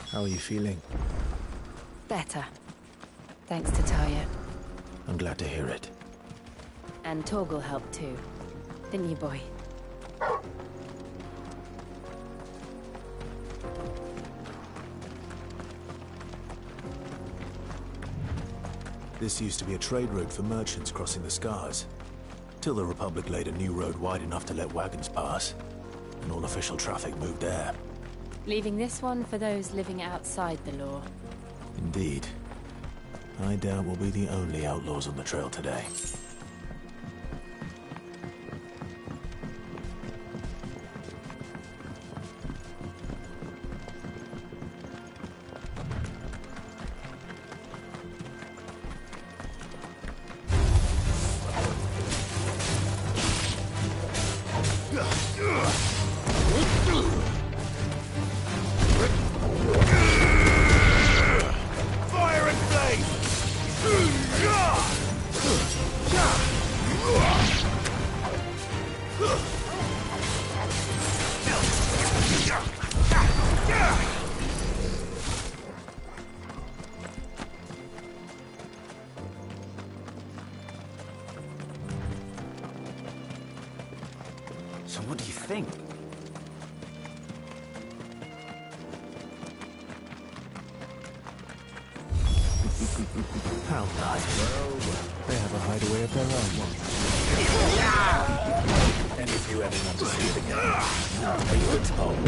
How are you feeling? Better. Thanks to Talia. I'm glad to hear it. And Torgal helped too. Didn't you, boy? This used to be a trade route for merchants crossing the Scars. Till the Republic laid a new road wide enough to let wagons pass. And all official traffic moved there. Leaving this one for those living outside the law. Indeed. I doubt we'll be the only outlaws on the trail today. So what do you think? How nice. They have a hideaway of their own. And if you ever want to see it again, are you at home?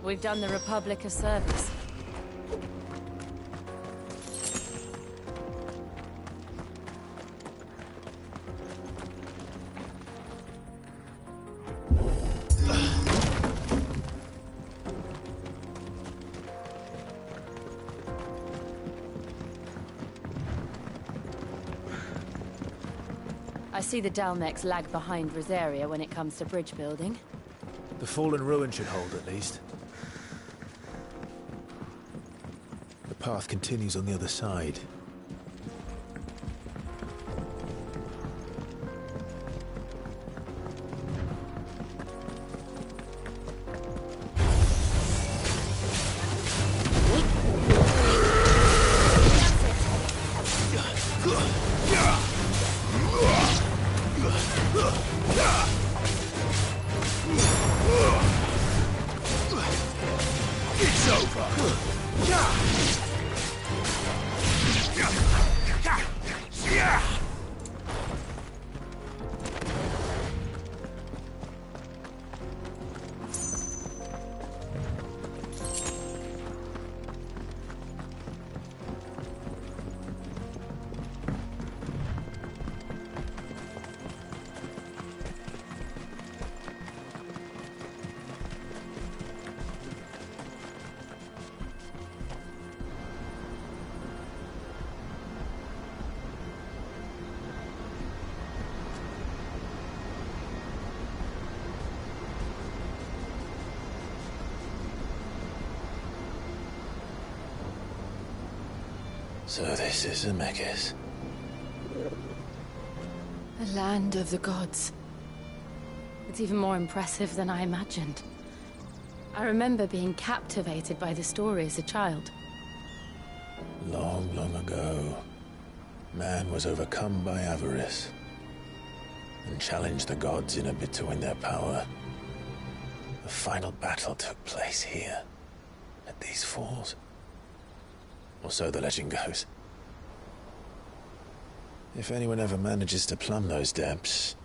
We've done the Republic a service. I see the Dalmex lag behind Rosaria when it comes to bridge building. The fallen ruin should hold, at least. The path continues on the other side. It's over! So this is Zemeckis. The land of the gods. It's even more impressive than I imagined. I remember being captivated by the story as a child. Long, long ago, man was overcome by avarice and challenged the gods in a bid to win their power. The final battle took place here, at these falls. Or so the legend goes. If anyone ever manages to plumb those depths,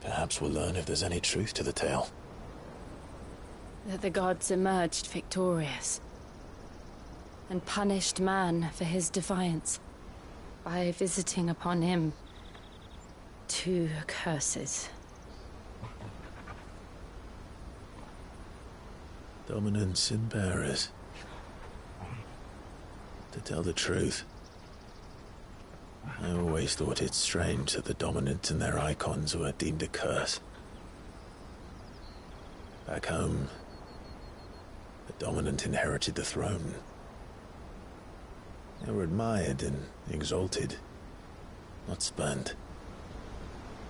perhaps we'll learn if there's any truth to the tale. That the gods emerged victorious and punished man for his defiance by visiting upon him 2 curses. Dominance and bearers. To tell the truth, I always thought it strange that the dominant and their icons were deemed a curse. Back home, the dominant inherited the throne. They were admired and exalted, not spurned.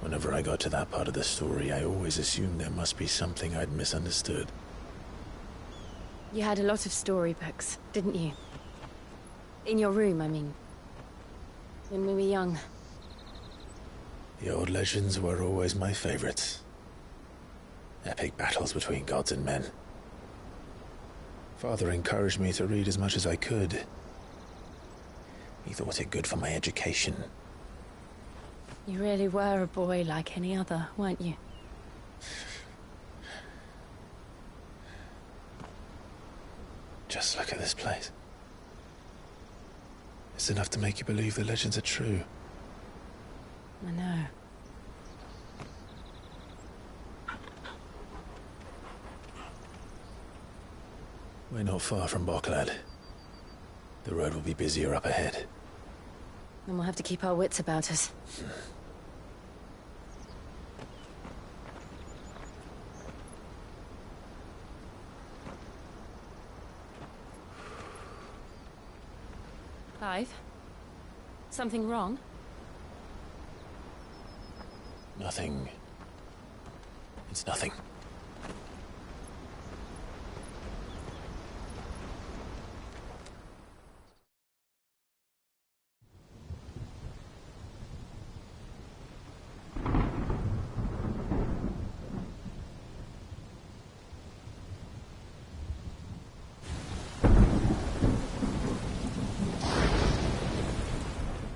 Whenever I got to that part of the story, I always assumed there must be something I'd misunderstood. You had a lot of storybooks, didn't you? In your room, I mean. When we were young. The old legends were always my favorites. Epic battles between gods and men. Father encouraged me to read as much as I could. He thought it good for my education. You really were a boy like any other, weren't you? Just look at this place. It's enough to make you believe the legends are true. I know. We're not far from Boklad. The road will be busier up ahead. Then we'll have to keep our wits about us. Clive? Something wrong? Nothing. It's nothing.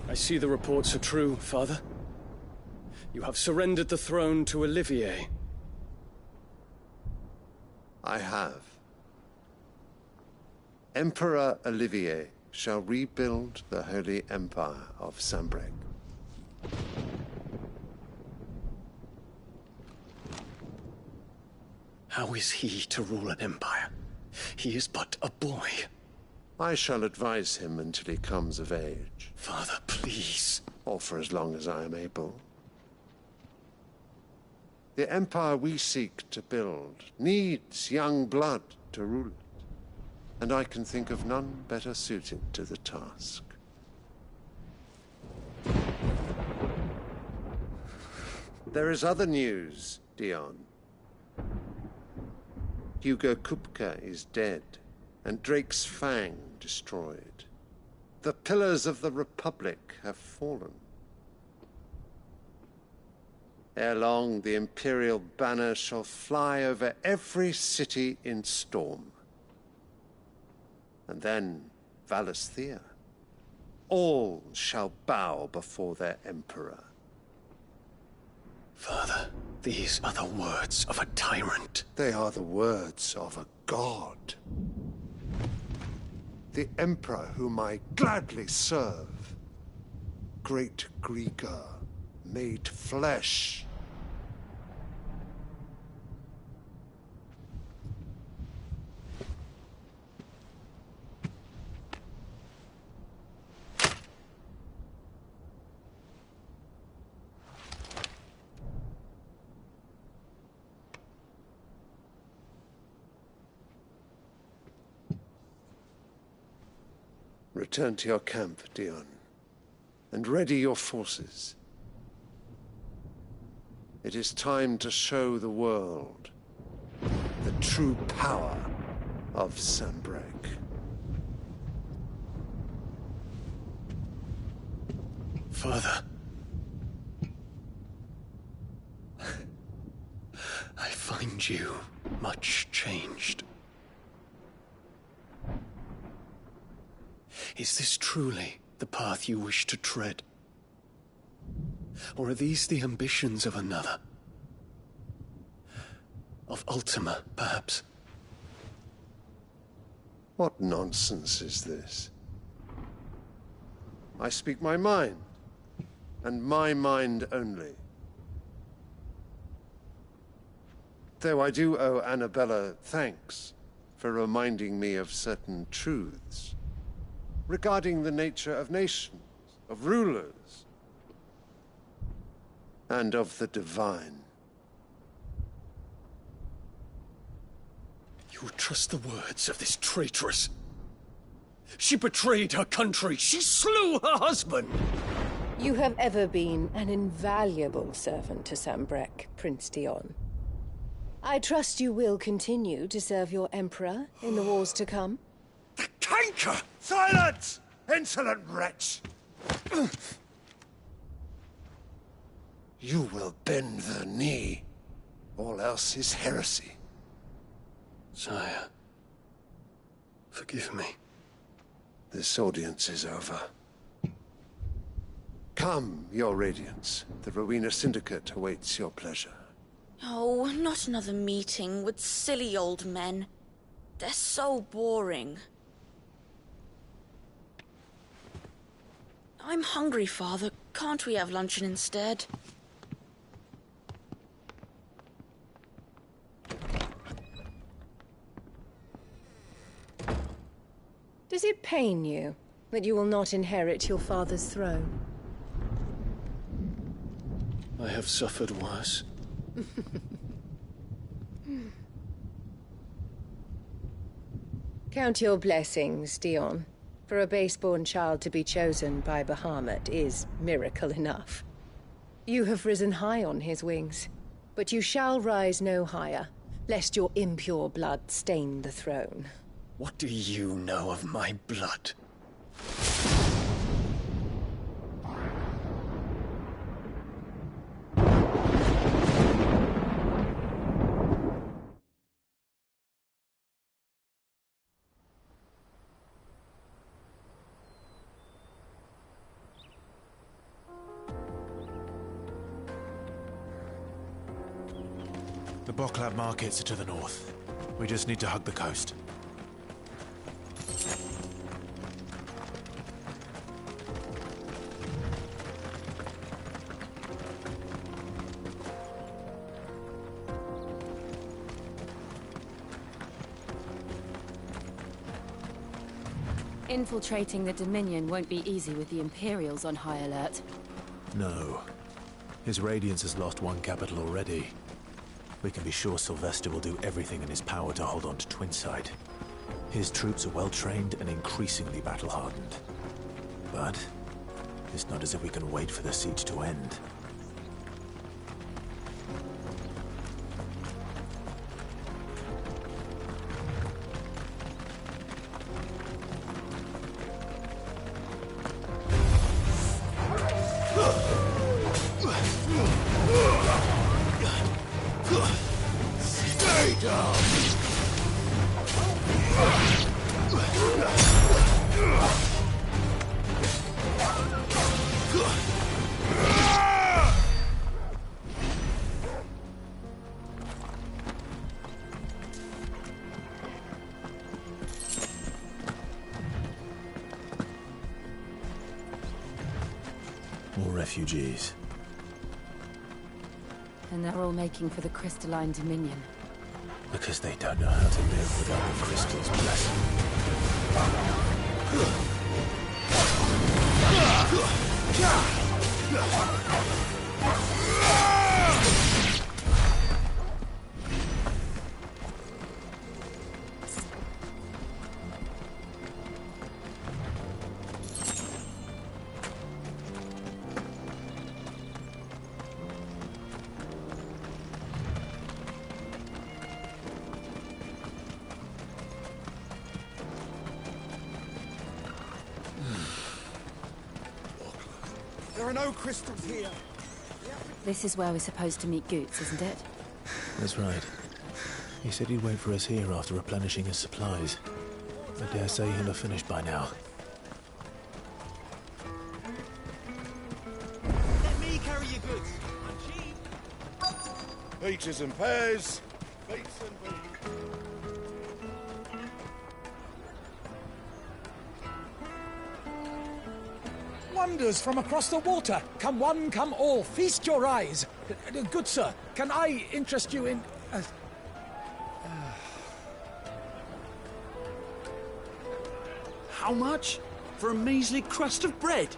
I see the reports are true, Father. You have surrendered the throne to Olivier. I have. Emperor Olivier shall rebuild the Holy Empire of Sambrec. How is he to rule an empire? He is but a boy. I shall advise him until he comes of age. Father, please. Or for as long as I am able. The empire we seek to build needs young blood to rule it, and I can think of none better suited to the task. There is other news, Dion. Hugo Kupka is dead, and Drake's Fang destroyed. The pillars of the Republic have fallen. Ere long, the Imperial banner shall fly over every city in Storm. And then, Valisthea. All shall bow before their Emperor. Father, these are the words of a tyrant. They are the words of a god. The Emperor whom I gladly serve. Great Greeker, made flesh. Return to your camp, Dion, and ready your forces. It is time to show the world the true power of Sanbreque. Father. I find you much changed. Is this truly the path you wish to tread? Or are these the ambitions of another? Of Ultima, perhaps? What nonsense is this? I speak my mind, and my mind only. Though I do owe Annabella thanks for reminding me of certain truths regarding the nature of nations, of rulers, and of the divine. You would trust the words of this traitress? She betrayed her country. She slew her husband. You have ever been an invaluable servant to Sanbreque, Prince Dion. I trust you will continue to serve your Emperor in the wars to come. The canker! Silence! Insolent wretch! You will bend the knee. All else is heresy. Sire, forgive me. This audience is over. Come, your Radiance. The Rowena Syndicate awaits your pleasure. Oh, not another meeting with silly old men. They're so boring. I'm hungry, Father. Can't we have luncheon instead? Does it pain you that you will not inherit your father's throne? I have suffered worse. Count your blessings, Dion. For a base-born child to be chosen by Bahamut is miracle enough. You have risen high on his wings, but you shall rise no higher, lest your impure blood stain the throne. What do you know of my blood? The Boklab markets are to the north. We just need to hug the coast. Infiltrating the Dominion won't be easy with the Imperials on high alert. No. His Radiance has lost one capital already. We can be sure Sylvester will do everything in his power to hold on to Twinside. His troops are well-trained and increasingly battle-hardened. But it's not as if we can wait for the siege to end. More refugees. And they're all making for the Crystalline Dominion. Because they don't know how to live without the crystal's blessing. no crystals here. This is where we're supposed to meet Goots, isn't it? That's right. He said he'd wait for us here after replenishing his supplies. I dare say he'll have finished by now. Let me carry your goods. I'm cheap. Peaches and pears. Beets and beets. Wonders from across the water. Come one, come all. Feast your eyes. Good sir, can I interest you in... How much? For a measly crust of bread?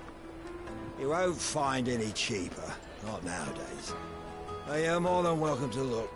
You won't find any cheaper. Not nowadays. But you're more than welcome to look.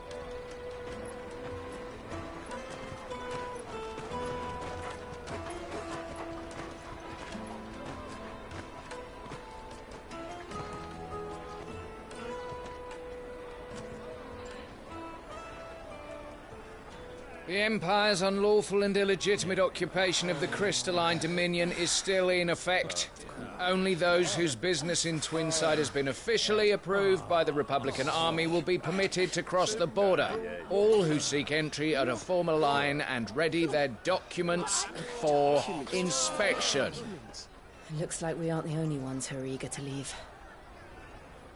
The Empire's unlawful and illegitimate occupation of the Crystalline Dominion is still in effect. Only those whose business in Twinside has been officially approved by the Republican Army will be permitted to cross the border. All who seek entry are to form a line and ready their documents for inspection. It looks like we aren't the only ones who are eager to leave.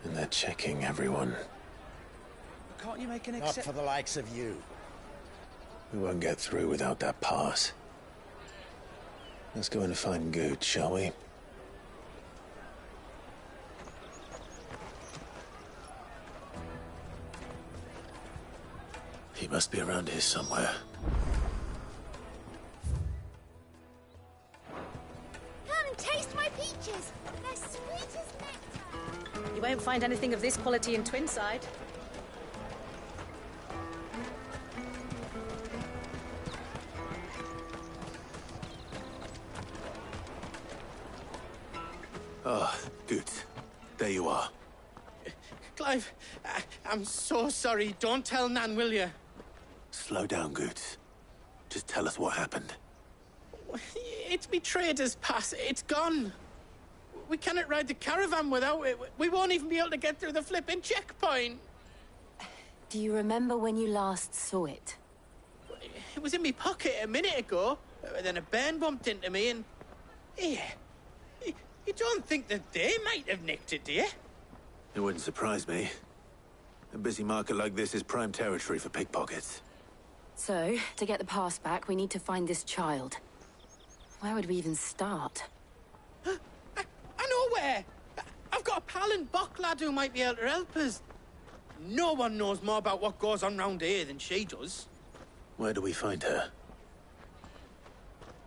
And they're checking everyone. Can't you make an Not for the likes of you. We won't get through without that pass. Let's go in and find Good, shall we? He must be around here somewhere. Come and taste my peaches. They're sweet as nectar. You won't find anything of this quality in Twinside. Ah, Good. There you are. Clive, I'm so sorry. Don't tell Nan, will you? Slow down, Good. Just tell us what happened. It's me trader's pass. It's gone. We cannot ride the caravan without it. We won't even be able to get through the flipping checkpoint. Do you remember when you last saw it? It was in my pocket a minute ago. Then a bairn bumped into me and... Yeah. You don't think that they might have nicked it, do you? It wouldn't surprise me. A busy market like this is prime territory for pickpockets. So, to get the pass back, we need to find this child. Where would we even start? I know where! I've got a pal in Bock lad who might be able to help us. No one knows more about what goes on round here than she does. Where do we find her?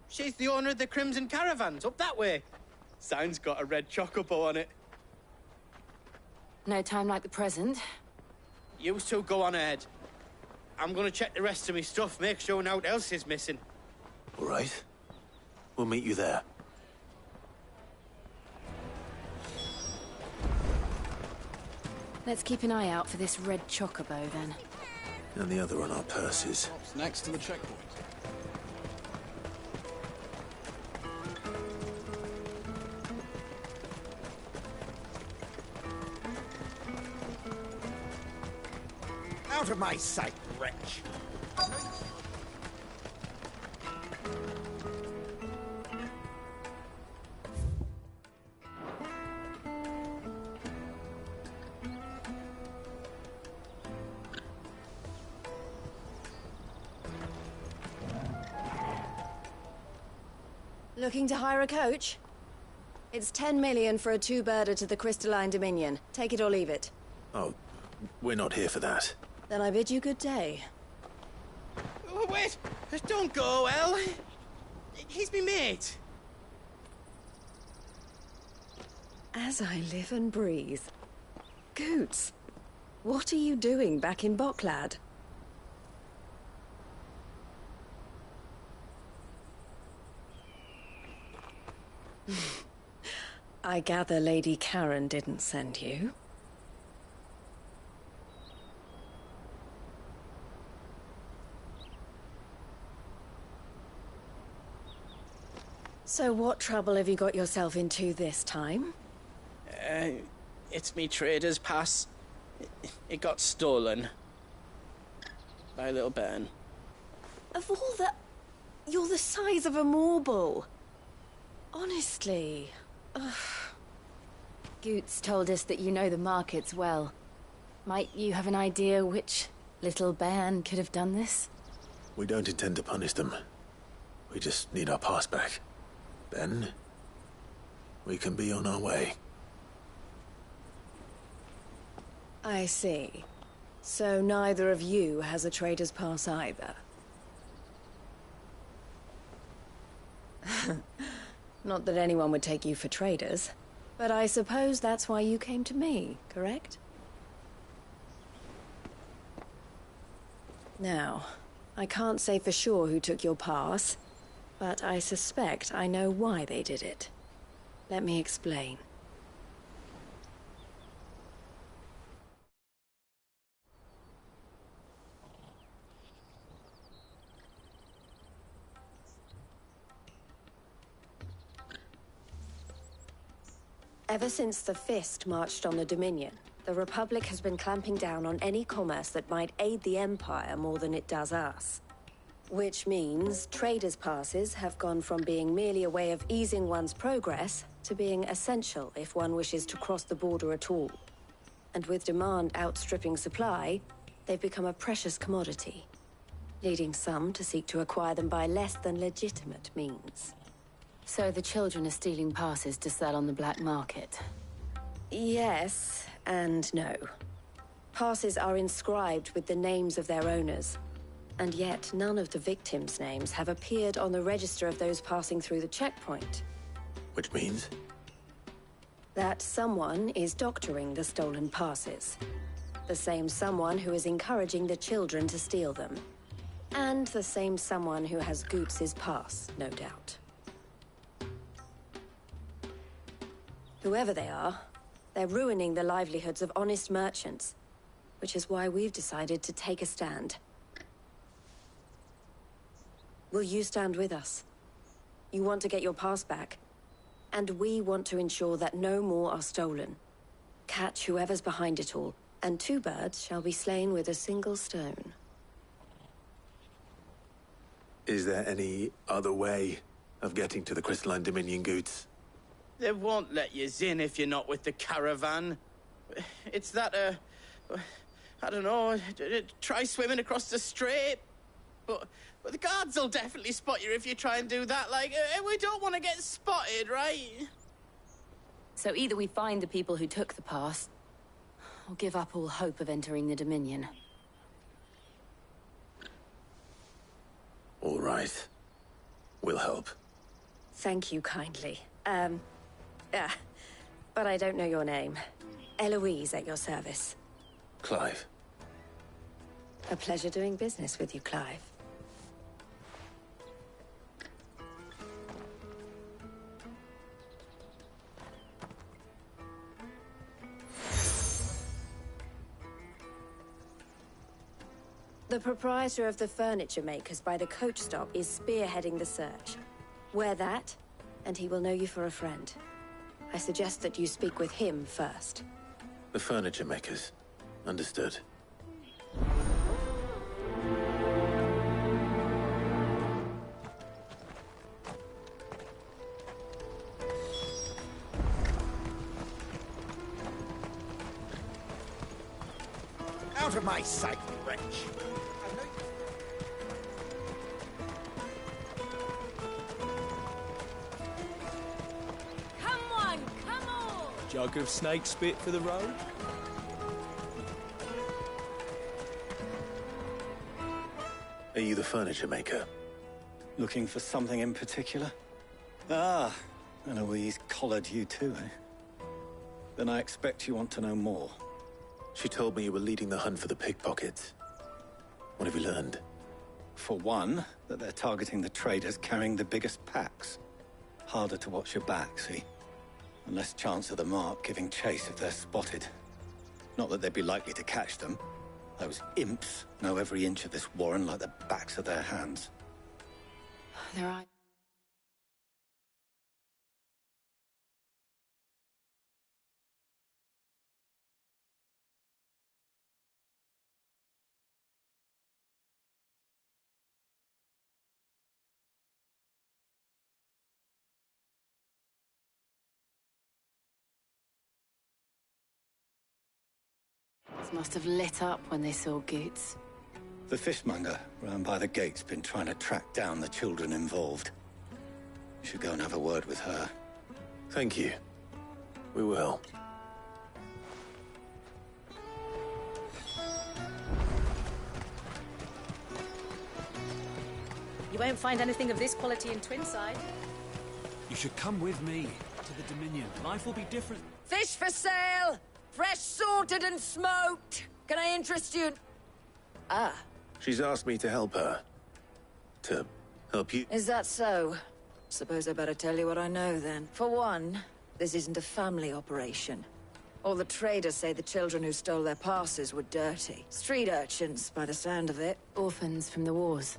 She's the owner of the Crimson Caravans, up that way. Sign's got a red chocobo on it. No time like the present. You two go on ahead. I'm gonna check the rest of my stuff, make sure naught else is missing. All right. We'll meet you there. Let's keep an eye out for this red chocobo, then. And the other on our purses. Next to the checkpoint. Out of my sight, wretch! Looking to hire a coach? It's 10 million for a two-birder to the Crystalline Dominion. Take it or leave it. Oh, we're not here for that. Then I bid you good day. Oh, wait! Don't go, El. He's me mate. As I live and breathe. Goots, what are you doing back in Bocklad? I gather Lady Karen didn't send you. So what trouble have you got yourself into this time? It's me trader's pass. It got stolen. By a little bairn. Of all the... You're the size of a marble. Honestly. Ugh. Goots told us that you know the markets well. Might you have an idea which little bairn could have done this? We don't intend to punish them. We just need our pass back. Then, we can be on our way. I see. So neither of you has a trader's pass either. Not that anyone would take you for traders, but I suppose that's why you came to me, correct? Now, I can't say for sure who took your pass, but I suspect I know why they did it. Let me explain. Ever since the Fist marched on the Dominion, the Republic has been clamping down on any commerce that might aid the Empire more than it does us. Which means traders' passes have gone from being merely a way of easing one's progress to being essential if one wishes to cross the border at all. And with demand outstripping supply, they've become a precious commodity, leading some to seek to acquire them by less than legitimate means. So the children are stealing passes to sell on the black market? Yes, and no. Passes are inscribed with the names of their owners, and yet none of the victims' names have appeared on the register of those passing through the checkpoint. Which means? That someone is doctoring the stolen passes. The same someone who is encouraging the children to steal them. And the same someone who has Goots' pass, no doubt. Whoever they are, they're ruining the livelihoods of honest merchants, which is why we've decided to take a stand. Will you stand with us? You want to get your pass back, and we want to ensure that no more are stolen. Catch whoever's behind it all, and two birds shall be slain with a single stone. Is there any other way of getting to the Crystalline Dominion, Goots? They won't let you in if you're not with the caravan. It's that, I don't know, try swimming across the strait. But the guards will definitely spot you if you try and do that. Like, we don't want to get spotted, right? So either we find the people who took the pass, or give up all hope of entering the Dominion. All right. We'll help. Thank you kindly. But I don't know your name. Eloise at your service. Clive. A pleasure doing business with you, Clive. The proprietor of the furniture makers by the coach stop is spearheading the search. Wear that, and he will know you for a friend. I suggest that you speak with him first. The furniture makers. Understood. Out of my sight, wretch! Come on, come on! Jug of snake spit for the road? Are you the furniture maker? Looking for something in particular? Ah, Eloise collared you too, eh? Then I expect you want to know more. She told me you were leading the hunt for the pickpockets. What have you learned? For one, that they're targeting the traders carrying the biggest packs. Harder to watch your back, see? And less chance of the mark giving chase if they're spotted. Not that they'd be likely to catch them. Those imps know every inch of this warren like the backs of their hands. There are... Locals must have lit up when they saw Goots. The fishmonger round by the gate's been trying to track down the children involved. You should go and have a word with her. Thank you. We will. You won't find anything of this quality in Twinside. You should come with me to the Dominion. Life will be different. Fish for sale! Fresh sorted and smoked! Can I interest you? Ah. She's asked me to help her. To help you. Is that so? Suppose I better tell you what I know then. For one, this isn't a family operation. All the traders say the children who stole their passes were dirty. Street urchins, by the sound of it. Orphans from the wars.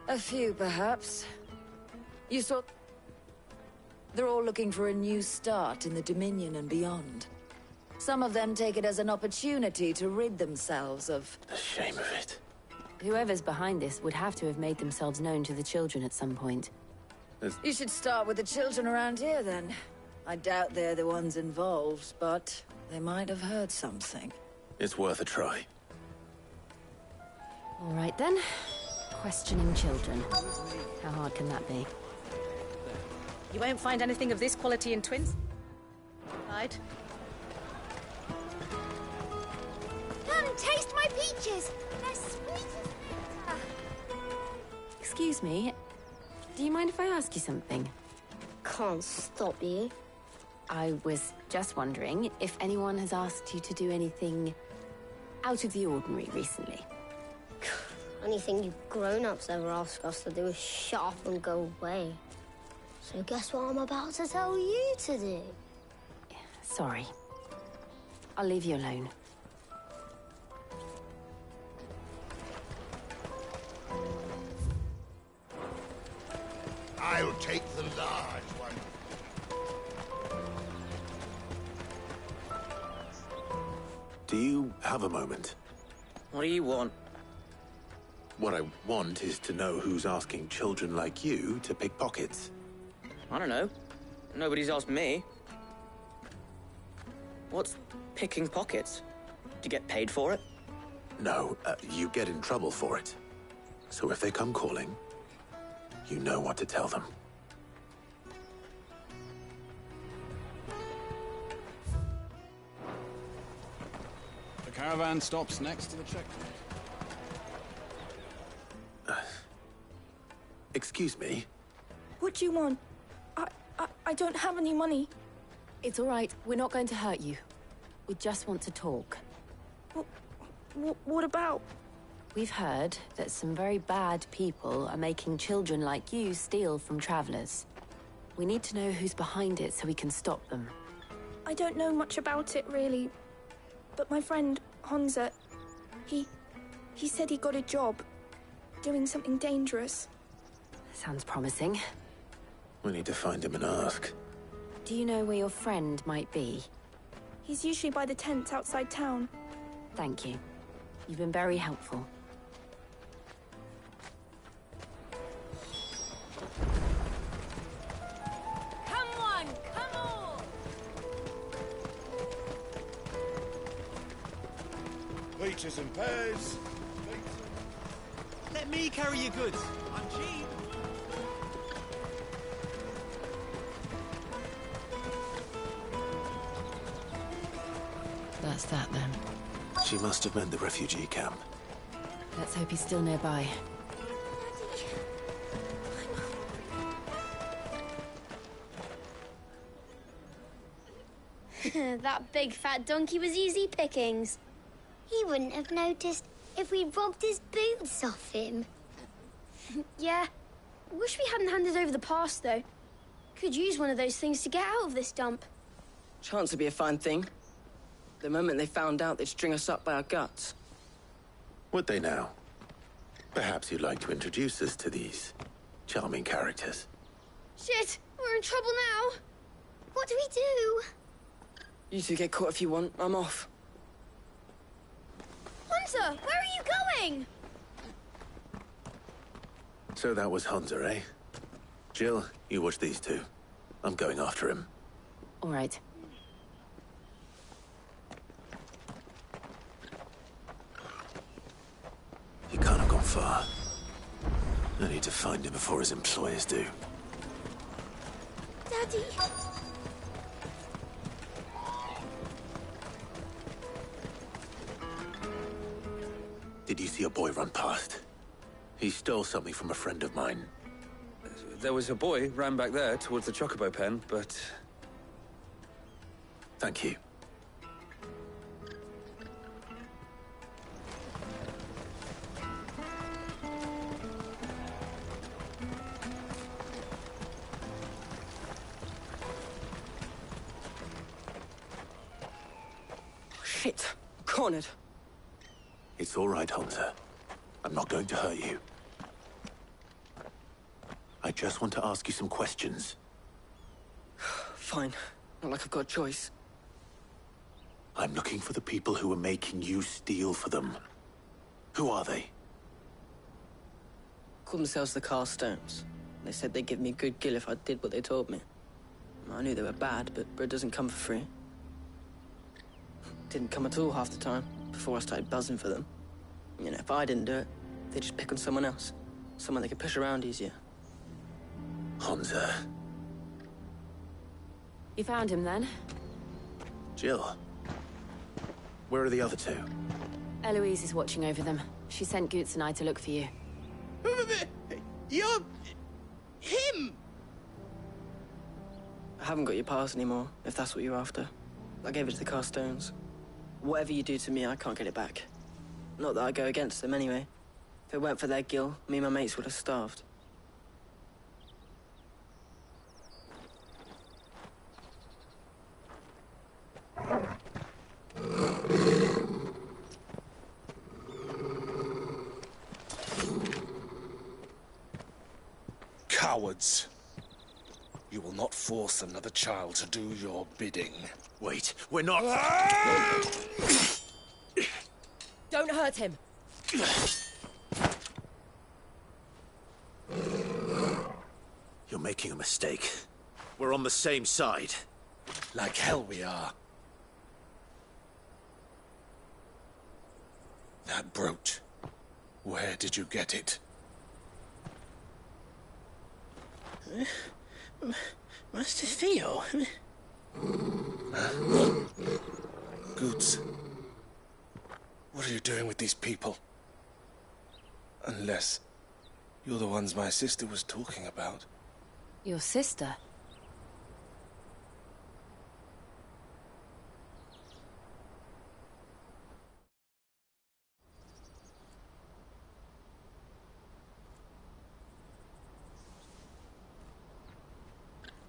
A few, perhaps. You saw... They're all looking for a new start in the Dominion and beyond. Some of them take it as an opportunity to rid themselves of... The shame of it. Whoever's behind this would have to have made themselves known to the children at some point. You should start with the children around here, then. I doubt they're the ones involved, but they might have heard something. It's worth a try. All right, then. Questioning children. How hard can that be? You won't find anything of this quality in Twinside. Come, taste my peaches! They're sweet as nectar! Excuse me. Do you mind if I ask you something? Can't stop you. I was just wondering if anyone has asked you to do anything out of the ordinary recently. Anything you grown-ups ever ask us to do is shut up and go away. So guess what I'm about to tell you to do? Sorry. I'll leave you alone. I'll take the large one. Do you have a moment? What do you want? What I want is to know who's asking children like you to pick pockets. I don't know. Nobody's asked me. What's picking pockets? Do you get paid for it? No, you get in trouble for it. So if they come calling, you know what to tell them. The caravan stops next to the checkpoint. Excuse me? What do you want? I don't have any money. It's all right. We're not going to hurt you. We just want to talk. What about? We've heard that some very bad people are making children like you steal from travelers. We need to know who's behind it so we can stop them. I don't know much about it, really. But my friend, Hansa, he said he got a job doing something dangerous. Sounds promising. We need to find him and ask. Do you know where your friend might be? He's usually by the tents outside town. Thank you. You've been very helpful. Come on, come on! Peaches and pears. Let me carry your goods. I'm cheap. That's that, then. She must have meant the refugee camp. Let's hope he's still nearby. That big fat donkey was easy pickings. He wouldn't have noticed if we'd robbed his boots off him. Yeah. Wish we hadn't handed over the pass, though. Could use one of those things to get out of this dump. Chance would be a fine thing. The moment they found out, they'd string us up by our guts. Would they now? Perhaps you'd like to introduce us to these charming characters. Shit! We're in trouble now! What do we do? You two get caught if you want. I'm off. Hunter, where are you going? So that was Hunter, eh? Jill, you watch these two. I'm going after him. All right. far. I need to find him before his employers do. Daddy! Did you see a boy run past? He stole something from a friend of mine. There was a boy ran back there towards the chocobo pen, but... Thank you. Shit. Cornered. It's all right, Hunter. I'm not going to hurt you. I just want to ask you some questions. Fine. Not like I've got a choice. I'm looking for the people who are making you steal for them. Who are they? Call themselves the Carstones. They said they'd give me a good gill if I did what they told me. I knew they were bad, but bread doesn't come for free. Didn't come at all half the time, before I started buzzing for them. You know, if I didn't do it, they'd just pick on someone else. Someone they could push around easier. Hunter. You found him then? Jill. Where are the other two? Eloise is watching over them. She sent Goots and I to look for you. You're... him! I haven't got your pass anymore, if that's what you're after. I gave it to the Carstones. Whatever you do to me, I can't get it back. Not that I go against them anyway. If it weren't for their gill, me and my mates would have starved. Cowards. You will not force another child to do your bidding. Wait, we're not... Don't hurt him! You're making a mistake. We're on the same side. Like hell we are. That brooch. Where did you get it? Master Theo? Goots. What are you doing with these people? Unless you're the ones my sister was talking about. Your sister?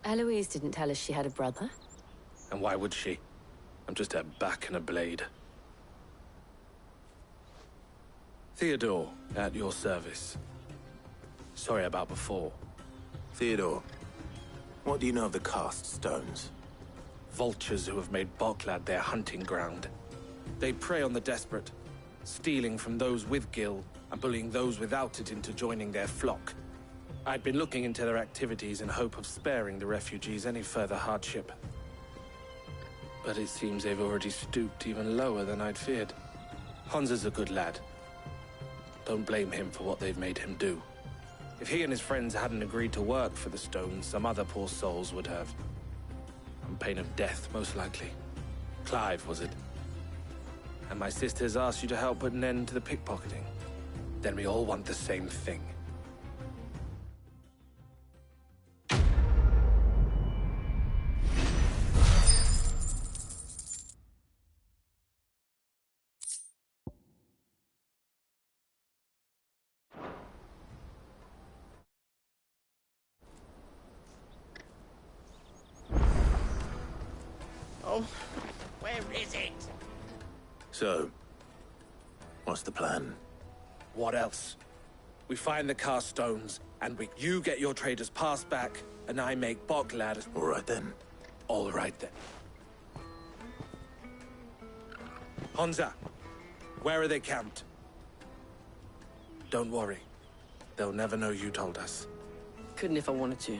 Eloise didn't tell us she had a brother. And why would she? I'm just her back and a blade. Theodore, at your service. Sorry about before. Theodore, what do you know of the cast stones? Vultures who have made Boklad their hunting ground. They prey on the desperate, stealing from those with gil and bullying those without it into joining their flock. I'd been looking into their activities in hope of sparing the refugees any further hardship. But it seems they've already stooped even lower than I'd feared. Hansa's a good lad. Don't blame him for what they've made him do. If he and his friends hadn't agreed to work for the stones, some other poor souls would have. On pain of death, most likely. Clive, was it? And my sisters asked you to help put an end to the pickpocketing. Then we all want the same thing. Oh, where is it? So, what's the plan? What else? We find the cast stones, and you get your trader's pass back, and I make Boklad. All right then. All right then. Hansa, where are they camped? Don't worry. They'll never know you told us. Couldn't if I wanted to.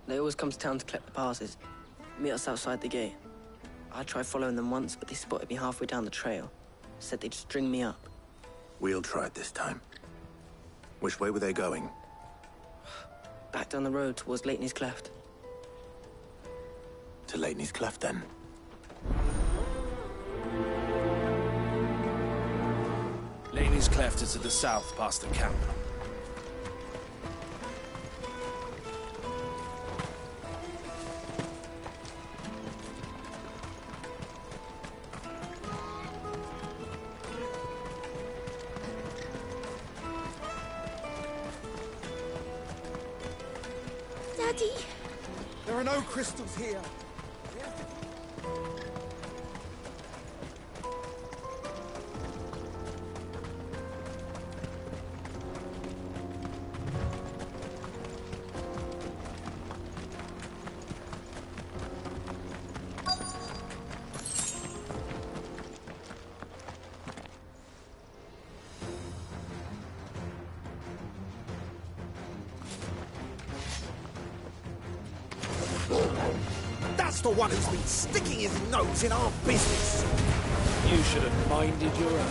They always come to town to collect the passes. Meet us outside the gate. I tried following them once, but they spotted me halfway down the trail. Said they'd string me up. We'll try it this time. Which way were they going? Back down the road towards Lateney's Cleft. To Lateney's Cleft, then. Lateney's Cleft is to the south, past the camp. Daddy! There are no crystals here. That's the one who's been sticking his nose in our business. You should have minded your own.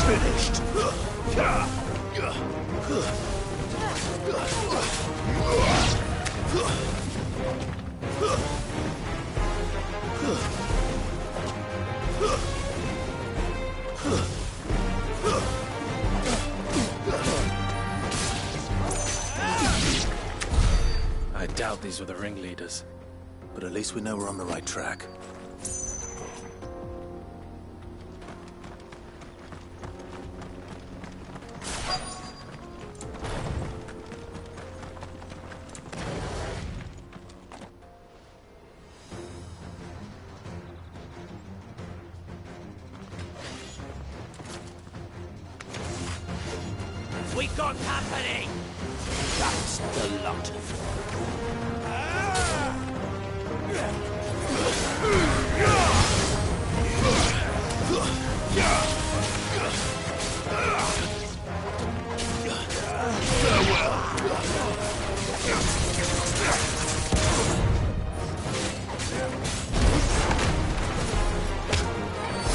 Finished. I doubt these were the ringleaders. But at least we know we're on the right track. We got company. That's the lot of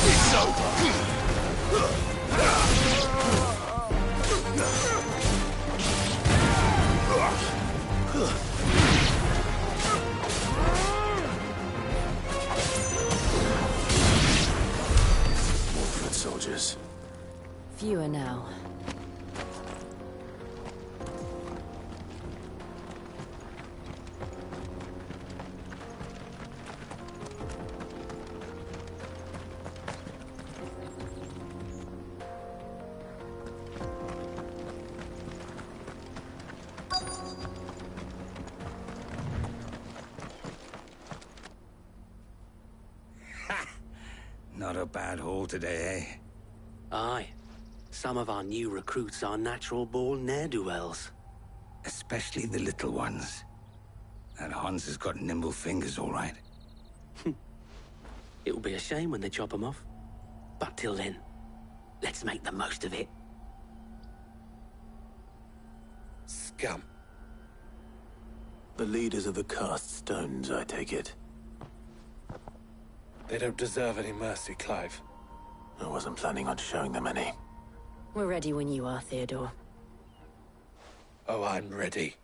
It's over. Soldiers. Fewer now. Not a bad haul today, eh? Aye. Some of our new recruits are natural-born ne'er-do-wells. Especially the little ones. That Hans has got nimble fingers, all right. It'll be a shame when they chop them off. But till then, let's make the most of it. Scum. The leaders of the cast stones, I take it. They don't deserve any mercy, Clive. I wasn't planning on showing them any. We're ready when you are, Theodore. Oh, I'm ready.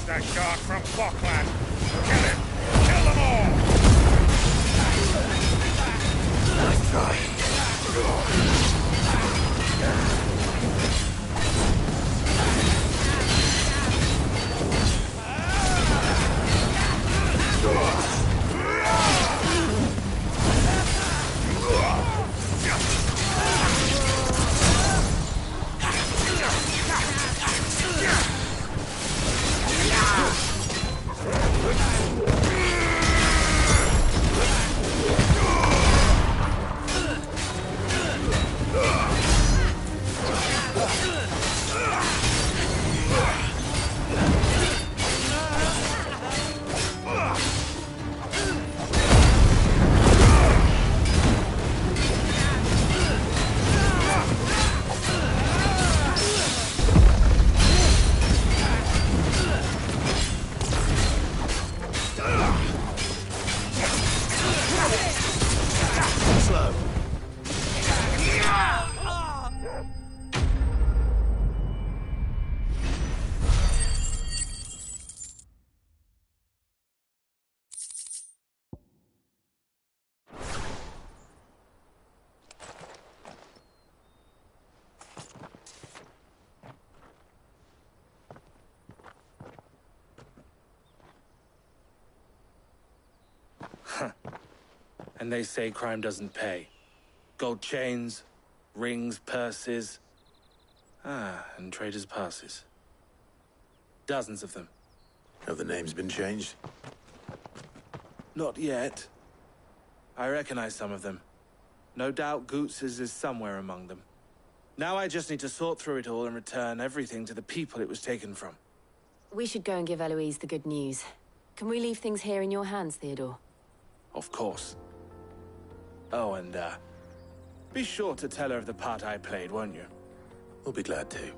It's that guard from Falkland. Kill him! Kill them all! Nice try. And they say crime doesn't pay. Gold chains, rings, purses. And traders' passes. Dozens of them. Have the names been changed? Not yet. I recognize some of them. No doubt Goots's is somewhere among them. Now I just need to sort through it all and return everything to the people it was taken from. We should go and give Eloise the good news. Can we leave things here in your hands, Theodore? Of course. Oh, and, be sure to tell her of the part I played, won't you? We'll be glad to.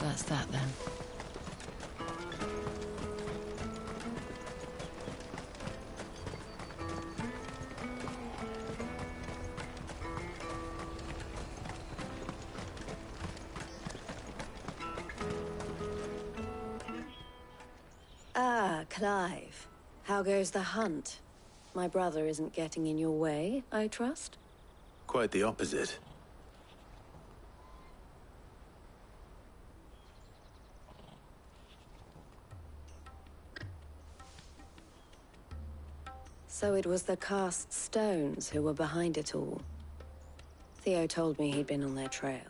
That's that then. Ah, Clive. How goes the hunt? My brother isn't getting in your way, I trust? Quite the opposite. So it was the cast stones who were behind it all. Theo told me he'd been on their trail.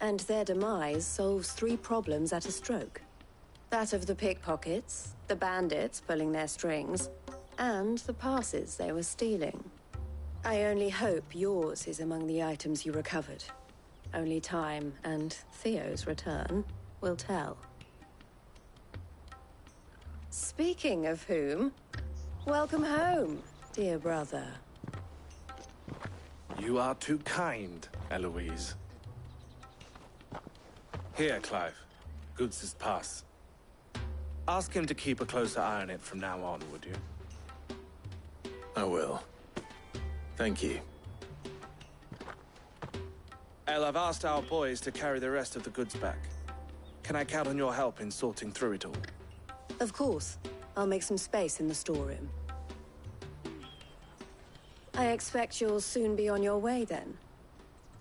And their demise solves 3 problems at a stroke. That of the pickpockets, the bandits pulling their strings, and the passes they were stealing. I only hope yours is among the items you recovered. Only time and Theo's return will tell. Speaking of whom, welcome home, dear brother. You are too kind, Eloise. Here, Clive. Goods' pass. Ask him to keep a closer eye on it from now on, would you? I will. Thank you. El, I've asked our boys to carry the rest of the goods back. Can I count on your help in sorting through it all? Of course. I'll make some space in the storeroom. I expect you'll soon be on your way then.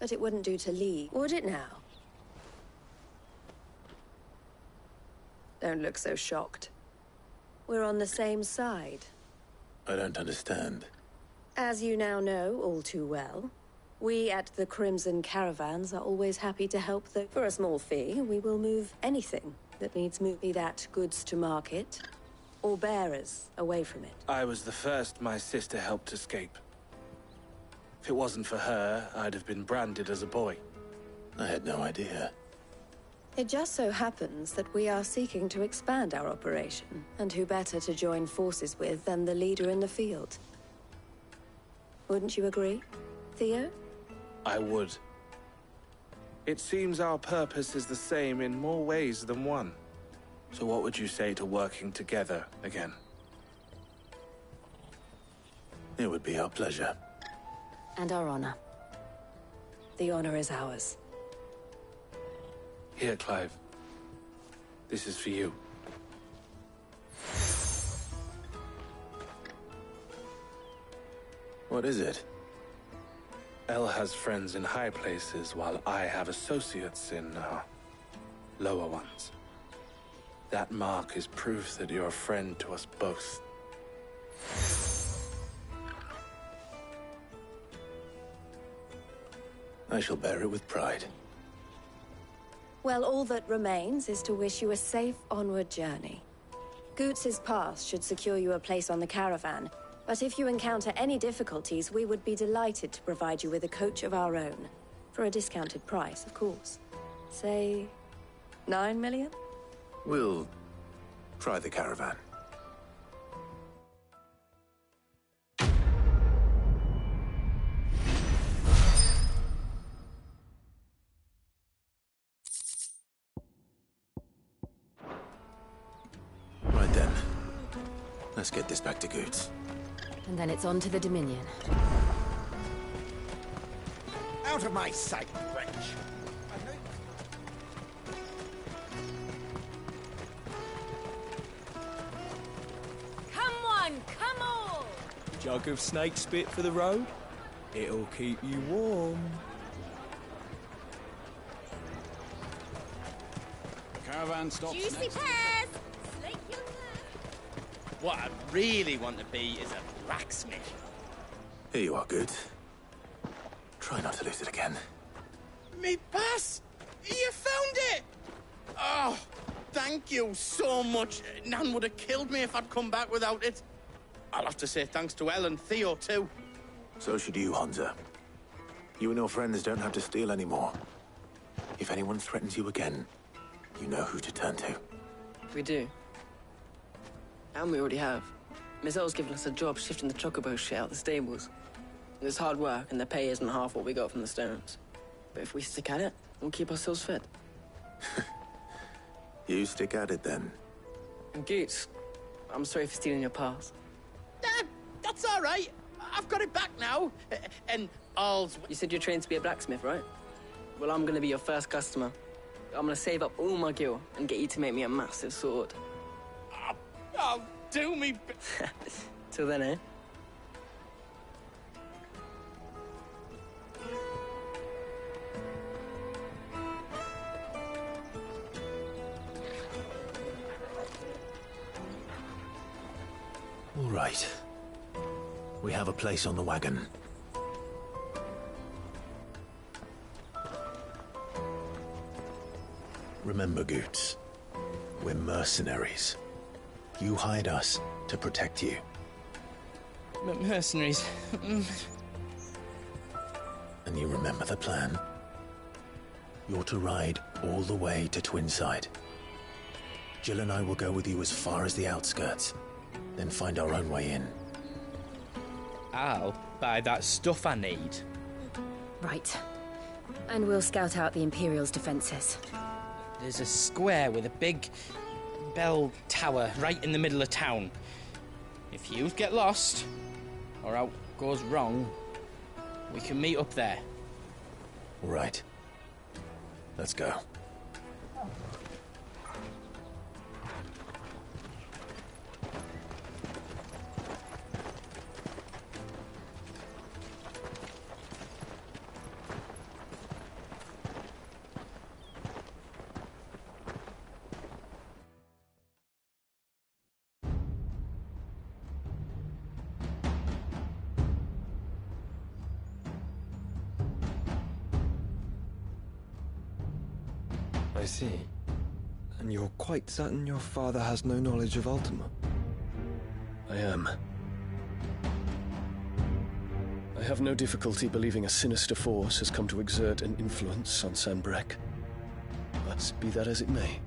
But it wouldn't do to leave, would it now? Don't look so shocked. We're on the same side. I don't understand. As you now know all too well, we at the Crimson Caravans are always happy to help for a small fee, we will move anything that needs moved, be that goods to market, or bearers away from it. I was the first my sister helped escape. If it wasn't for her, I'd have been branded as a boy. I had no idea. It just so happens that we are seeking to expand our operation, and who better to join forces with than the leader in the field? Wouldn't you agree, Theo? I would. It seems our purpose is the same in more ways than one. So what would you say to working together again? It would be our pleasure. And our honor. The honor is ours. Here, Clive. This is for you. What is it? El has friends in high places, while I have associates in, lower ones. That mark is proof that you're a friend to us both. I shall bear it with pride. Well, all that remains is to wish you a safe onward journey. Goots' pass should secure you a place on the caravan, but if you encounter any difficulties, we would be delighted to provide you with a coach of our own. For a discounted price, of course. Say, 9 million? We'll try the caravan. Right then. Let's get this back to Goots. And then it's on to the Dominion. Out of my sight, wretch! Come on, come on! Jug of snake spit for the road? It'll keep you warm. The caravan stops Juicy next. pears! Slake your thirst. What I really want to be is a blacksmith. Here you are, Goots. Try not to lose it again. Me pass! You found it! Oh, thank you so much. Nan would have killed me if I'd come back without it. I'll have to say thanks to Elle and Theo, too. So should you, Hansa. You and your friends don't have to steal anymore. If anyone threatens you again, you know who to turn to. We do. And we already have. Miss Elle's given us a job shifting the chocobo shit out the stables. It's hard work, and the pay isn't half what we got from the Stones. But if we stick at it, we'll keep ourselves fed. You stick at it, then. And Goots, I'm sorry for stealing your pass. That's all right. I've got it back now. And all's... You said you're trained to be a blacksmith, right? Well, I'm gonna be your first customer. I'm gonna save up all my gil and get you to make me a massive sword. Oh, do me... Till then, eh? All right. We have a place on the wagon. Remember, Goots, we're mercenaries. You hired us to protect you. Mercenaries. And you remember the plan? You're to ride all the way to Twinside. Jill and I will go with you as far as the outskirts, then find our own way in. I'll buy that stuff I need. Right. And we'll scout out the Imperial's defenses. There's a square with a big bell tower right in the middle of town. If you get lost, or out goes wrong, we can meet up there. All right. Let's go. I see. And you're quite certain your father has no knowledge of Ultima? I am. I have no difficulty believing a sinister force has come to exert an influence on Sanbreque. But be that as it may,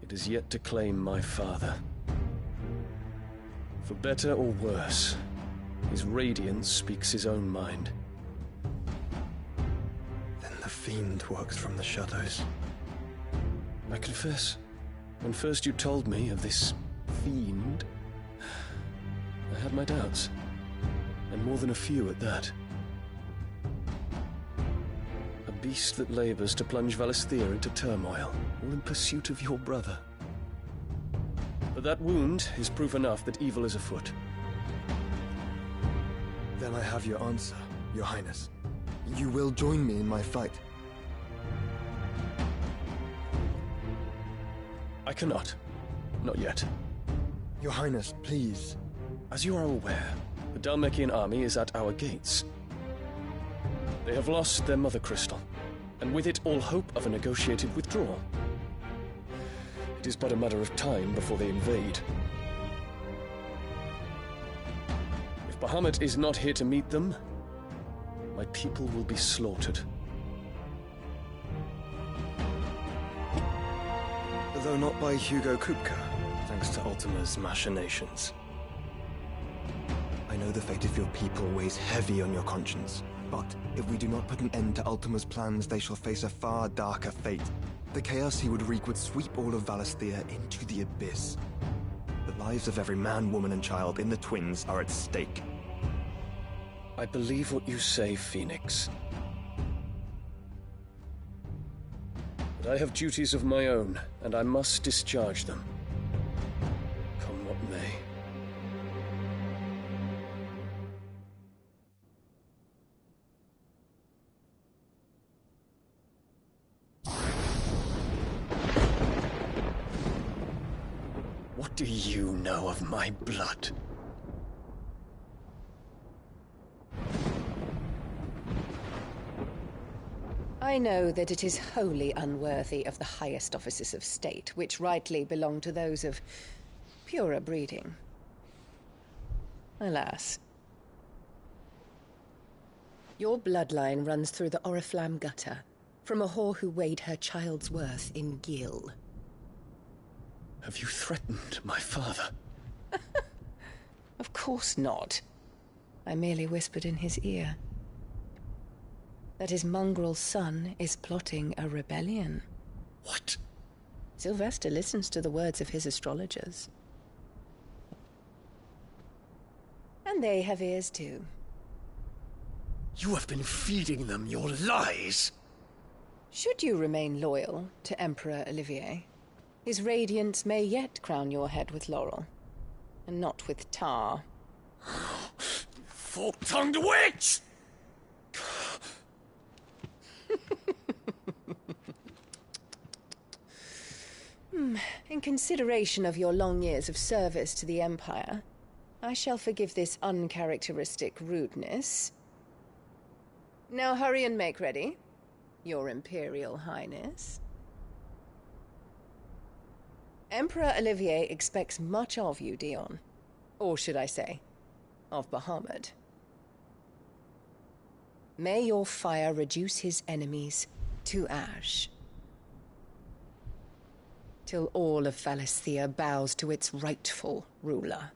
it is yet to claim my father. For better or worse, his radiance speaks his own mind. Then the Fiend works from the shadows. I confess, when first you told me of this Fiend, I had my doubts. And more than a few at that. A beast that labors to plunge Valisthea into turmoil, all in pursuit of your brother. But that wound is proof enough that evil is afoot. Then I have your answer, Your Highness. You will join me in my fight. I cannot. Not yet. Your Highness, please. As you are aware, the Dhalmekian army is at our gates. They have lost their mother crystal, and with it all hope of a negotiated withdrawal. It is but a matter of time before they invade. If Bahamut is not here to meet them, my people will be slaughtered. Though not by Hugo Kupka, thanks to Ultima's machinations. I know the fate of your people weighs heavy on your conscience, but if we do not put an end to Ultima's plans, they shall face a far darker fate. The chaos he would wreak would sweep all of Valisthea into the abyss. The lives of every man, woman, and child in the Twins are at stake. I believe what you say, Phoenix. But I have duties of my own, and I must discharge them. Come what may. What do you know of my blood? I know that it is wholly unworthy of the highest offices of state, which rightly belong to those of purer breeding. Alas. Your bloodline runs through the Oriflamme gutter, from a whore who weighed her child's worth in Gil. Have you threatened my father? Of course not. I merely whispered in his ear that his mongrel son is plotting a rebellion. What? Sylvester listens to the words of his astrologers. And they have ears too. You have been feeding them your lies! Should you remain loyal to Emperor Olivier, his radiance may yet crown your head with laurel, and not with tar. Fork-tongued witch! In consideration of your long years of service to the Empire, I shall forgive this uncharacteristic rudeness. Now hurry and make ready, Your Imperial Highness. Emperor Olivier expects much of you, Dion. Or should I say, of Bahamut. May your fire reduce his enemies to ash, till all of Valisthea bows to its rightful ruler.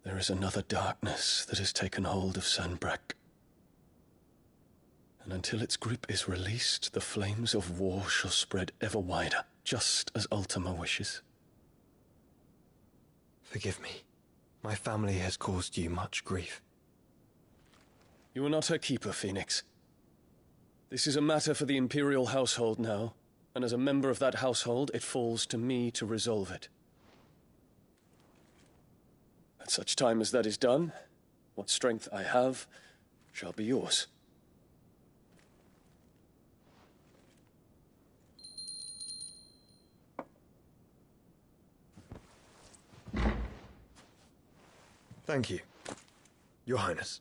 There is another darkness that has taken hold of Sanbreque. And until its grip is released, the flames of war shall spread ever wider, just as Ultima wishes. Forgive me. My family has caused you much grief. You are not her keeper, Phoenix. This is a matter for the Imperial household now, and as a member of that household, it falls to me to resolve it. At such time as that is done, what strength I have shall be yours. Thank you, Your Highness.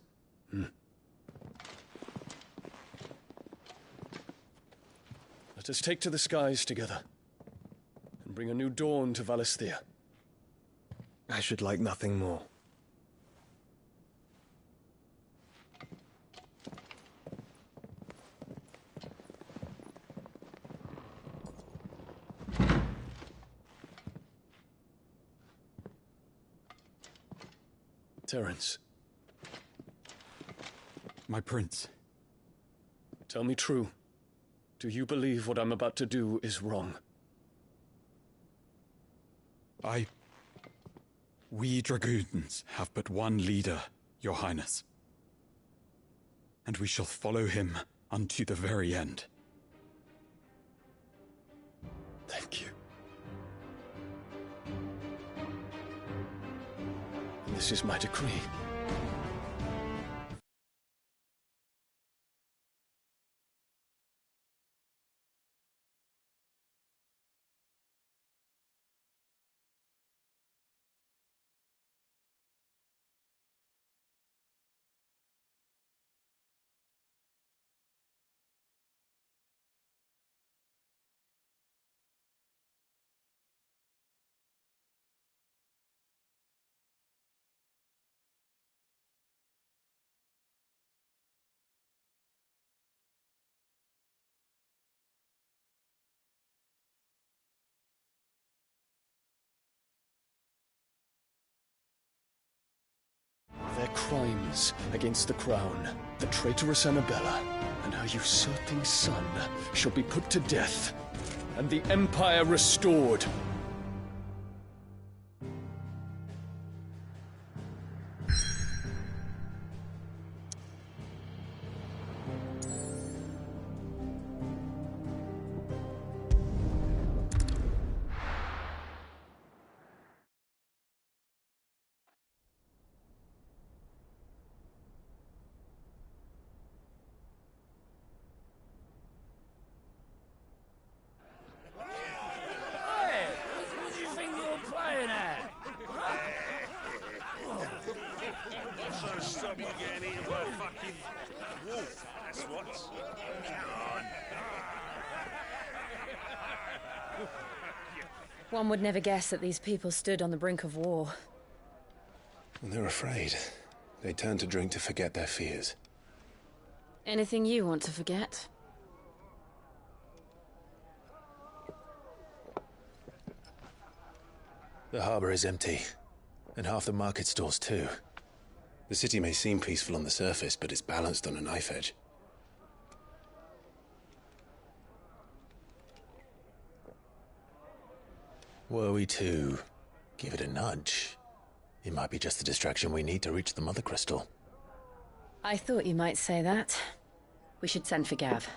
Let us take to the skies together, and bring a new dawn to Valisthea. I should like nothing more. Terence. My prince. Tell me true. Do you believe what I'm about to do is wrong? We dragoons have but one leader, Your Highness. And we shall follow him unto the very end. Thank you. And this is my decree. Their crimes against the crown, the traitorous Annabella, and her usurping son shall be put to death, and the Empire restored. One would never guess that these people stood on the brink of war. And they're afraid. They turn to drink to forget their fears. Anything you want to forget? The harbor is empty, and half the market stalls too. The city may seem peaceful on the surface, but it's balanced on a knife edge. Were we to give it a nudge, it might be just the distraction we need to reach the Mother Crystal. I thought you might say that. We should send for Gav.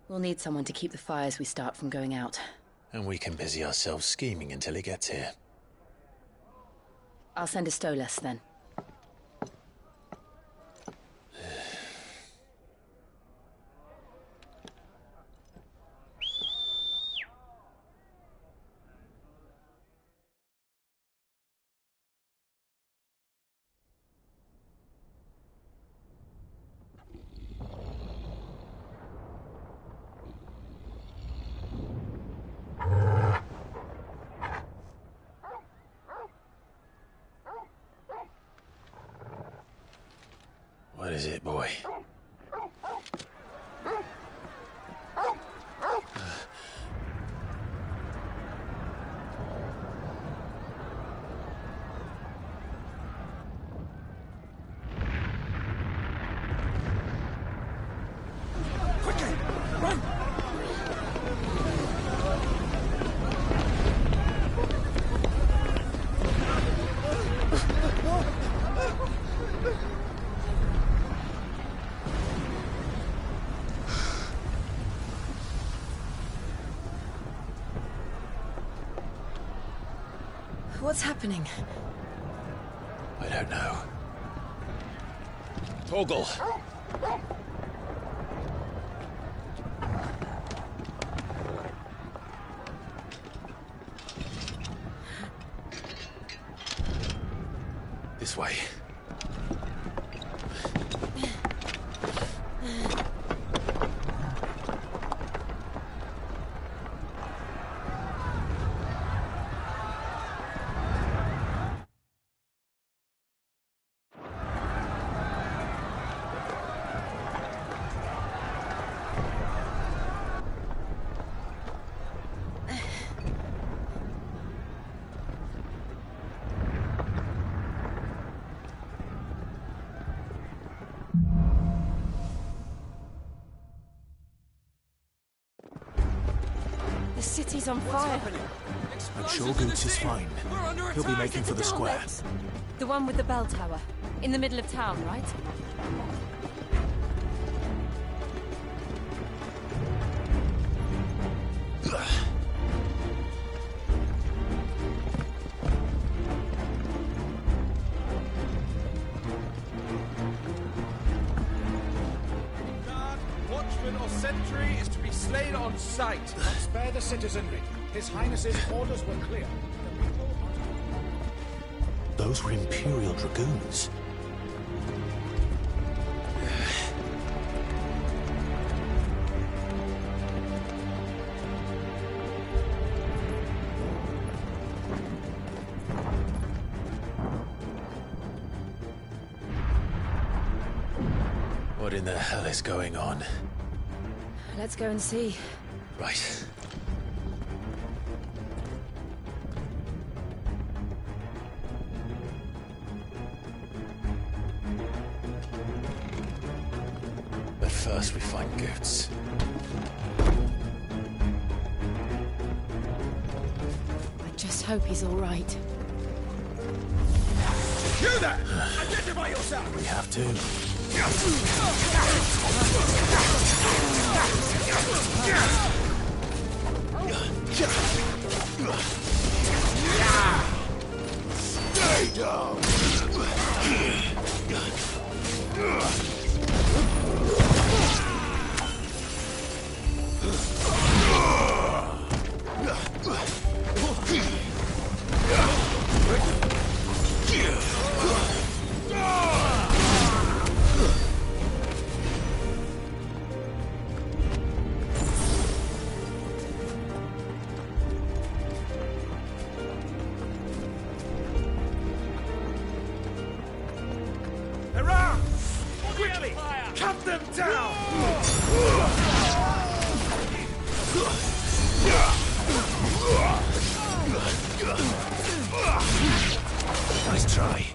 We'll need someone to keep the fires we start from going out. And we can busy ourselves scheming until he gets here. I'll send a Stolas then. What is it, boy? What's happening? I don't know. Torgal! This way. The city's on fire. But Shogun's is fine. He'll be making for the square. The one with the bell tower. In the middle of town, right? Watchman or sentry is to be slain on sight. Spare the citizenry. His Highness's orders were clear. Those were Imperial Dragoons. What in the hell is going on? Let's go and see. Right. But first we find Goots. I just hope he's all right. You there! Identify yourself! We have to. Stay down! Hurrah! Quickly! Cut them down! Nice try.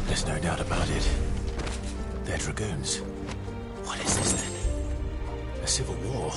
There's no doubt about it. They're dragoons. What is this then? A civil war?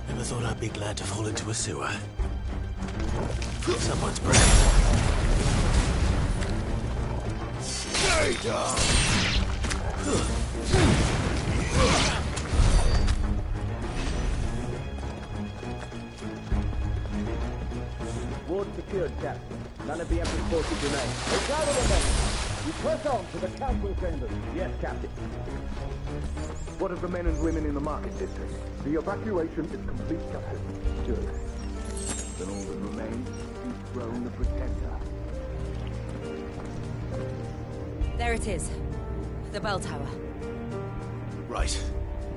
Never thought I'd be glad to fall into a sewer. Someone's breath. Stay down! Ward secured, Captain. None of the Emperor's forces remain. Gather the men! You press on to the council chambers. Yes, Captain. What of the men and women in the market district? The evacuation is complete, Captain. Good. Then all that remains is to dethrone the Pretender. There it is. The bell tower. Right.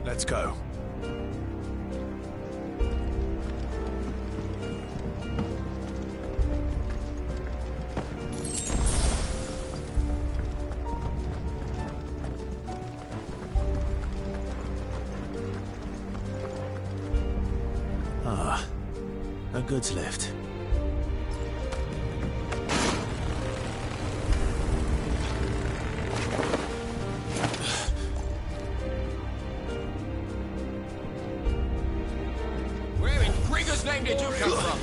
Let's go. Ah, a goods lift. Where in Gregor's name did you come from?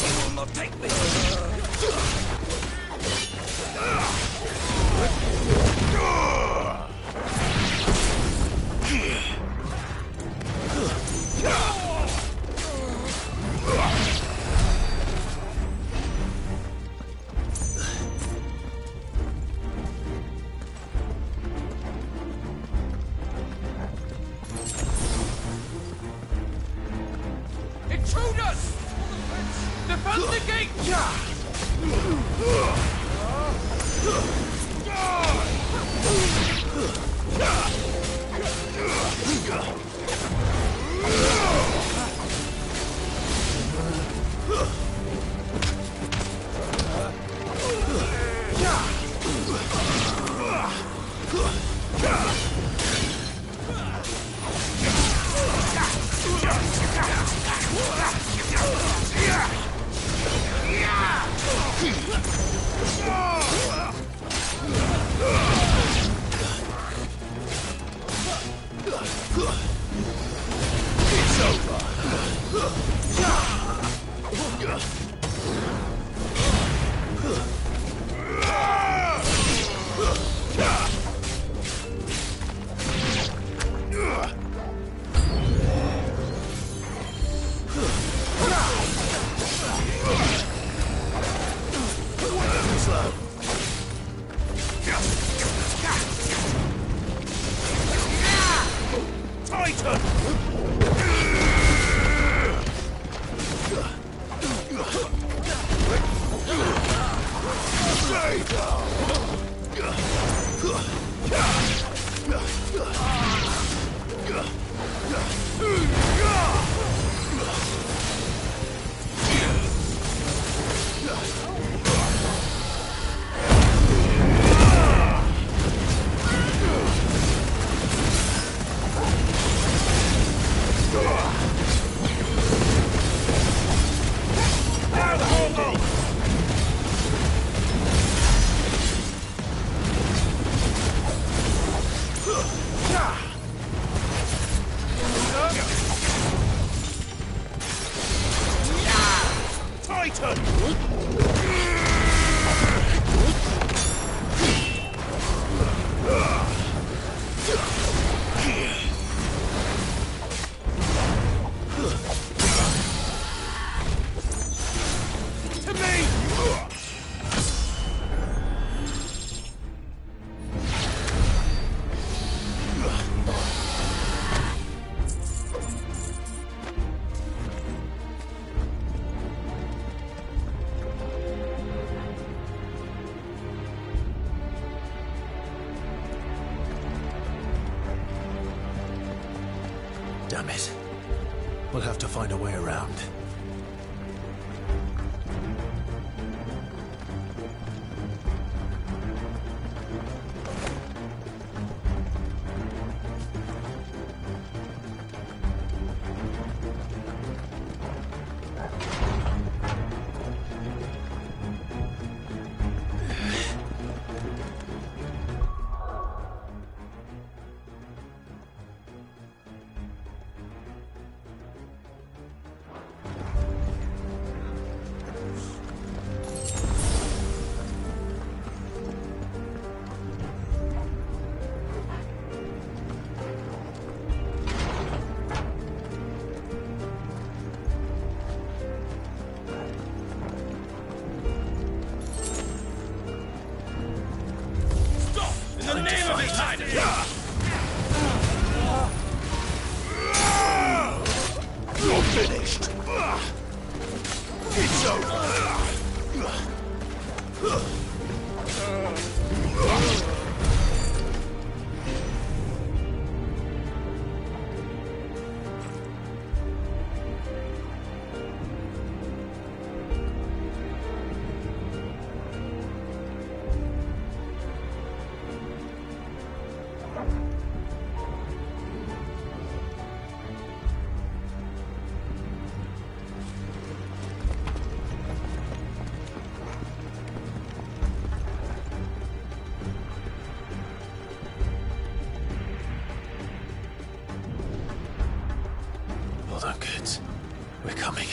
You will not take me. Intruders! Defend the gate! Damn it. We'll have to find a way around. Hold on, kids. We're coming.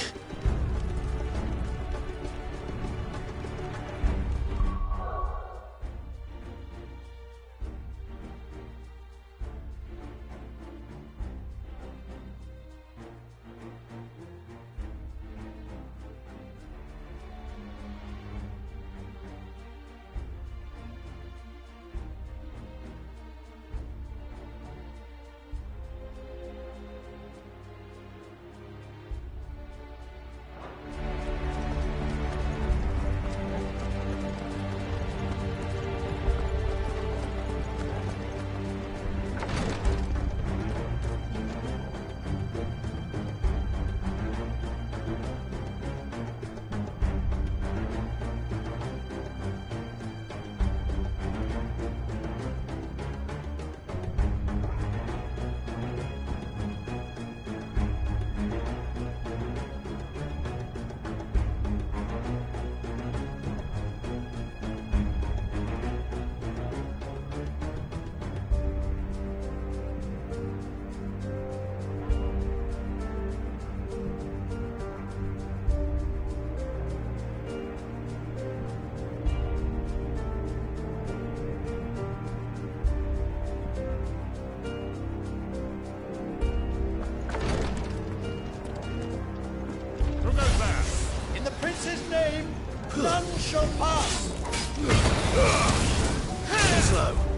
Prince's name, none shall pass. Slow.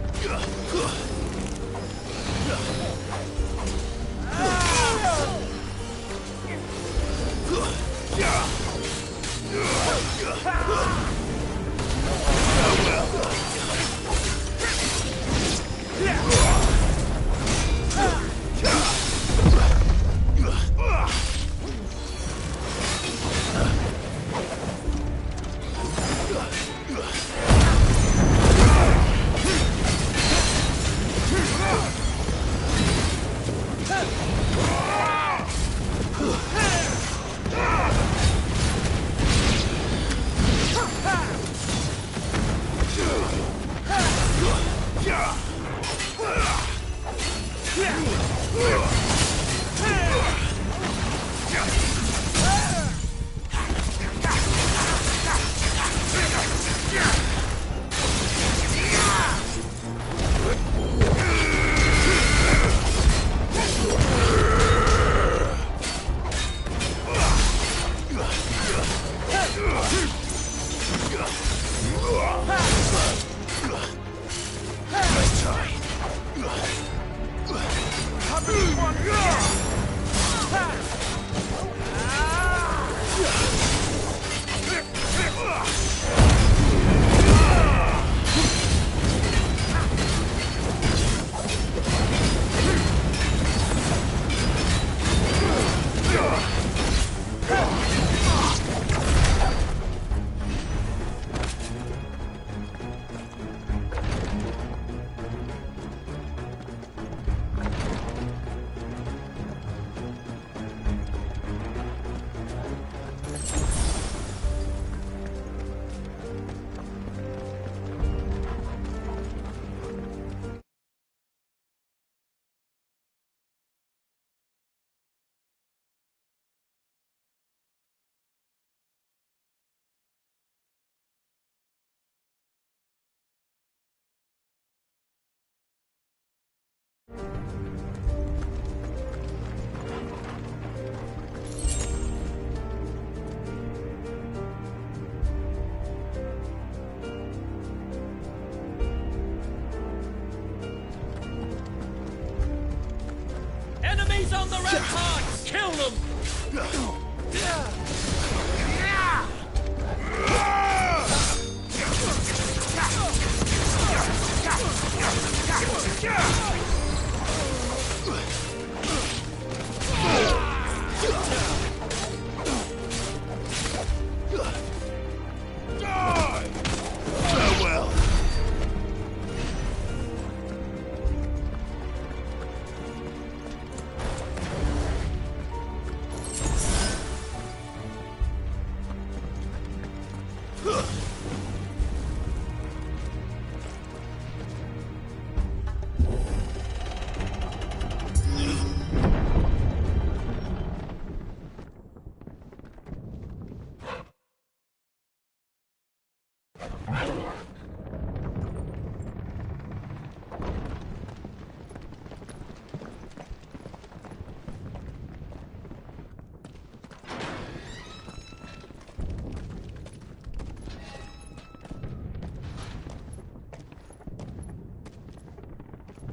Let's try. Enemies on the ramparts! Kill them! Farewell.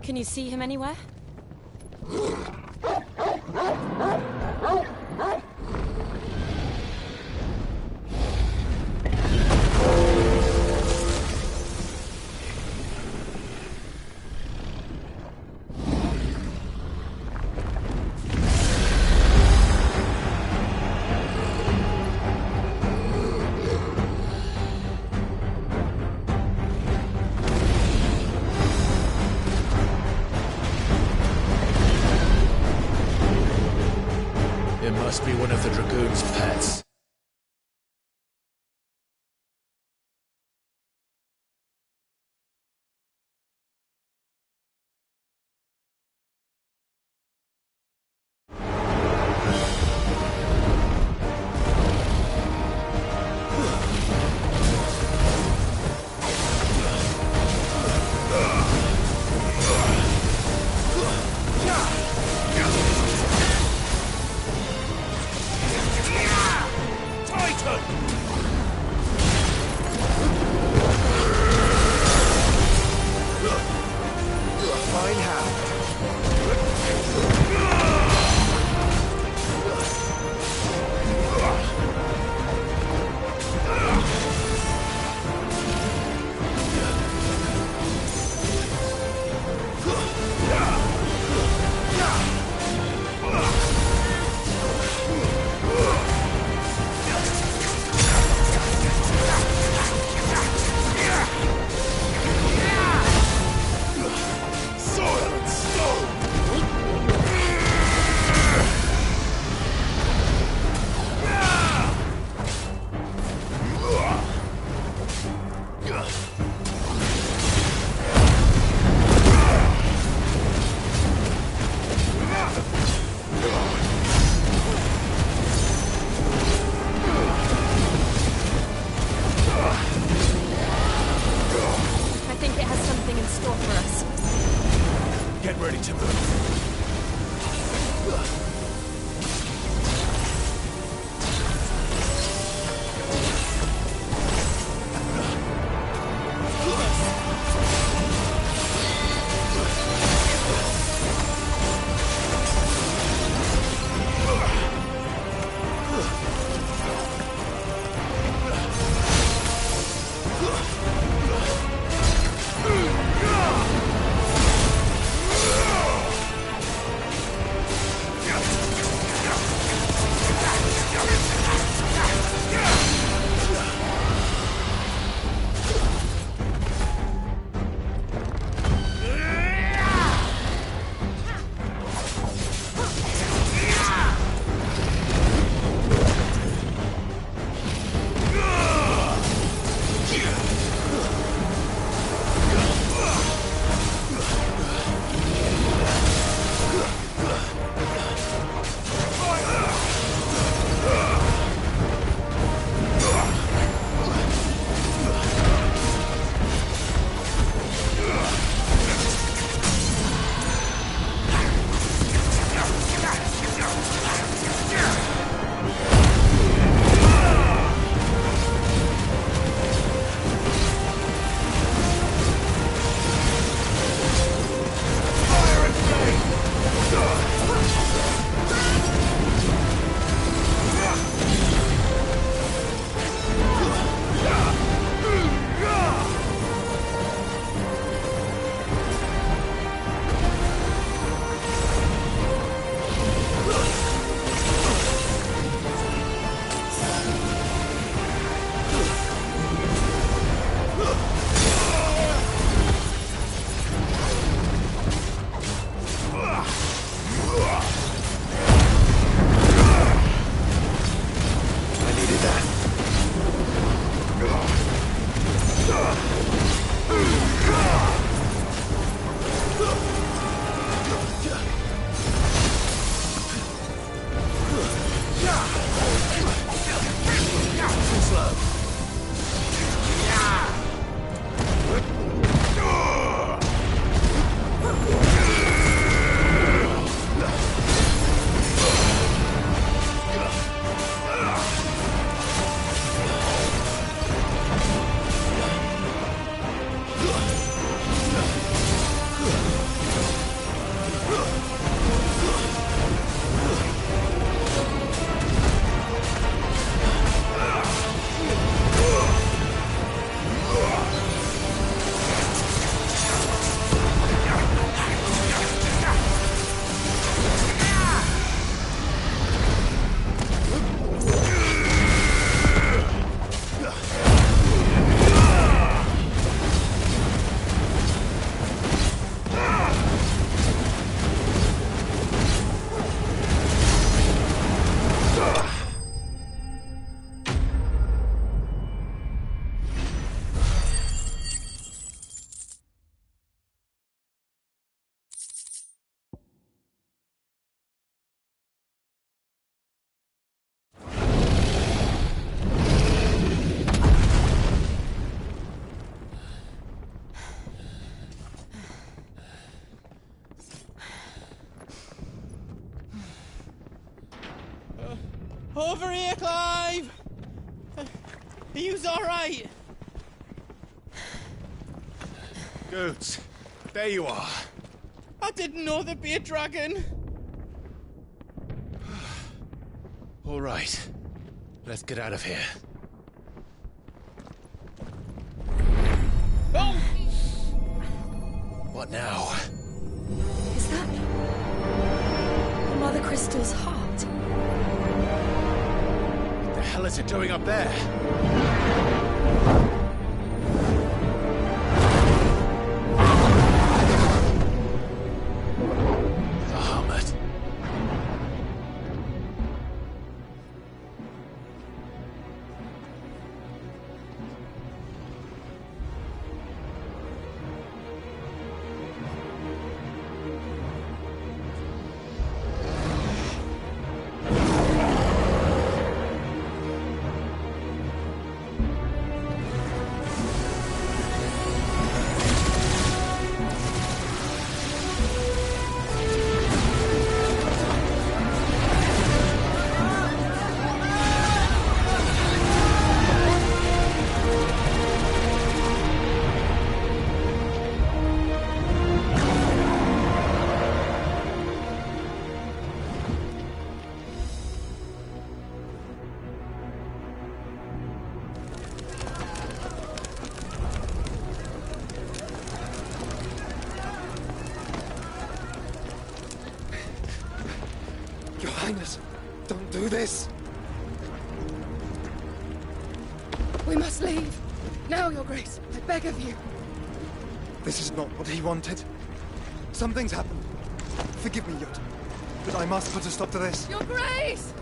Can you see him anywhere? It must be one of the Dragoon's pets. Are yous alright? Goods, there you are. I didn't know there'd be a dragon. All right. Let's get out of here. Oh! What now? Is that Mother Crystal's heart? What the hell is it doing up there? Bahamut. Your Highness, don't do this! We must leave. Now, Your Grace. I beg of you. This is not what he wanted. Something's happened. Forgive me, Yut, but I must put a stop to this. Your Grace!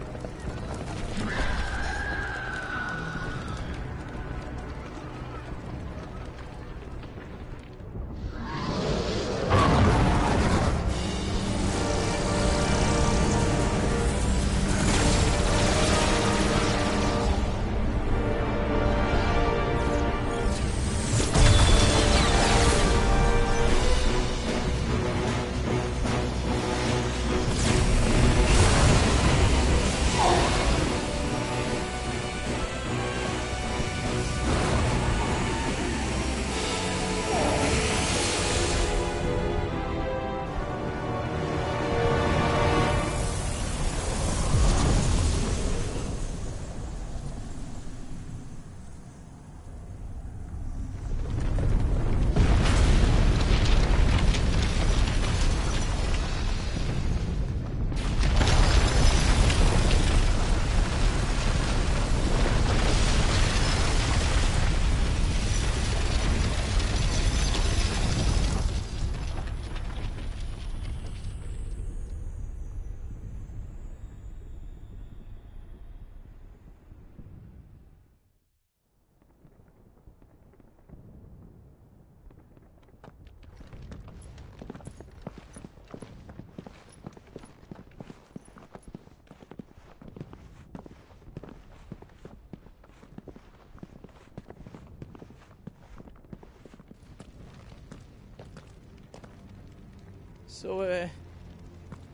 So,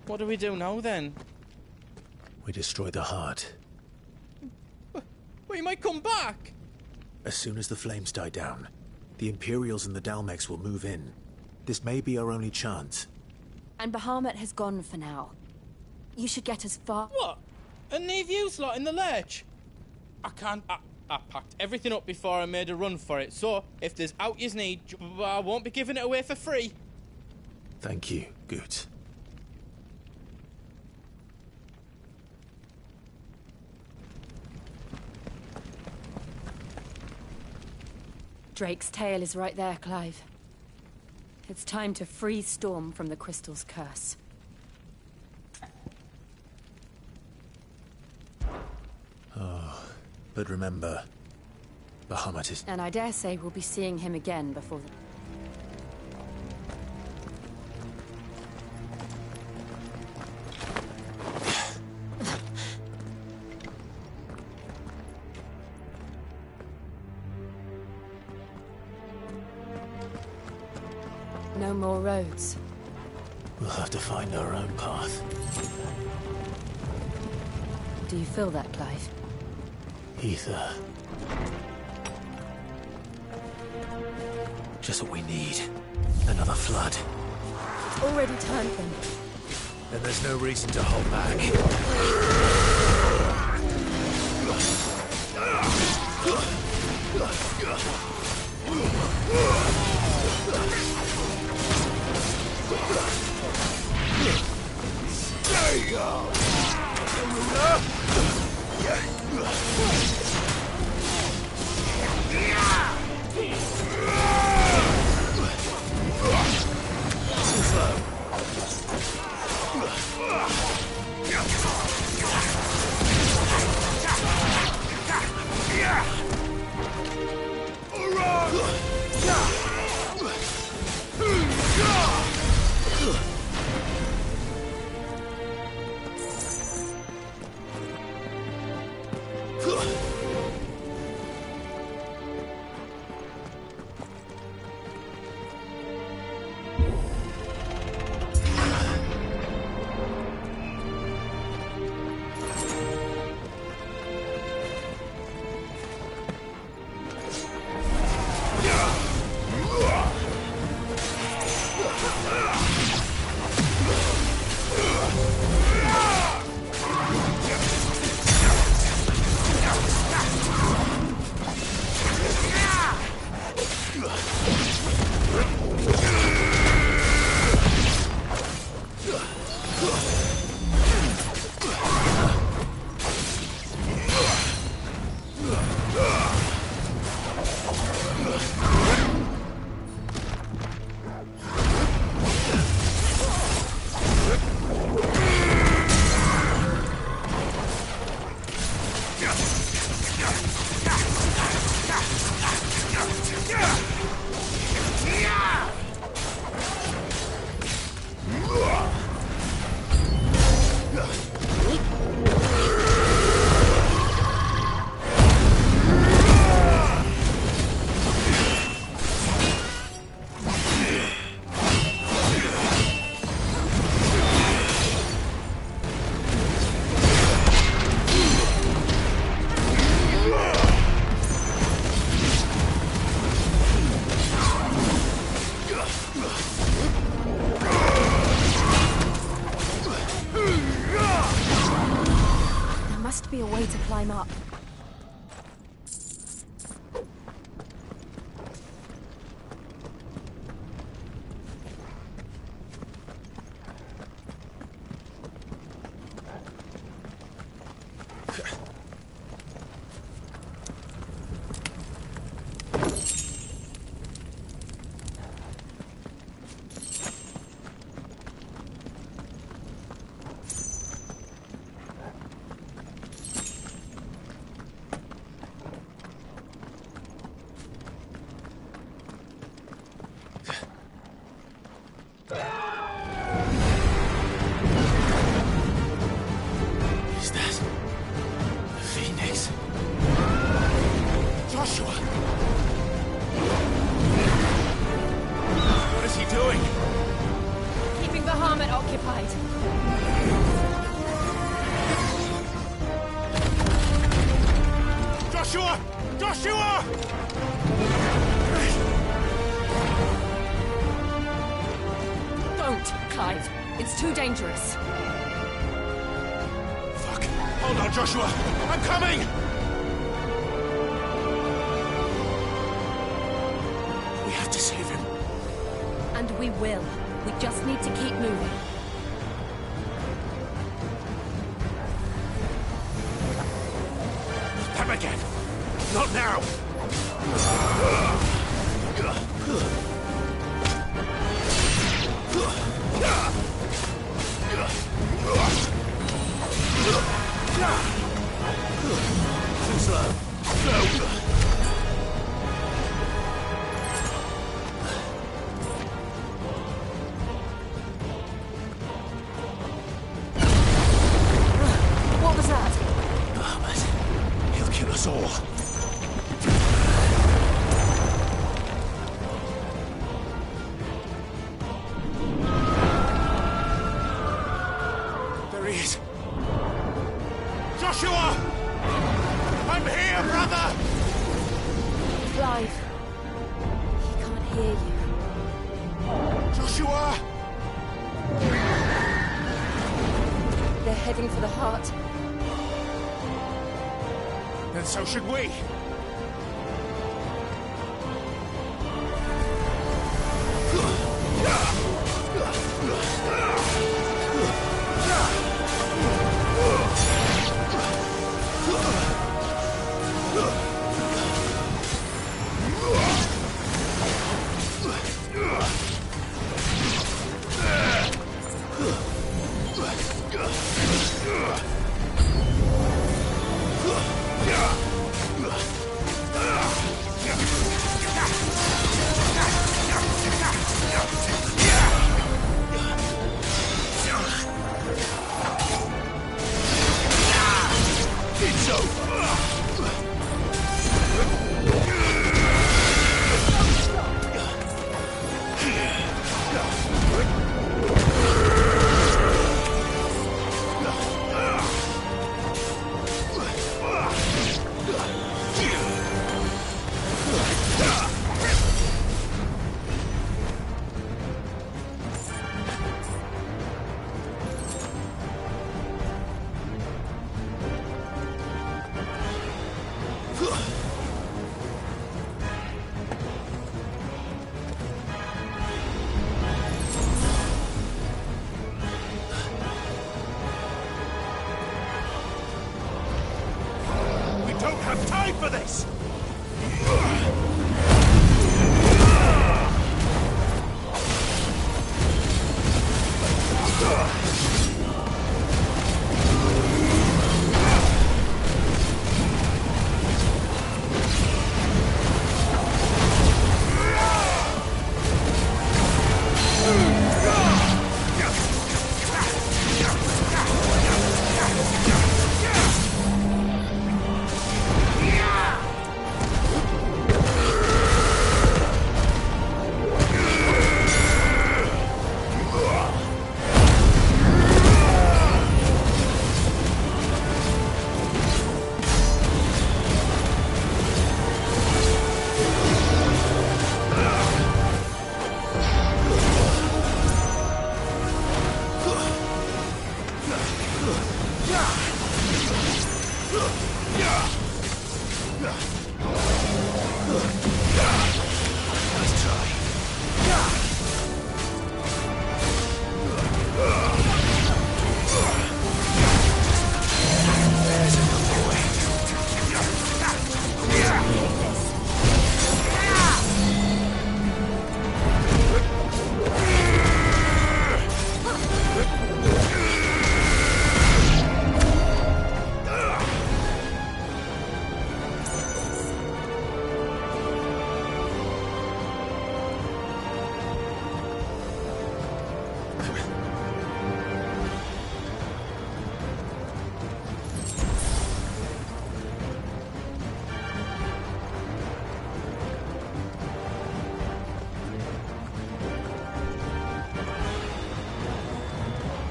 what do we do now, then? We destroy the heart. Well, you might come back! As soon as the flames die down, the Imperials and the Dalmex will move in. This may be our only chance. And Bahamut has gone for now. You should get as far... What? And leave you lot in the lurch? I can't... I packed everything up before I made a run for it, so if there's out yous need, I won't be giving it away for free. Thank you, Goots. Drake's tail is right there, Clive. It's time to free Storm from the Crystal's curse. Oh, but remember, Bahamut is... And I dare say we'll be seeing him again before the... No more roads. We'll have to find our own path. Do you feel that, Clive? Ether. Just what we need. Another flood. It's already turned them. Then there's no reason to hold back. Be a way to climb up. It's too dangerous. Fuck. Hold on, Joshua. I'm coming! We have to save him. And we will. We just need to keep moving. Them again! Not now! Too slow. Go! What was that? Ahmed. He'll kill us all. There he is. Joshua! I'm here! Clive. He can't hear you. Joshua! They're heading for the heart. Then so should we. It's over! for this!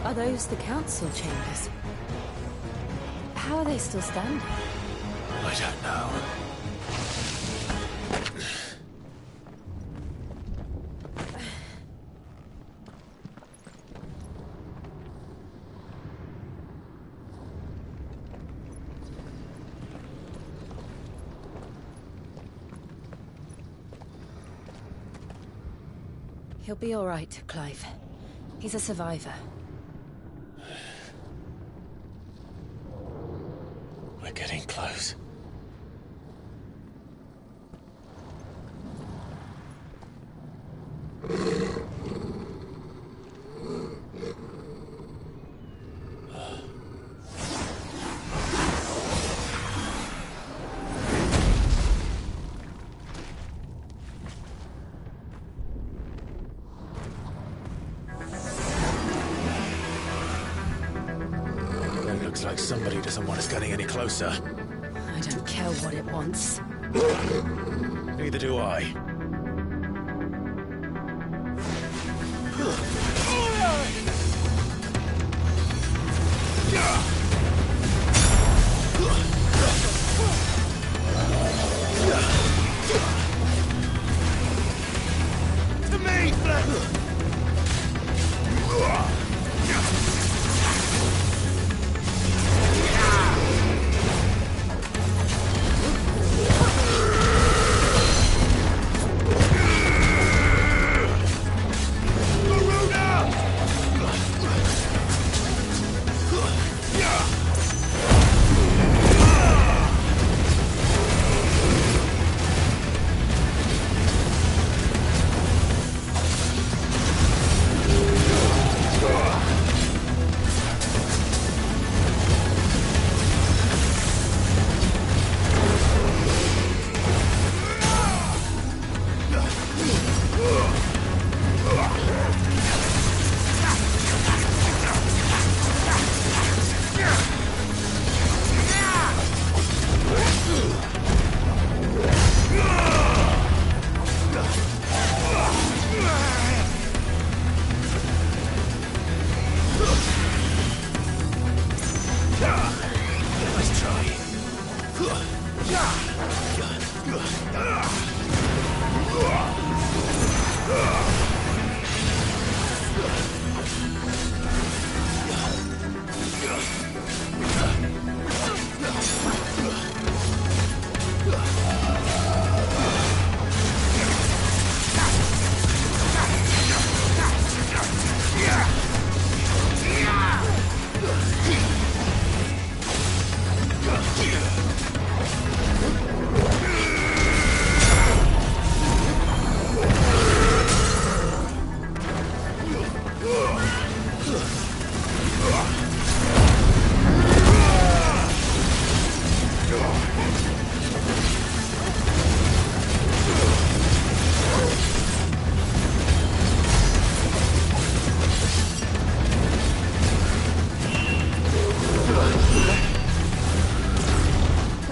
Are those the council chambers? How are they still standing? I don't know. He'll be all right, Clive. He's a survivor. We're getting close. It looks like somebody doesn't want us getting any closer. I don't care what it wants. Neither do I.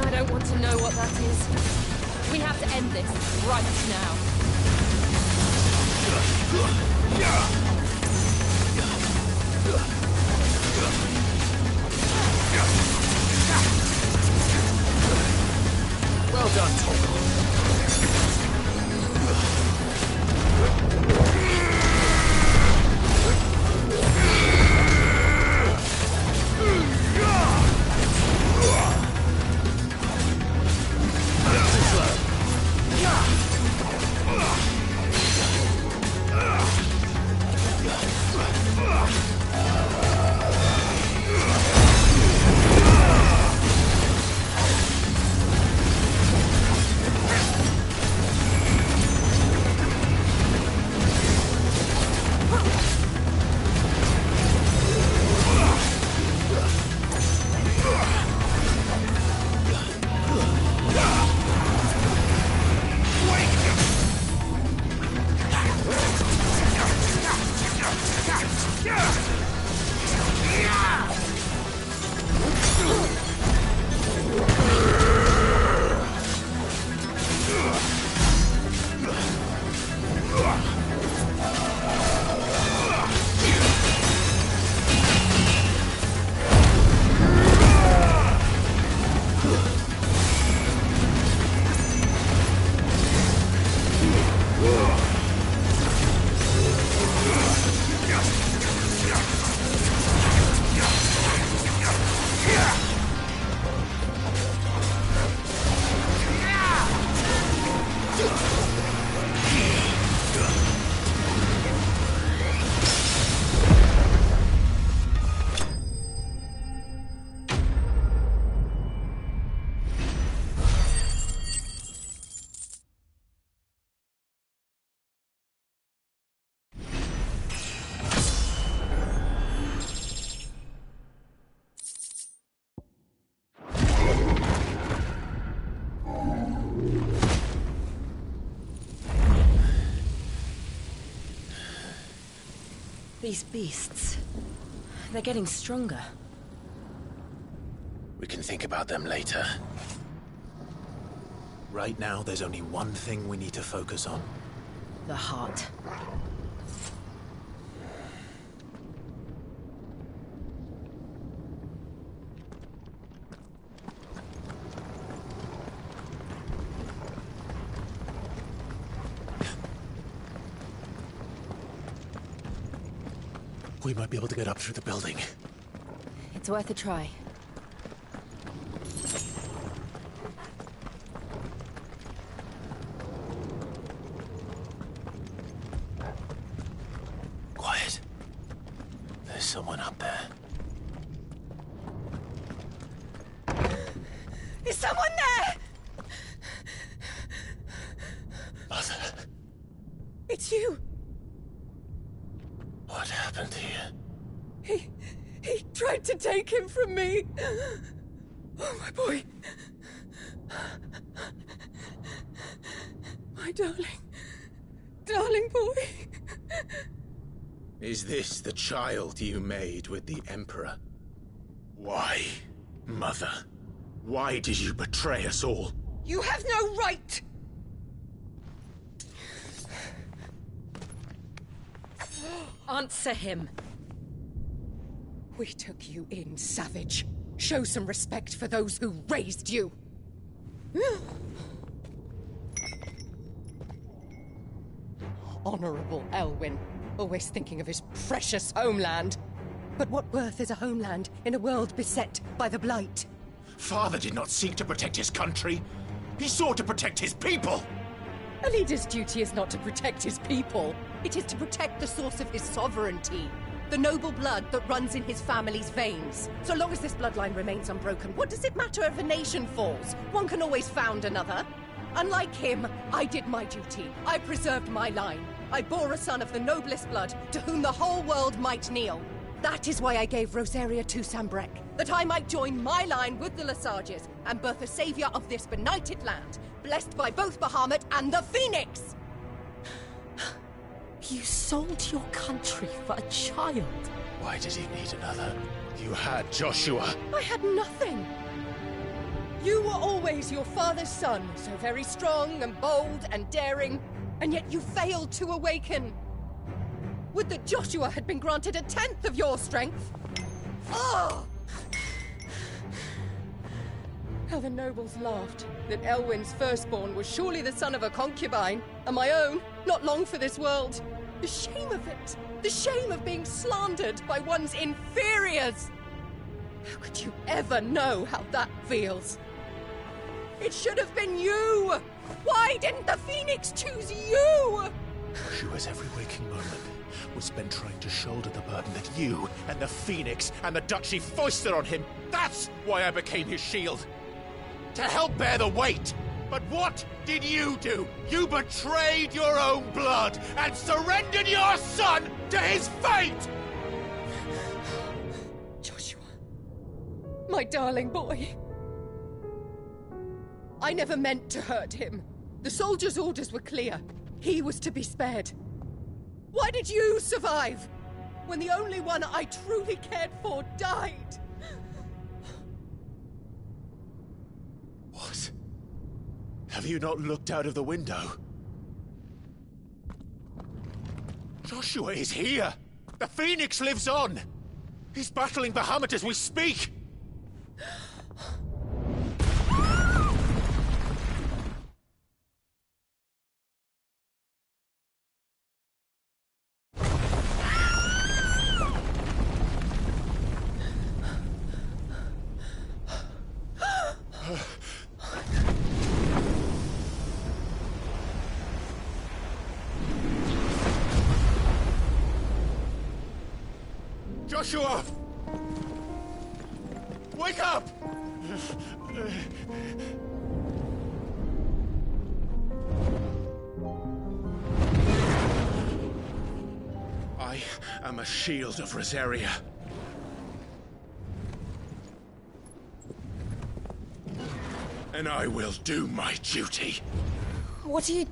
I don't want to know what that is. We have to end this right now. Well done, Torgal. These beasts, they're getting stronger. We can think about them later. Right now, there's only one thing we need to focus on. The heart. We might be able to get up through the building. It's worth a try. Quiet. There's someone up there. Is someone there? Mother. It's you. What happened to you? He tried to take him from me. Oh, my boy. My darling boy. Is this the child you made with the Emperor? Why, Mother? Why did you betray us all? You have no right! Answer him. We took you in, savage. Show some respect for those who raised you. Honorable Elwyn, always thinking of his precious homeland. But what worth is a homeland in a world beset by the Blight? Father did not seek to protect his country. He sought to protect his people. A leader's duty is not to protect his people. It is to protect the source of his sovereignty. The noble blood that runs in his family's veins. So long as this bloodline remains unbroken, what does it matter if a nation falls? One can always found another. Unlike him, I did my duty. I preserved my line. I bore a son of the noblest blood, to whom the whole world might kneel. That is why I gave Rosaria to Sambrek, that I might join my line with the Lesages and birth a savior of this benighted land, blessed by both Bahamut and the Phoenix! You sold your country for a child. Why did he need another? You had Joshua. I had nothing. You were always your father's son, so very strong and bold and daring, and yet you failed to awaken. Would that Joshua had been granted 1/10 of your strength? Oh! How the nobles laughed that Elwyn's firstborn was surely the son of a concubine, and my own, not long for this world. The shame of it! The shame of being slandered by one's inferiors! How could you ever know how that feels? It should have been you! Why didn't the Phoenix choose you? Joshua's every waking moment was spent trying to shoulder the burden that you and the Phoenix and the Duchy foisted on him. That's why I became his shield. To help bear the weight. But what did you do? You betrayed your own blood and surrendered your son to his fate! Joshua. My darling boy. I never meant to hurt him. The soldiers' orders were clear. He was to be spared. Why did you survive? When the only one I truly cared for died? What? Have you not looked out of the window? Joshua is here! The Phoenix lives on! He's battling Bahamut as we speak! Joshua! Wake up! I am a shield of Rosaria. And I will do my duty. What are you...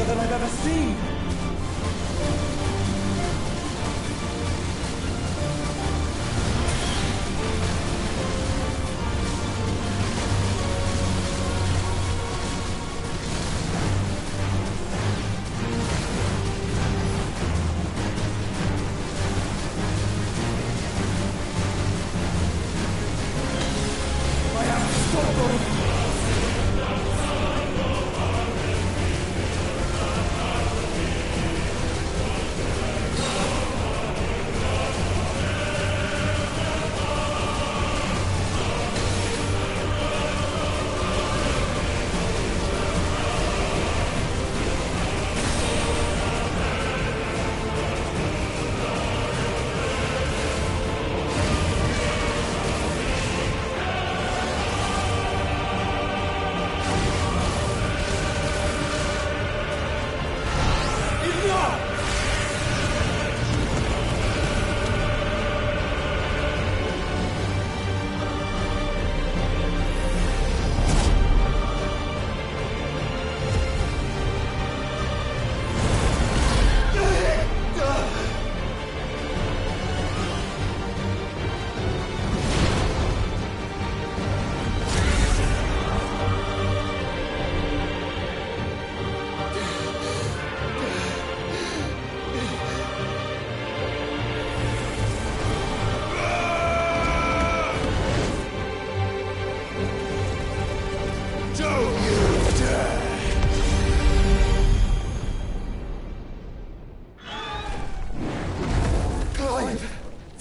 closer than I've ever seen.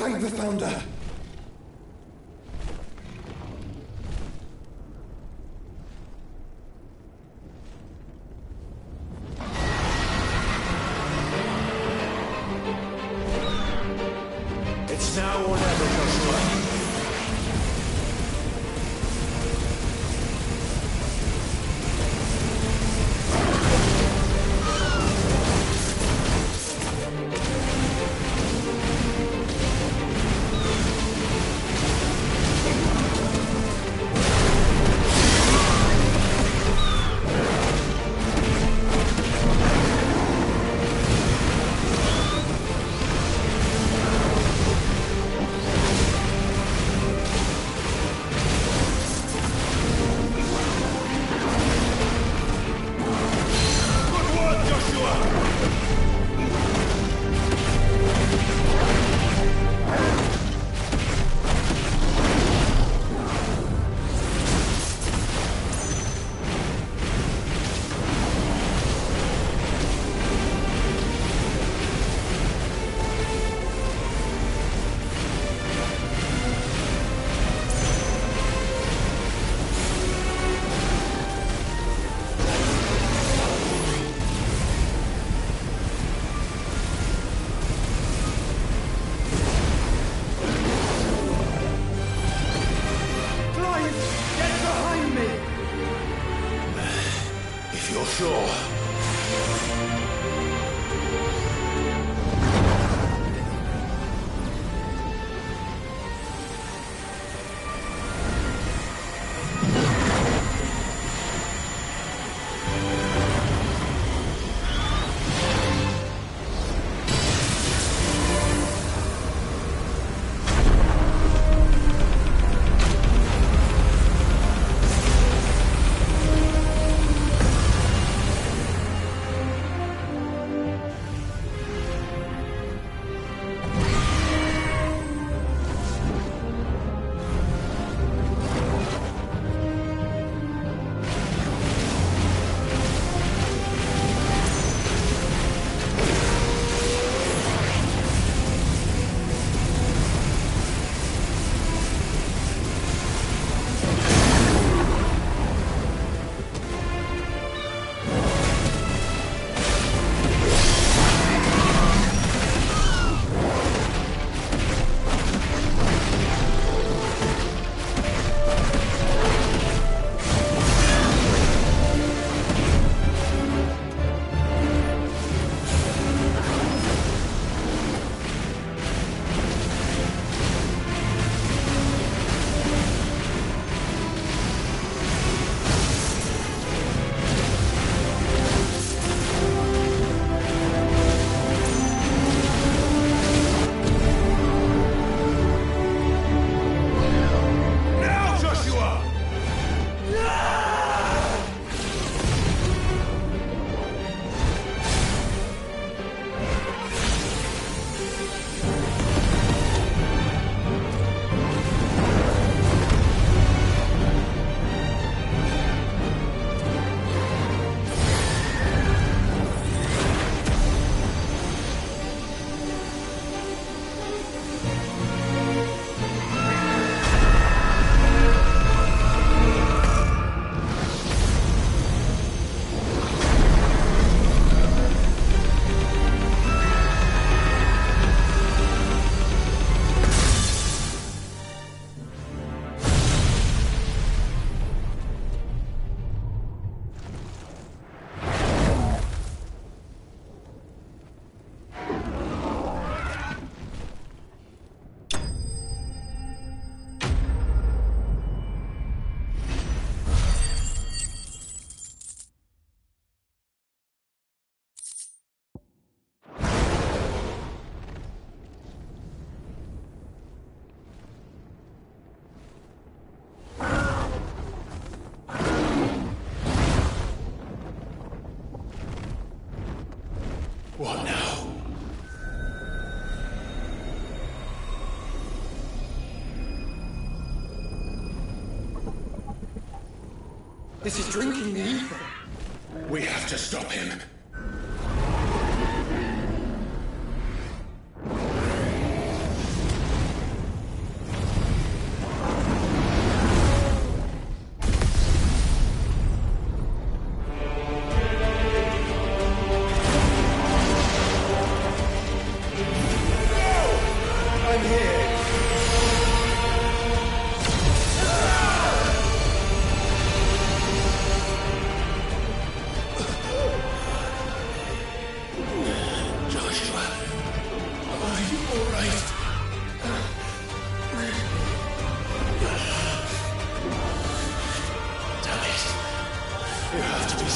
Thank the Founder! It's now or never, Joshua. This is drinking the ether. We have to stop him.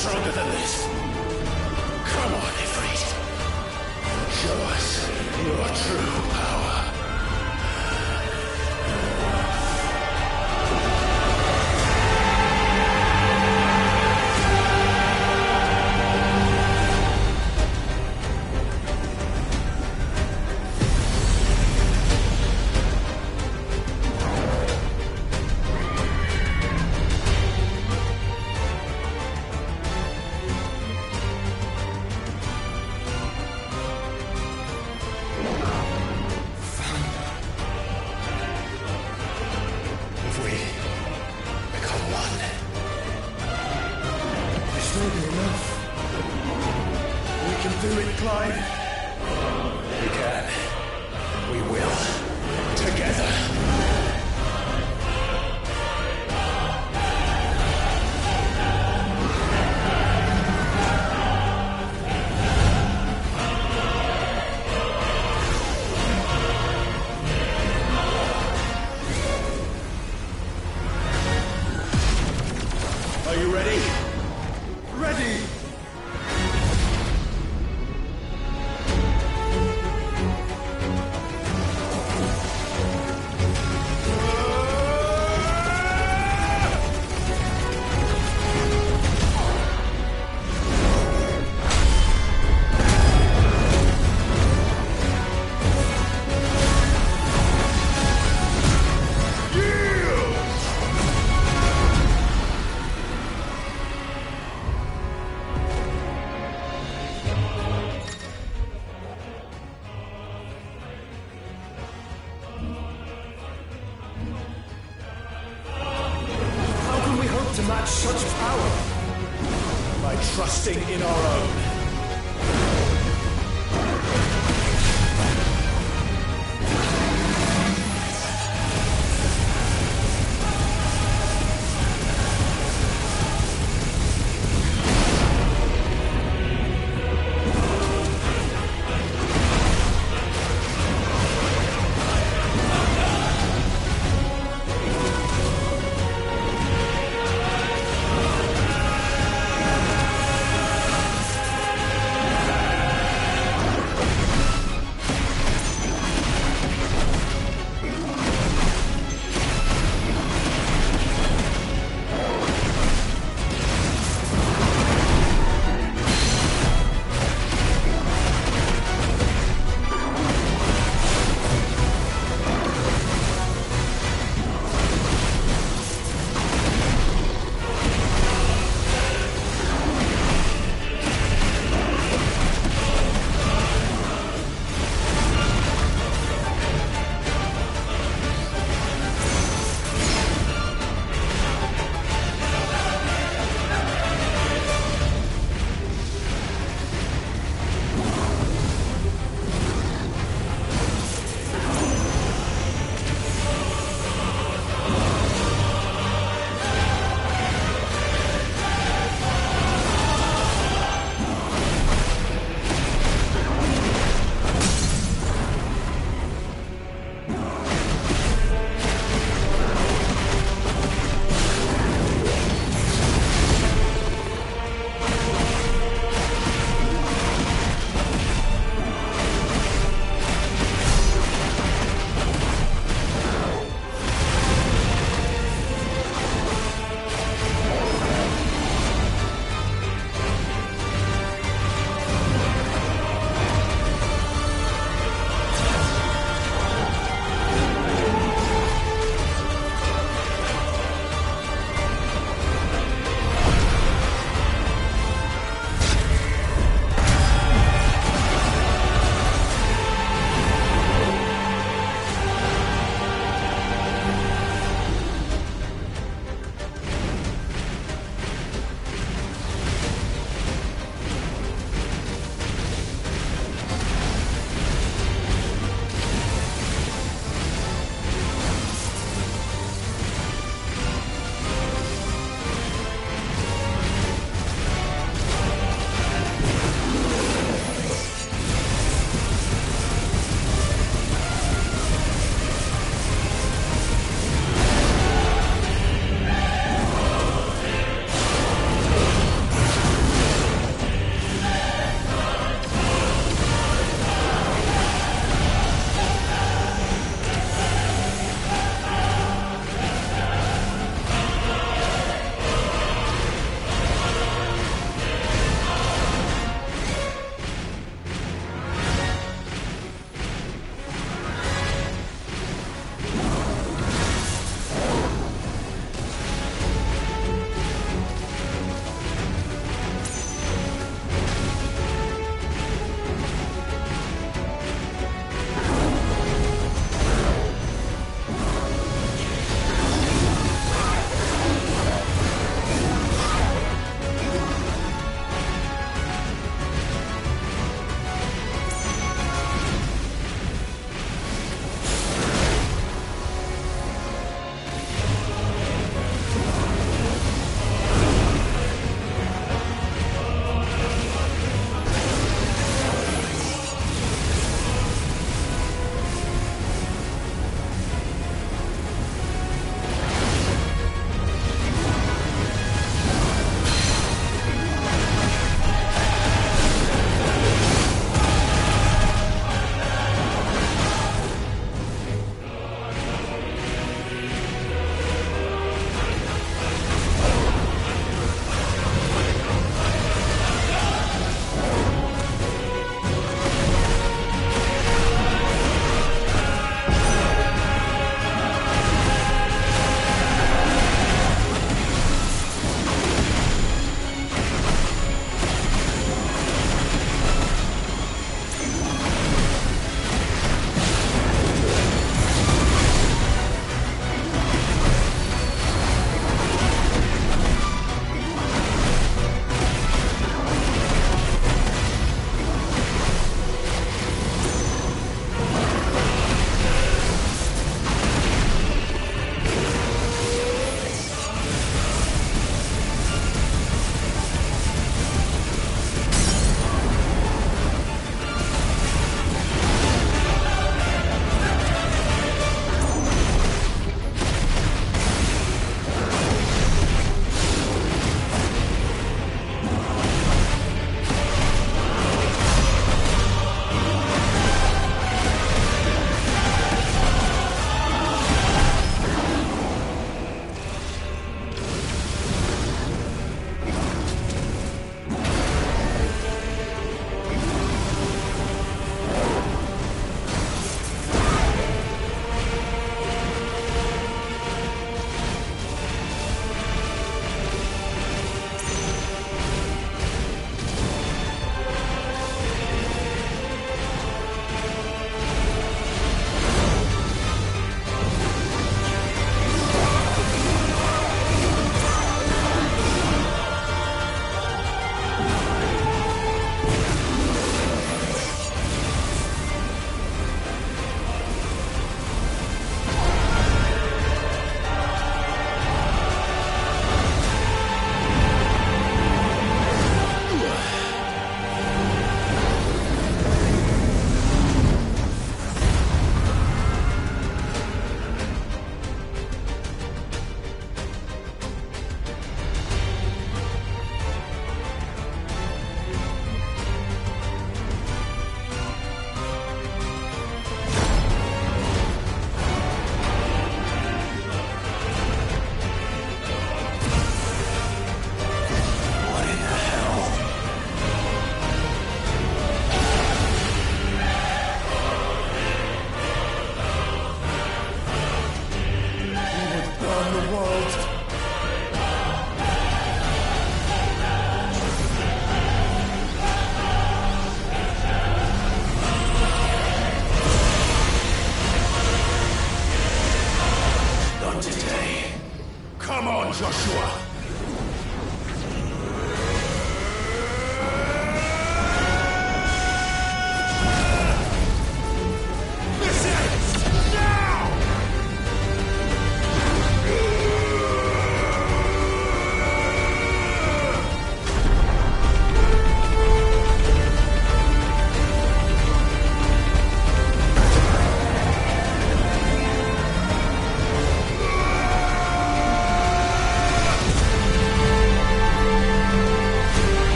Stronger than this. Come on, Ifrit. Show us your true power. To match such power by trusting in our own.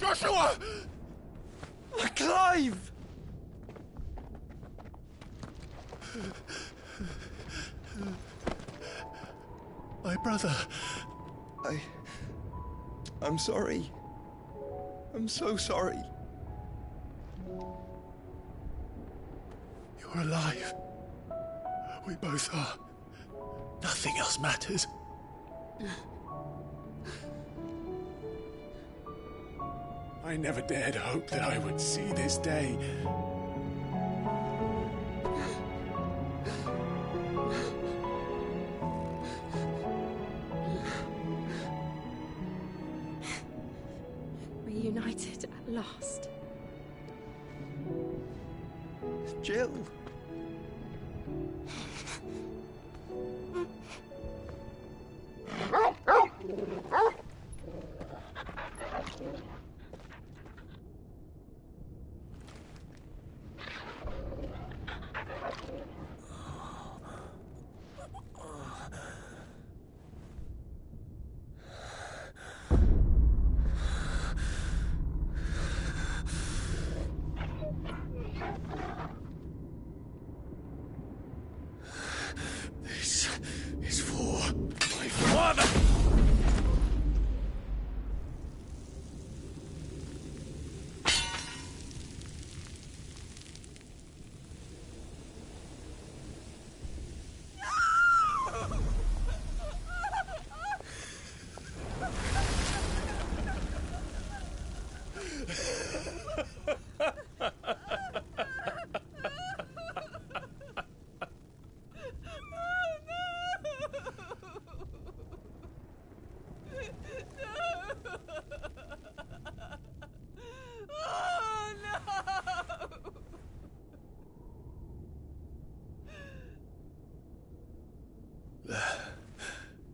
Joshua! Clive! My brother. I'm sorry. I'm so sorry. You're alive. We both are. Nothing else matters. I never dared hope that I would see this day. Reunited at last. Jill. This is for my father!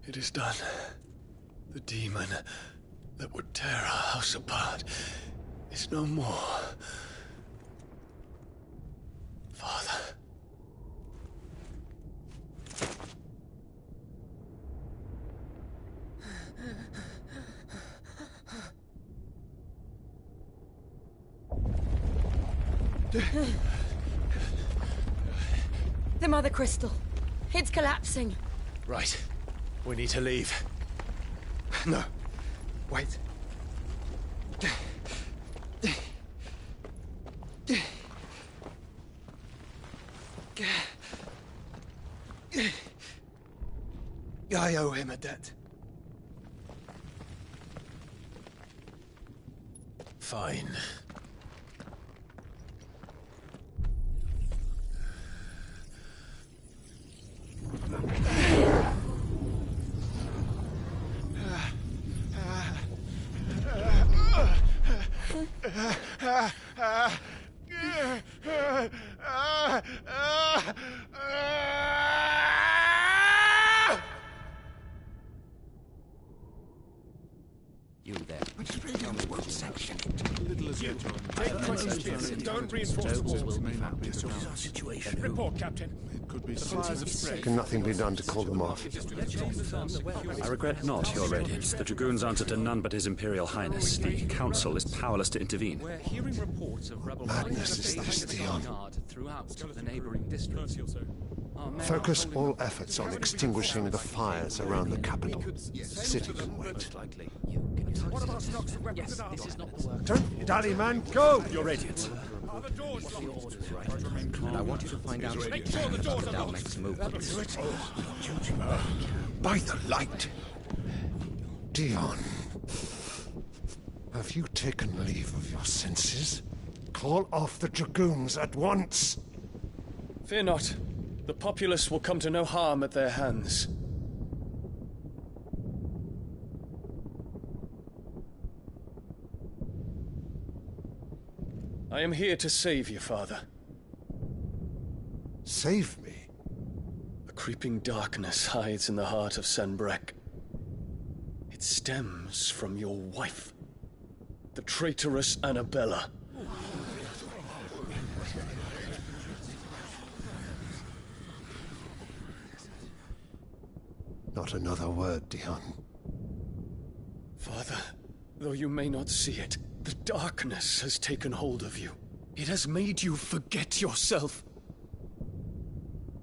It is done. The demon that would tear our house apart is no more. Father. The Mother Crystal. It's collapsing. Right. We need to leave. No. Wait. I owe him a debt. Fine. You there. Tell me what section. Don't reinforce the walls. This is our situation. Report, Captain. Can nothing be done to call them off? I regret not, Your Radiance. The Dragoons answer to none but His Imperial Highness. The Council is powerless to intervene. We're hearing reports of rebel Madness is this, Theon. throughout the neighboring districts. Focus all efforts on extinguishing the fires around the capital. The city can wait. Yes, this is not the work. Don't dally, man, go! Your Radiance. And I want you to find out if the Dalmec's movements. By the light! Dion, have you taken leave of your senses? Call off the Dragoons at once! Fear not. The populace will come to no harm at their hands. I am here to save you, Father. Save me? A creeping darkness hides in the heart of Sanbreque. It stems from your wife, the traitorous Annabella. Not another word, Dion. Father, though you may not see it, the darkness has taken hold of you. It has made you forget yourself.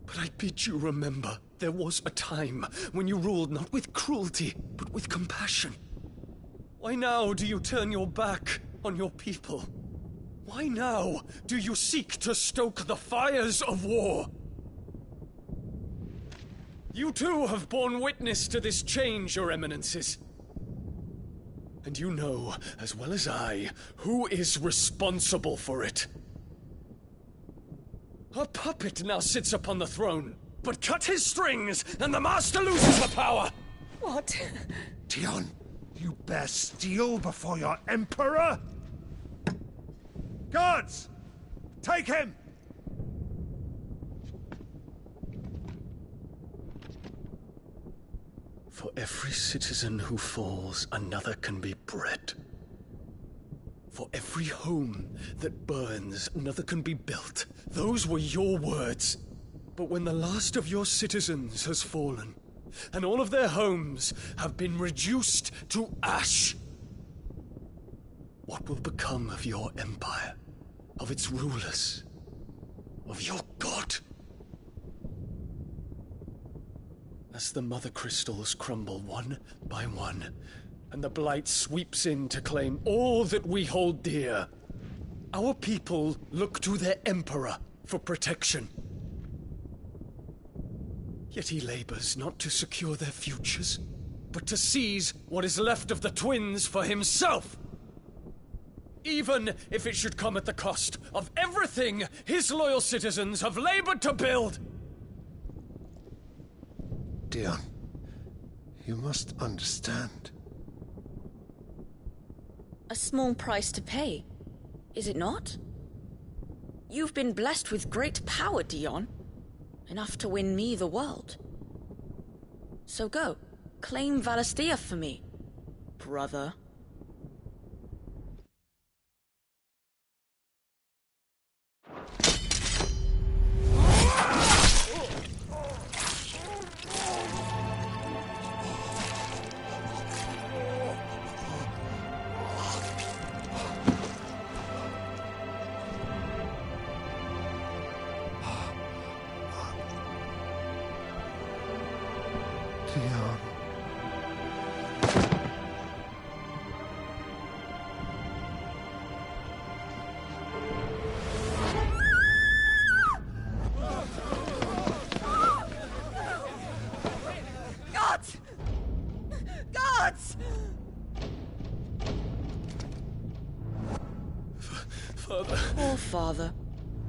But I bid you remember, there was a time when you ruled not with cruelty, but with compassion. Why now do you turn your back on your people? Why now do you seek to stoke the fires of war? You too have borne witness to this change, Your Eminences. And you know, as well as I, who is responsible for it. A puppet now sits upon the throne, but cut his strings, and the master loses the power! What? Dion, you bear steel before your emperor? Guards! Take him! For every citizen who falls, another can be bred. For every home that burns, another can be built. Those were your words. But when the last of your citizens has fallen, and all of their homes have been reduced to ash, what will become of your empire, of its rulers, of your god? As the mother crystals crumble one by one, and the blight sweeps in to claim all that we hold dear, our people look to their emperor for protection. Yet he labors not to secure their futures, but to seize what is left of the twins for himself. Even if it should come at the cost of everything his loyal citizens have labored to build. Dion, you must understand. A small price to pay, is it not? You've been blessed with great power, Dion. Enough to win me the world. So go, claim Valisthea for me, brother. Dion. Gods! Gods! Father. Poor father.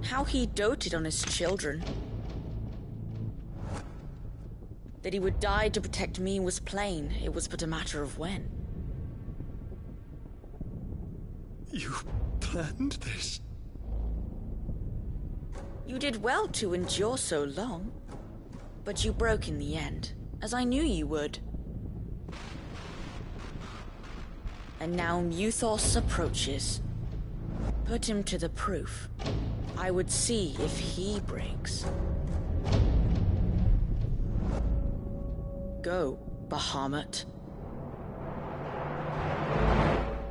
How he doted on his children. That he would die to protect me was plain. It was but a matter of when. You planned this? You did well to endure so long. But you broke in the end, as I knew you would. And now Muthos approaches. Put him to the proof. I would see if he breaks. Go, Bahamut.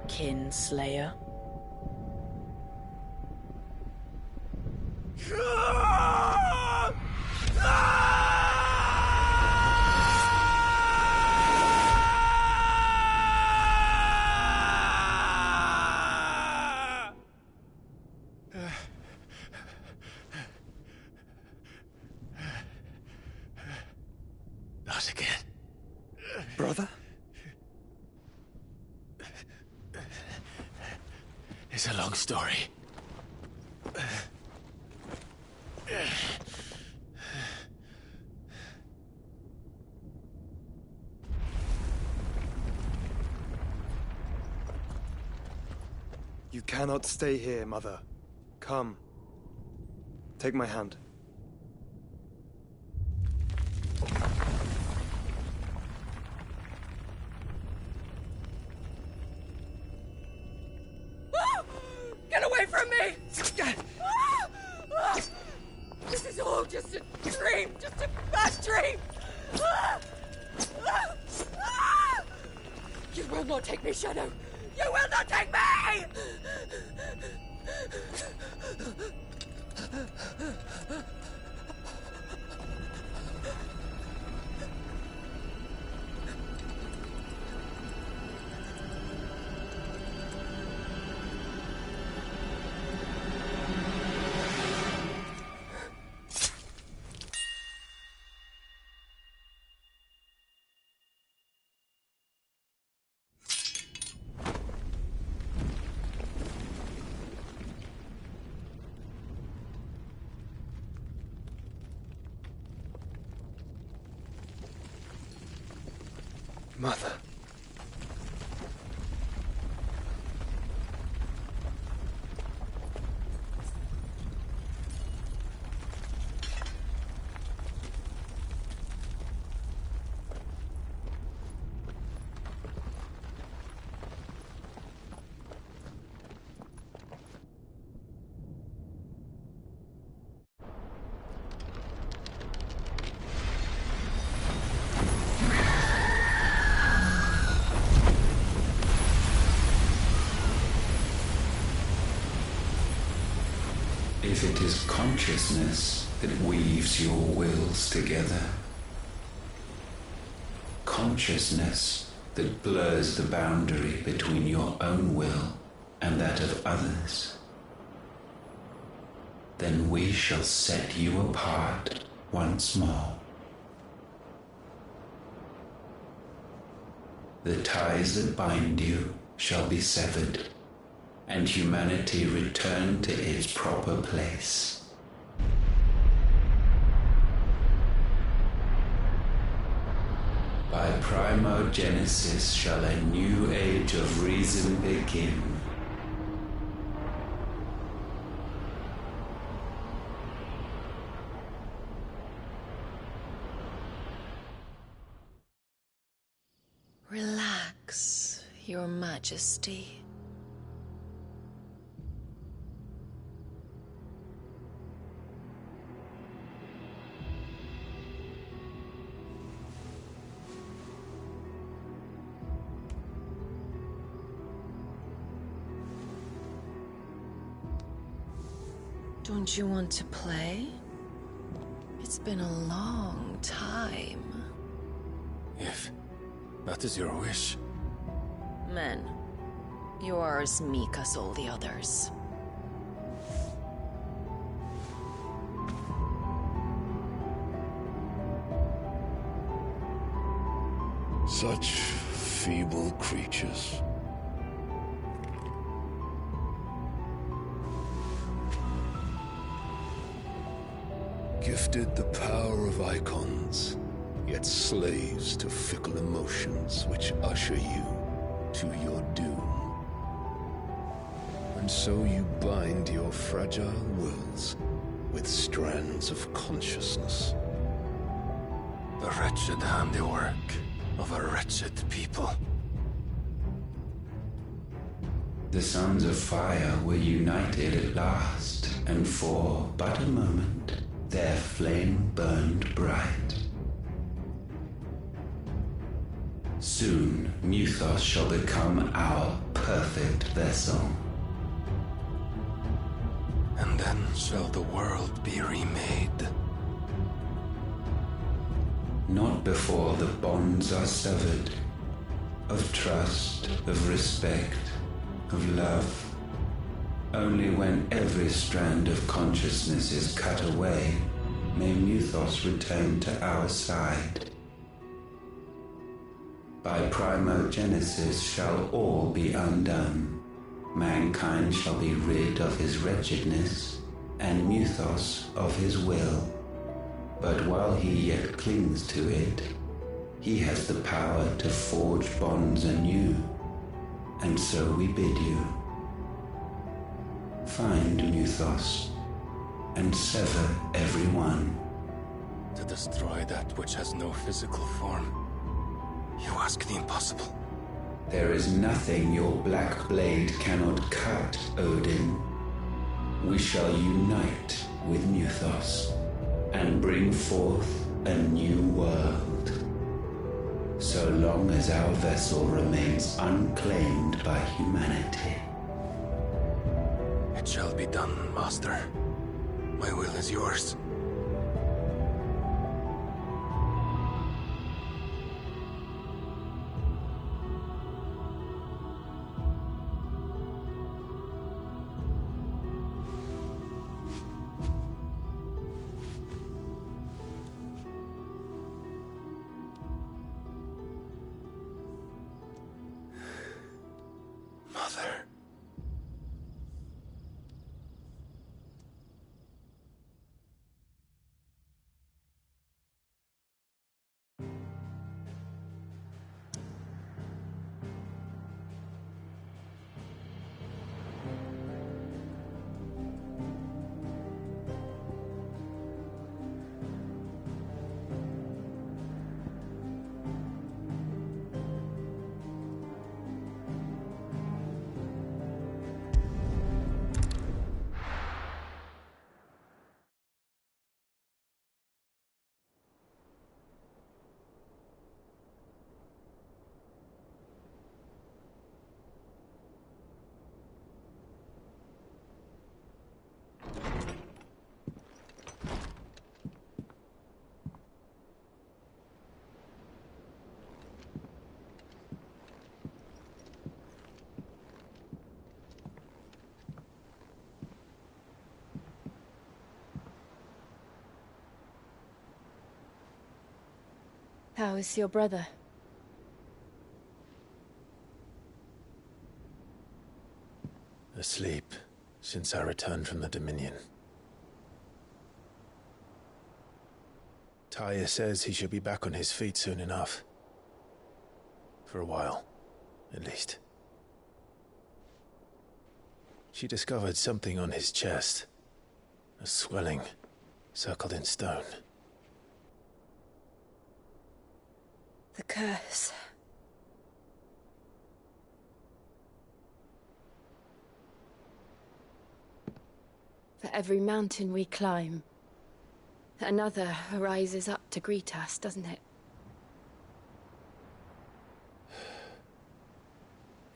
Kinslayer. Not again. Brother? It's a long story. You cannot stay here, Mother. Come. Take my hand. Get away from me! This is all just a dream, just a bad dream! You will not take me, Shadow! You will not take me! Mother. If it is consciousness that weaves your wills together, consciousness that blurs the boundary between your own will and that of others, then we shall set you apart once more. The ties that bind you shall be severed, and humanity return to its proper place. By primogenesis shall a new age of reason begin. Relax, Your Majesty. Don't you want to play? It's been a long time. If that is your wish. Men, you are as meek as all the others. Such feeble creatures. Gifted the power of icons, yet slaves to fickle emotions which usher you to your doom. And so you bind your fragile wills with strands of consciousness. The wretched handiwork of a wretched people. The sons of fire were united at last, and for but a moment their flame burned bright. Soon Mythos shall become our perfect vessel. And then shall the world be remade. Not before the bonds are severed, of trust, of respect, of love. Only when every strand of consciousness is cut away, may Mythos return to our side. By primogenesis shall all be undone. Mankind shall be rid of his wretchedness, and Mythos of his will. But while he yet clings to it, he has the power to forge bonds anew. And so we bid you, find Mythos, and sever every one. To destroy that which has no physical form. You ask the impossible. There is nothing your black blade cannot cut, Odin. We shall unite with Mythos, and bring forth a new world. so long as our vessel remains unclaimed by humanity. It shall be done, Master. My will is yours. Mother. How is your brother? Asleep since I returned from the Dominion. Taya says he should be back on his feet soon enough. For a while, at least. She discovered something on his chest. A swelling, circled in stone. The curse. For every mountain we climb, another rises up to greet us, doesn't it?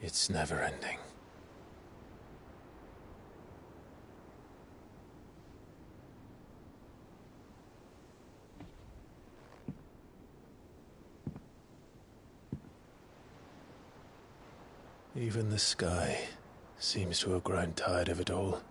It's never ending. Even the sky seems to have grown tired of it all.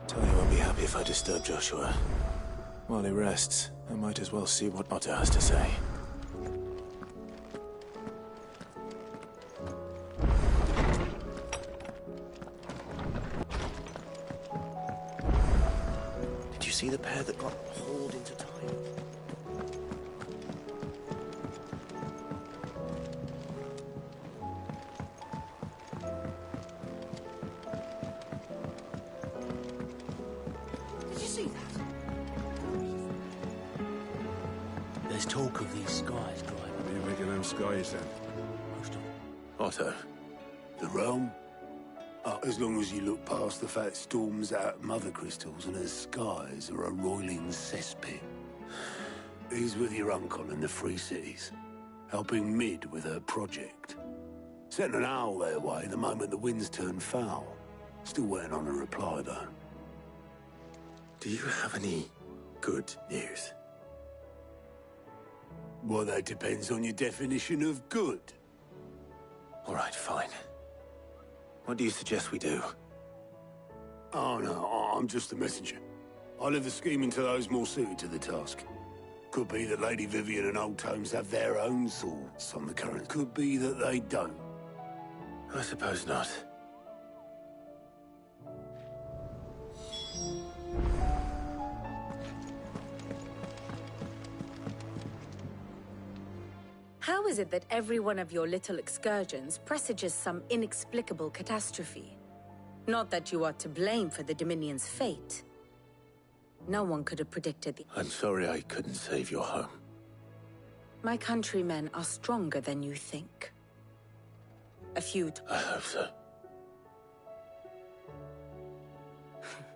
Tony won't be happy if I disturb Joshua. While he rests, I might as well see what Otter has to say. Did you see the pair that got hauled into time? Did you see that? There's talk of these skies growing. What are you making them skies then? Most of them. Otto. The realm? As long as you look past the fat storms out mother crystals and her skies are a roiling cesspit. He's with your uncle in the Free Cities, helping Mid with her project. Sent an owl their way the moment the winds turned foul. Still waiting on a reply, though. Do you have any good news? Well, that depends on your definition of good. All right, fine. What do you suggest we do? Oh, no, I'm just a messenger. I leave the scheming to those more suited to the task. Could be that Lady Vivian and Old Tomes have their own thoughts on the current. Could be that they don't. I suppose not. How is it that every one of your little excursions presages some inexplicable catastrophe? Not that you are to blame for the Dominion's fate. No one could have predicted the... I'm sorry I couldn't save your home. My countrymen are stronger than you think. A few... I hope so.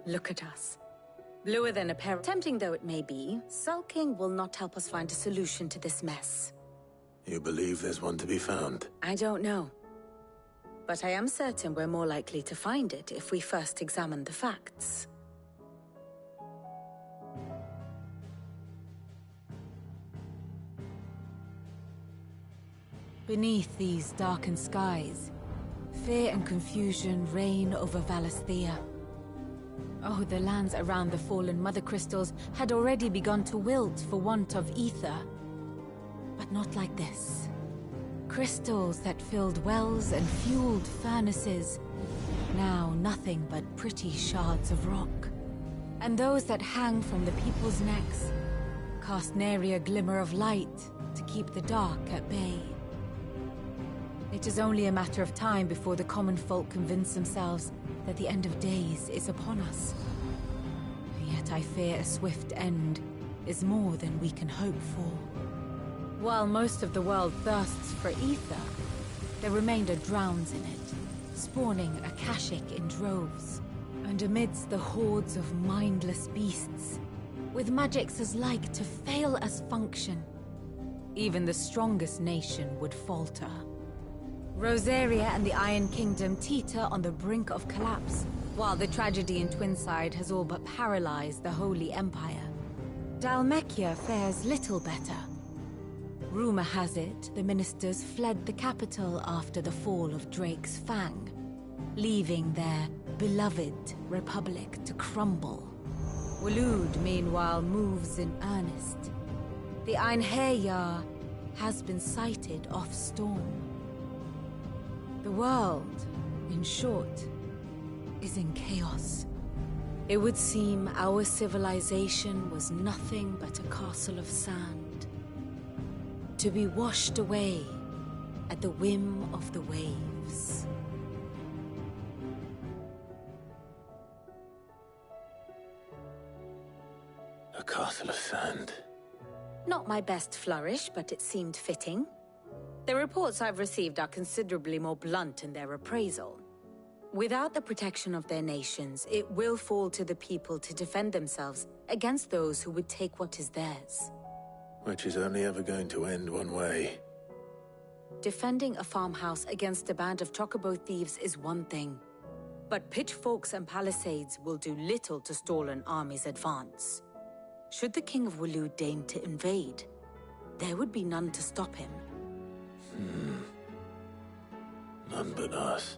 Look at us. Bluer than a pair. Tempting though it may be, sulking will not help us find a solution to this mess. You believe there's one to be found? I don't know. But I am certain we're more likely to find it if we first examine the facts. Beneath these darkened skies, fear and confusion reign over Valisthea. Oh, the lands around the fallen Mother Crystals had already begun to wilt for want of ether. But not like this. Crystals that filled wells and fueled furnaces. Now nothing but pretty shards of rock. And those that hang from the people's necks cast nary a glimmer of light to keep the dark at bay. It is only a matter of time before the common folk convince themselves that the end of days is upon us. Yet I fear a swift end is more than we can hope for. While most of the world thirsts for ether, the remainder drowns in it, spawning Akashic in droves. And amidst the hordes of mindless beasts, with magics as like to fail as function, even the strongest nation would falter. Rosaria and the Iron Kingdom teeter on the brink of collapse, while the tragedy in Twinside has all but paralyzed the Holy Empire. Dhalmekia fares little better. Rumor has it the ministers fled the capital after the fall of Drake's Fang, leaving their beloved republic to crumble. Waloed, meanwhile, moves in earnest. The Einherjar has been sighted off Storm. The world, in short, is in chaos. It would seem our civilization was nothing but a castle of sand, to be washed away at the whim of the waves. A castle of sand. Not my best flourish, but it seemed fitting. The reports I've received are considerably more blunt in their appraisal. Without the protection of their nations, it will fall to the people to defend themselves against those who would take what is theirs. Which is only ever going to end one way. Defending a farmhouse against a band of chocobo thieves is one thing, but pitchforks and palisades will do little to stall an army's advance. Should the King of Waloed deign to invade, there would be none to stop him. None but us.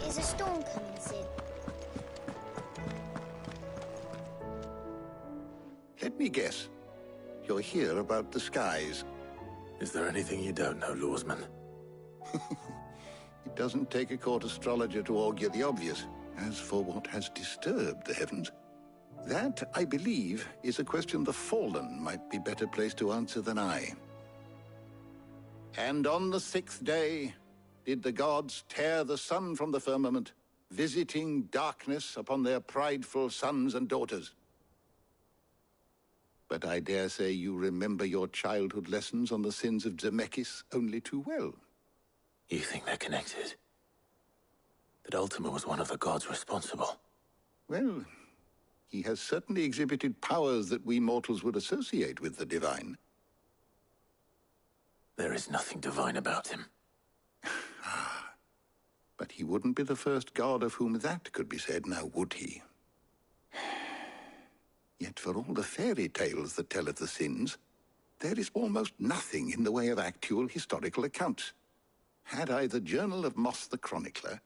Is a storm coming soon? Let me guess. You're here about the skies. Is there anything you don't know, Lawsman? It doesn't take a court astrologer to augur the obvious. As for what has disturbed the heavens, that, I believe, is a question the Fallen might be better placed to answer than I. And on the 6th day did the gods tear the sun from the firmament, visiting darkness upon their prideful sons and daughters. But I dare say you remember your childhood lessons on the sins of Zemeckis only too well. You think they're connected? That Ultima was one of the gods responsible? Well, he has certainly exhibited powers that we mortals would associate with the divine. There is nothing divine about him. But he wouldn't be the first god of whom that could be said, now would he? Yet for all the fairy tales that tell of the sins, there is almost nothing in the way of actual historical accounts. Had I the Journal of Moss the Chronicler,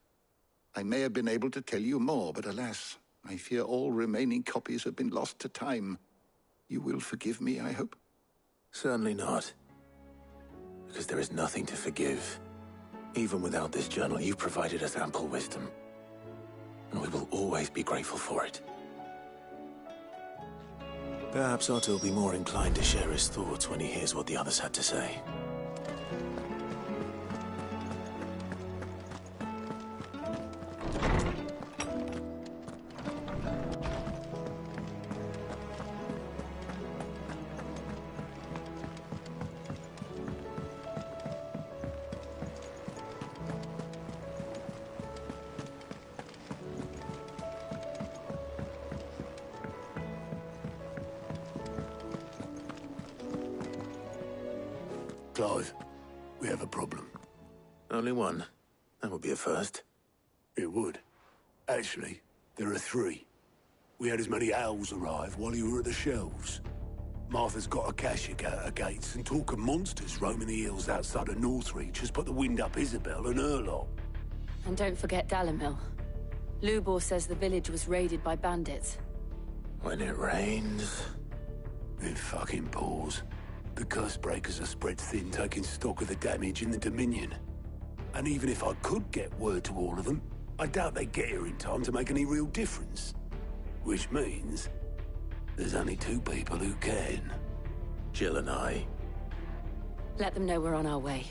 I may have been able to tell you more, but alas, I fear all remaining copies have been lost to time. You will forgive me, I hope? Certainly not. Because there is nothing to forgive. Even without this journal, you've provided us ample wisdom. And we will always be grateful for it. Perhaps Otto will be more inclined to share his thoughts when he hears what the others had to say. Clive, we have a problem. Only one. That would be a first. It would. Actually, there are three. We had as many owls arrive while you were at the shelves. Martha's got a Akashic out her gates, and talk of monsters roaming the hills outside of Northreach has put the wind up Isabel and her lot. And don't forget Dalimil. Lubor says the village was raided by bandits. When it rains... It fucking pours. The curse breakers are spread thin, taking stock of the damage in the Dominion. And even if I could get word to all of them, I doubt they'd get here in time to make any real difference. Which means there's only two people who can. Jill and I. Let them know we're on our way.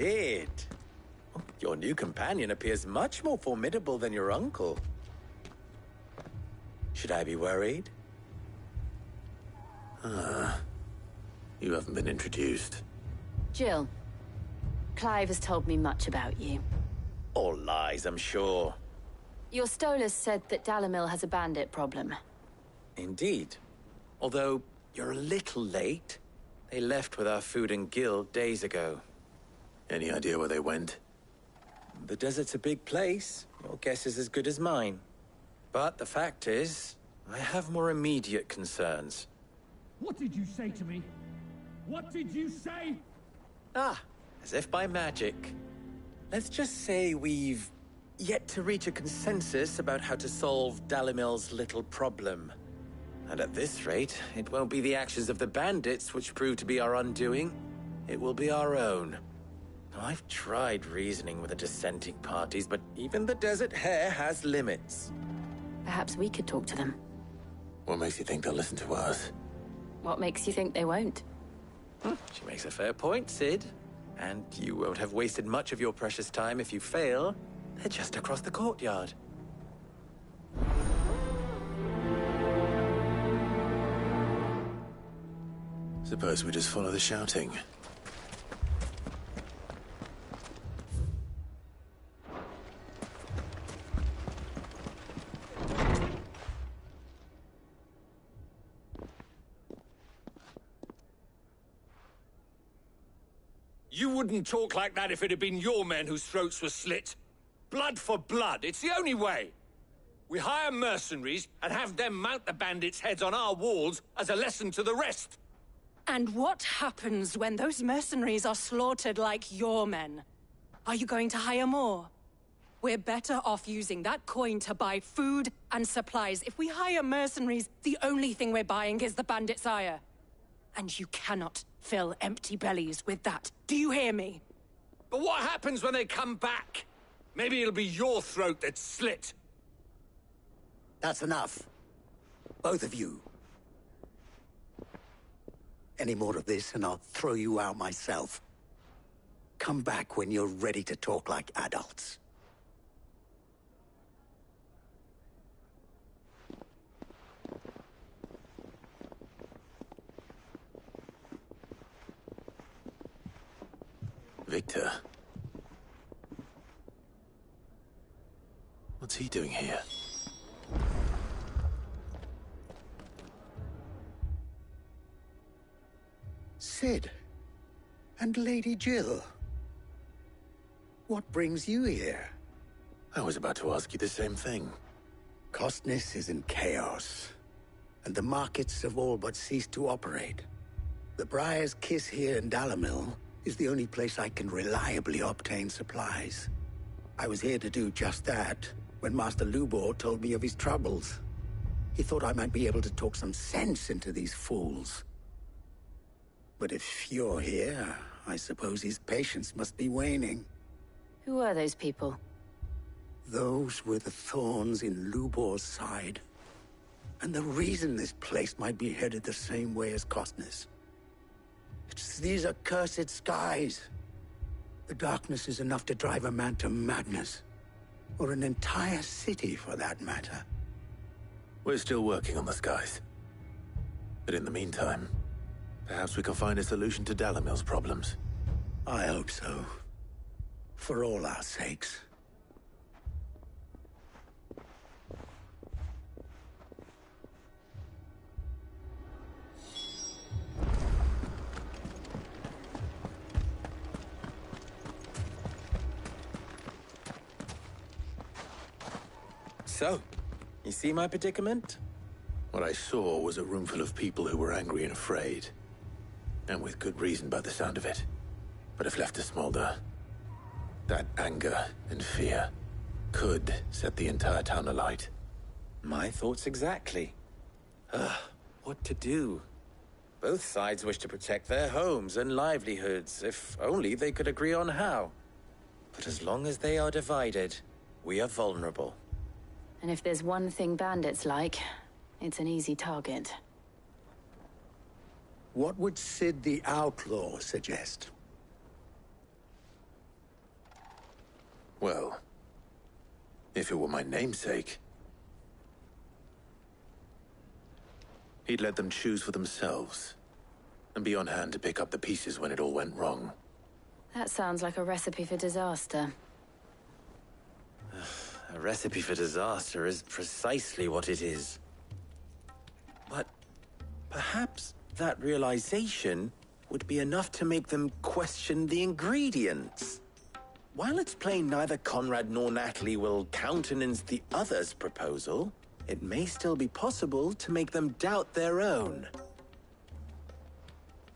Sid. Your new companion appears much more formidable than your uncle. Should I be worried? You haven't been introduced. Jill, Clive has told me much about you. All lies, I'm sure. Your Stolas said that Dalimil has a bandit problem. Indeed. Although, you're a little late. They left with our food and guild days ago. Any idea where they went? The desert's a big place. Your guess is as good as mine. But the fact is, I have more immediate concerns. What did you say to me? What did you say? As if by magic. Let's just say we've yet to reach a consensus about how to solve Dalimil's little problem. And at this rate, it won't be the actions of the bandits which prove to be our undoing. It will be our own. I've tried reasoning with the dissenting parties, but even the Desert Hare has limits. Perhaps we could talk to them. What makes you think they'll listen to us? What makes you think they won't? She makes a fair point, Sid. And you won't have wasted much of your precious time if you fail. They're just across the courtyard. Suppose we just follow the shouting. You wouldn't talk like that if it had been your men whose throats were slit. Blood for blood, it's the only way. We hire mercenaries and have them mount the bandits' heads on our walls as a lesson to the rest. And what happens when those mercenaries are slaughtered like your men? Are you going to hire more? We're better off using that coin to buy food and supplies. If we hire mercenaries, the only thing we're buying is the bandits' ire. And you cannot fill empty bellies with that. Do you hear me? But what happens when they come back? Maybe it'll be your throat that's slit. That's enough. Both of you. Any more of this and I'll throw you out myself. Come back when you're ready to talk like adults. Victor. What's he doing here? Sid. And Lady Jill. What brings you here? I was about to ask you the same thing. Costness is in chaos, and the markets have all but ceased to operate. The Briar's Kiss here in Dalimil is the only place I can reliably obtain supplies. I was here to do just that when Master Lubor told me of his troubles. He thought I might be able to talk some sense into these fools. But if you're here, I suppose his patience must be waning. Who are those people? Those were the thorns in Lubor's side. And the reason this place might be headed the same way as Costness. It's these accursed skies. The darkness is enough to drive a man to madness. Or an entire city, for that matter. We're still working on the skies. But in the meantime, perhaps we can find a solution to Dalimil's problems. I hope so. For all our sakes. So, you see my predicament? What I saw was a room full of people who were angry and afraid. And with good reason by the sound of it. But if left to smolder, that anger and fear could set the entire town alight. My thoughts exactly. What to do? Both sides wish to protect their homes and livelihoods, if only they could agree on how. But as long as they are divided, we are vulnerable. And if there's one thing bandits like, it's an easy target. What would Sid the Outlaw suggest? Well, if it were my namesake, he'd let them choose for themselves, and be on hand to pick up the pieces when it all went wrong. That sounds like a recipe for disaster. A recipe for disaster is precisely what it is. But perhaps that realization would be enough to make them question the ingredients. While it's plain neither Conrad nor Natalie will countenance the other's proposal, it may still be possible to make them doubt their own,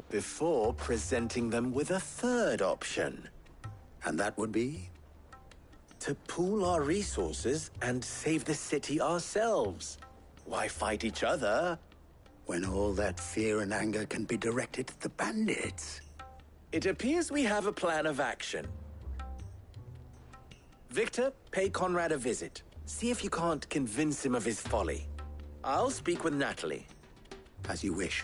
before presenting them with a third option. And that would be? To pool our resources and save the city ourselves. Why fight each other when all that fear and anger can be directed at the bandits? It appears we have a plan of action. Victor, pay Conrad a visit. See if you can't convince him of his folly. I'll speak with Natalie. As you wish.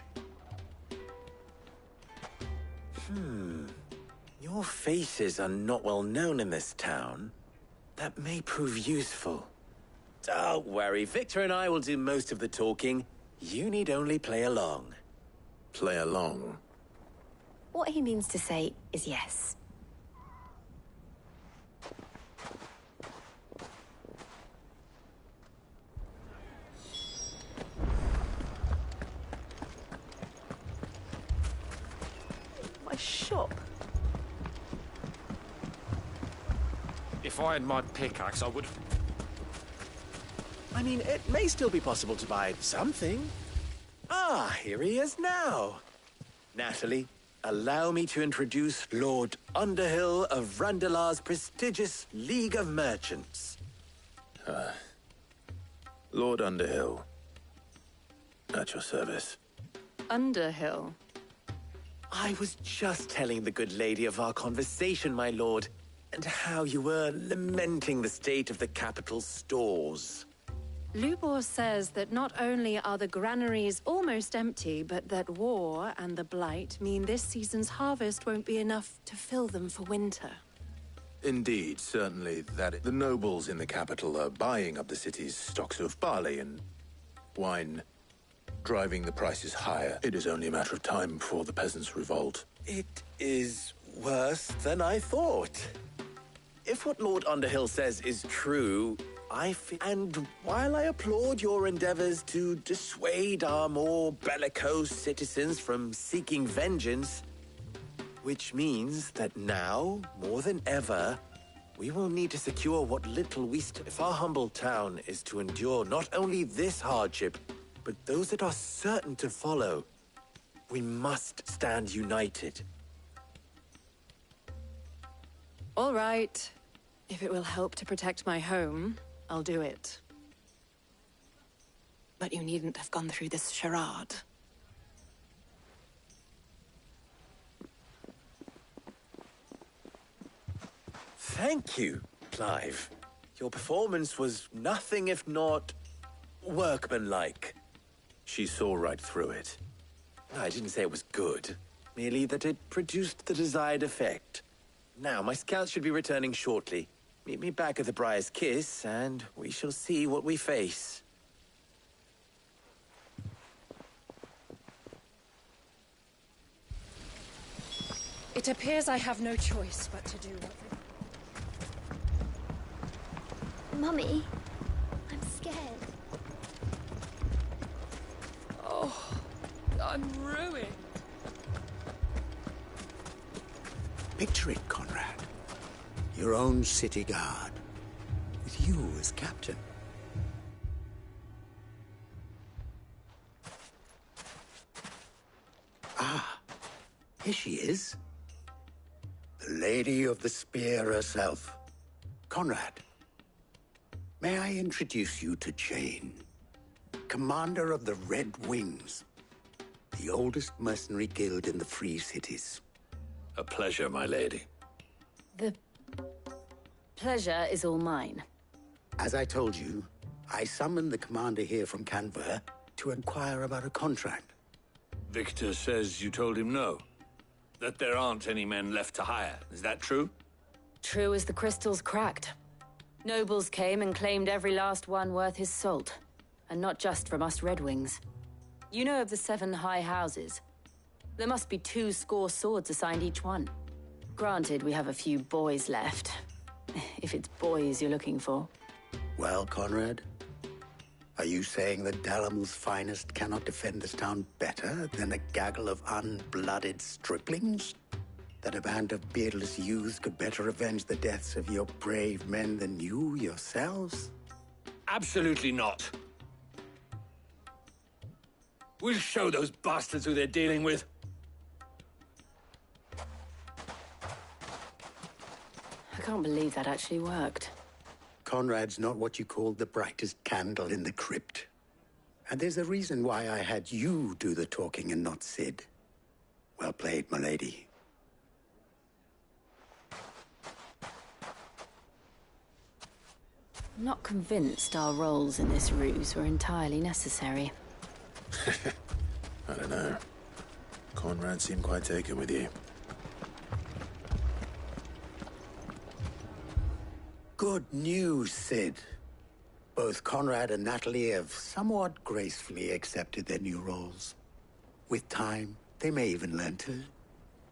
Your faces are not well known in this town. That may prove useful. Don't worry, Victor and I will do most of the talking. You need only play along. Play along? What he means to say is yes. My shop. If I had my pickaxe, I would... I mean, it may still be possible to buy something. Ah, here he is now. Natalie, allow me to introduce Lord Underhill of Randalar's prestigious League of Merchants. Lord Underhill. At your service. Underhill? I was just telling the good lady of our conversation, my lord, and how you were lamenting the state of the capital's stores. Lubor says that not only are the granaries almost empty, but that war and the Blight mean this season's harvest won't be enough to fill them for winter. Indeed, certainly that the nobles in the capital are buying up the city's stocks of barley and wine, driving the prices higher. It is only a matter of time before the peasants revolt. It is worse than I thought. If what Lord Underhill says is true, and while I applaud your endeavors to dissuade our more bellicose citizens from seeking vengeance, which means that now, more than ever, we will need to secure what little we still... If our humble town is to endure not only this hardship, but those that are certain to follow, we must stand united. All right. If it will help to protect my home, I'll do it. But you needn't have gone through this charade. Thank you, Clive. Your performance was nothing if not workmanlike. She saw right through it. I didn't say it was good, merely that it produced the desired effect. Now, my scouts should be returning shortly. Meet me back at the Briar's Kiss, and we shall see what we face. It appears I have no choice but to do what... Mummy, I'm scared. Oh, I'm ruined. Picture it, Conrad. Your own city guard, with you as captain. Ah, here she is. The Lady of the Spear herself. Conrad, may I introduce you to Jane, commander of the Red Wings, the oldest mercenary guild in the Free Cities. A pleasure, my lady. The pleasure is all mine. As I told you, I summoned the commander here from Canver to inquire about a contract. Victor says you told him no. That there aren't any men left to hire. Is that true? True as the crystals cracked. Nobles came and claimed every last one worth his salt. And not just from us Red Wings. You know of the 7 high houses. There must be 2 swords assigned each one. Granted, we have a few boys left. If it's boys you're looking for. Well, Conrad, are you saying that Dalamel's finest cannot defend this town better than a gaggle of unblooded striplings? That a band of beardless youths could better avenge the deaths of your brave men than you yourselves? Absolutely not. We'll show those bastards who they're dealing with. I can't believe that actually worked. Conrad's not what you call the brightest candle in the crypt. And there's a reason why I had you do the talking and not Sid. Well played, my lady. I'm not convinced our roles in this ruse were entirely necessary. I don't know. Conrad seemed quite taken with you. Good news, Sid. Both Conrad and Natalie have somewhat gracefully accepted their new roles. With time, they may even learn to.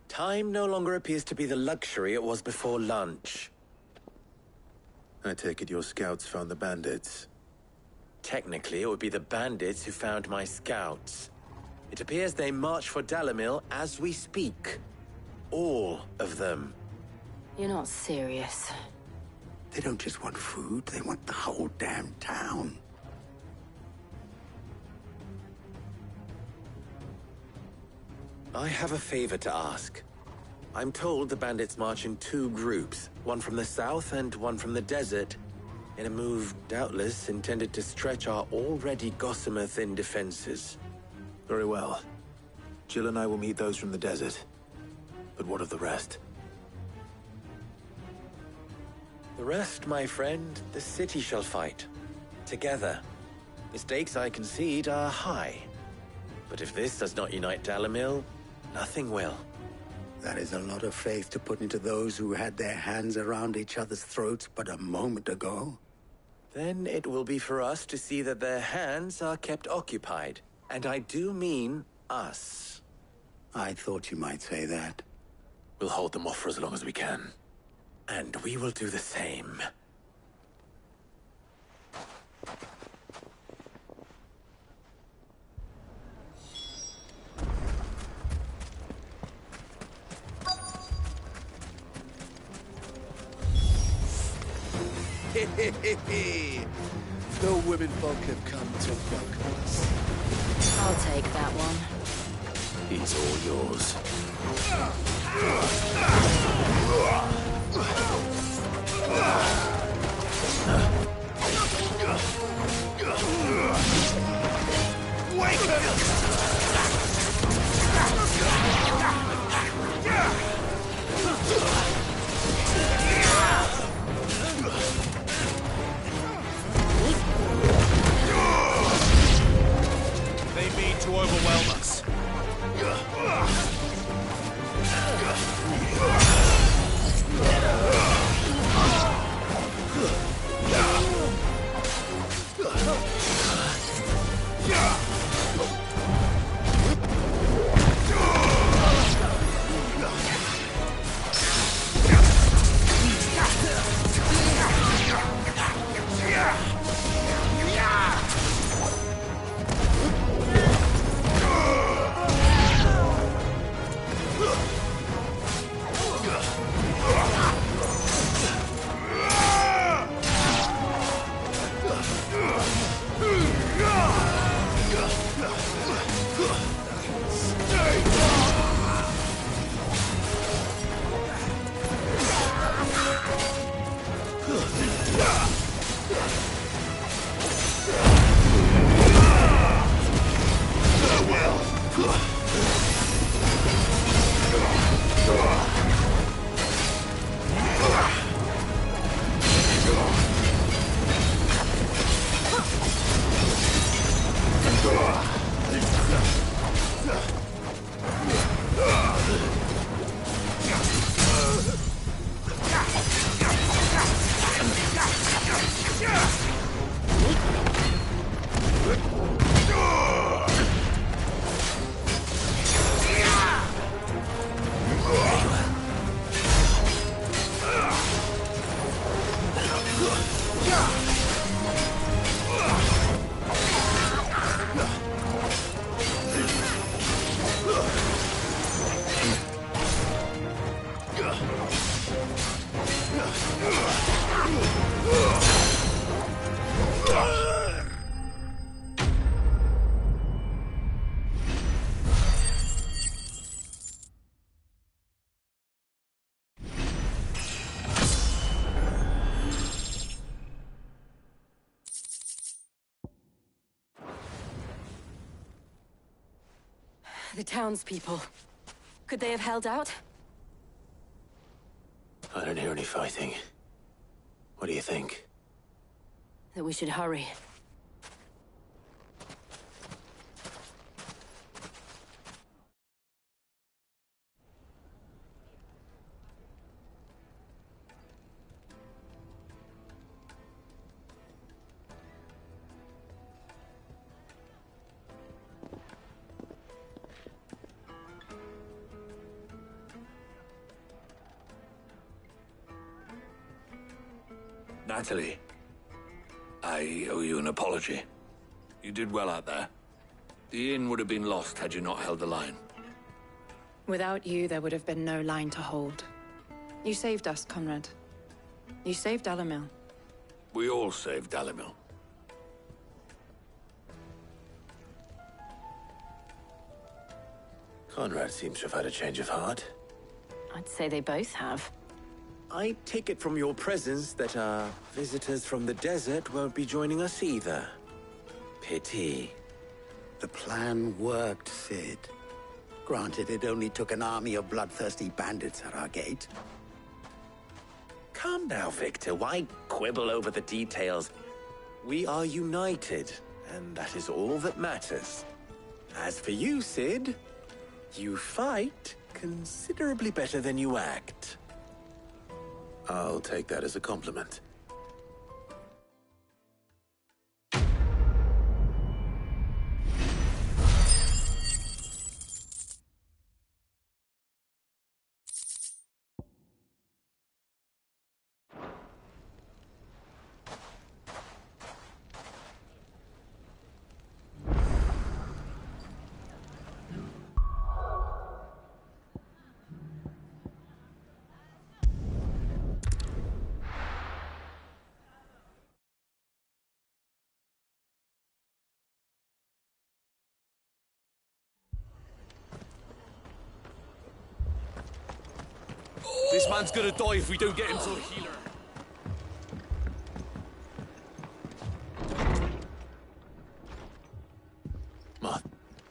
Time no longer appears to be the luxury it was before lunch. I take it your scouts found the bandits. Technically, it would be the bandits who found my scouts. It appears they march for Dalimil as we speak. All of them. You're not serious. They don't just want food, they want the whole damn town. I have a favor to ask. I'm told the bandits march in 2 groups, one from the south and one from the desert, in a move doubtless intended to stretch our already gossamer-thin defenses. Very well. Jill and I will meet those from the desert. But what of the rest? The rest, my friend, the city shall fight. Together. The stakes, I concede, are high. But if this does not unite Dalimil, nothing will. That is a lot of faith to put into those who had their hands around each other's throats but a moment ago. Then it will be for us to see that their hands are kept occupied. And I do mean us. I thought you might say that. We'll hold them off for as long as we can. And we will do the same. The women folk have come to welcome us. I'll take that one. He's all yours. Wake up! They mean to overwhelm us. The townspeople. Could they have held out? I don't hear any fighting. What do you think? That we should hurry. Natalie, I owe you an apology. You did well out there. The inn would have been lost had you not held the line. Without you, there would have been no line to hold. You saved us, Conrad. You saved Dalimil. We all saved Dalimil. Conrad seems to have had a change of heart. I'd say they both have. I take it from your presence that our visitors from the desert won't be joining us either. Pity. The plan worked, Sid. Granted, it only took an army of bloodthirsty bandits at our gate. Calm now, Victor. Why quibble over the details? We are united, and that is all that matters. As for you, Sid, you fight considerably better than you act. I'll take that as a compliment. This man's gonna die if we don't get him to a healer. Ma,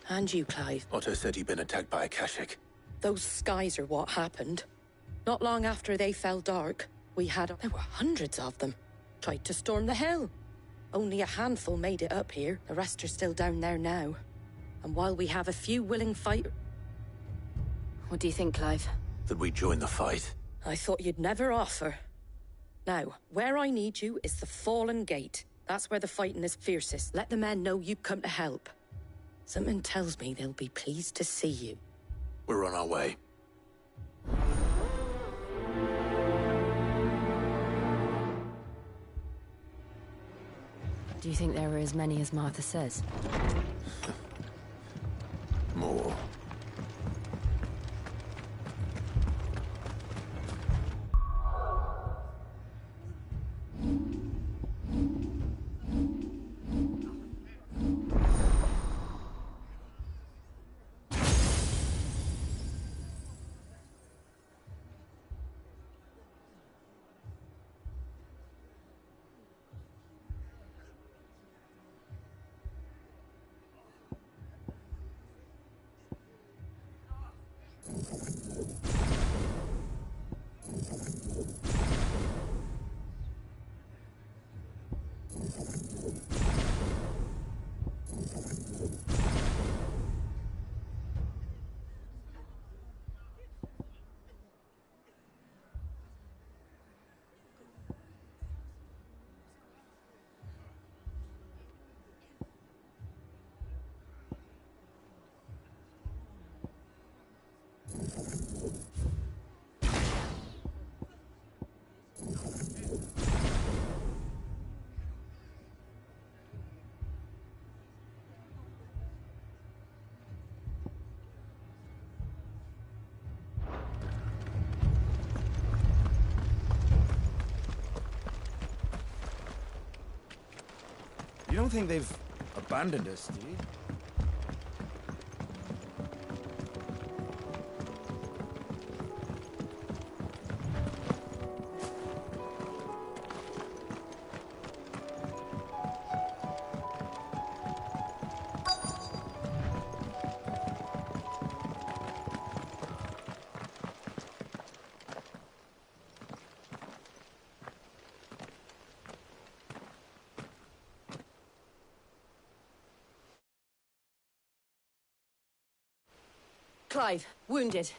And you, Clive. Otto said he'd been attacked by a Kashik. Those skies are what happened. Not long after they fell dark, there were hundreds of them. Tried to storm the hill. Only a handful made it up here. The rest are still down there now. And while we have a few willing fighters... What do you think, Clive? That we join the fight? I thought you'd never offer. Now, where I need you is the Fallen Gate. That's where the fighting is fiercest. Let the men know you've come to help. Something tells me they'll be pleased to see you. We're on our way. Do you think there are as many as Martha says? More. You don't think they've abandoned us, do you? Clive, wounded.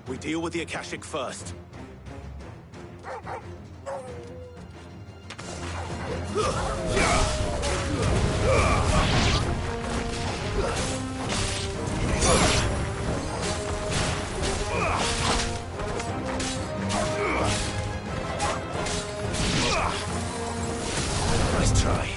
We deal with the Akashic first. Nice try.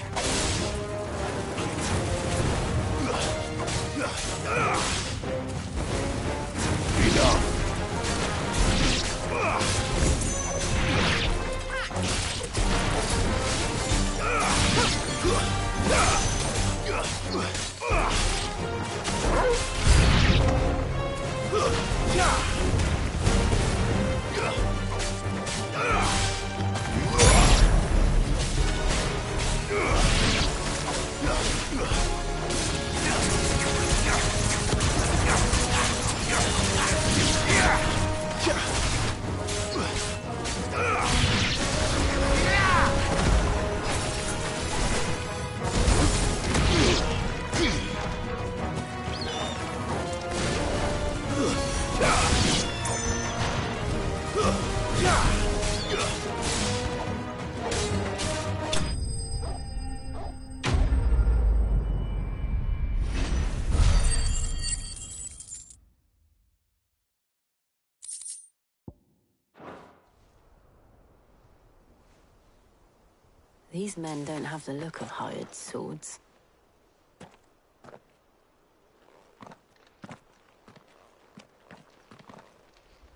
These men don't have the look of hired swords.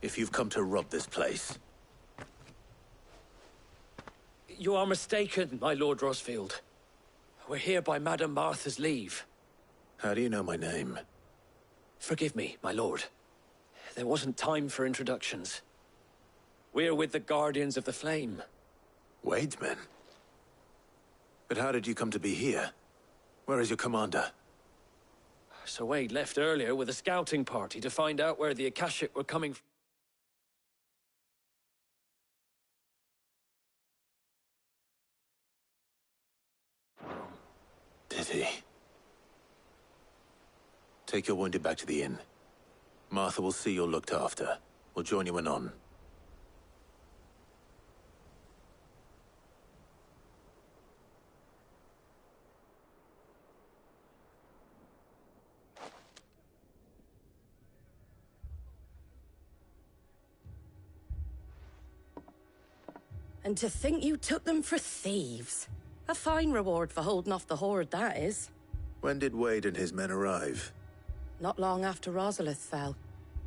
If you've come to rob this place, You are mistaken, my Lord Rosfield. We're here by Madame Martha's leave. how do you know my name? Forgive me, my lord. There wasn't time for introductions. We're with the Guardians of the Flame. Wade's men? But how did you come to be here? Where is your commander? Sir Wade left earlier with a scouting party to find out where the Akashic were coming from. Did he? Take your wounded back to the inn. Martha will see you're looked after. We'll join you anon. And to think you took them for thieves. A fine reward for holding off the horde, that is. When did Wade and his men arrive? Not long after Rosalith fell.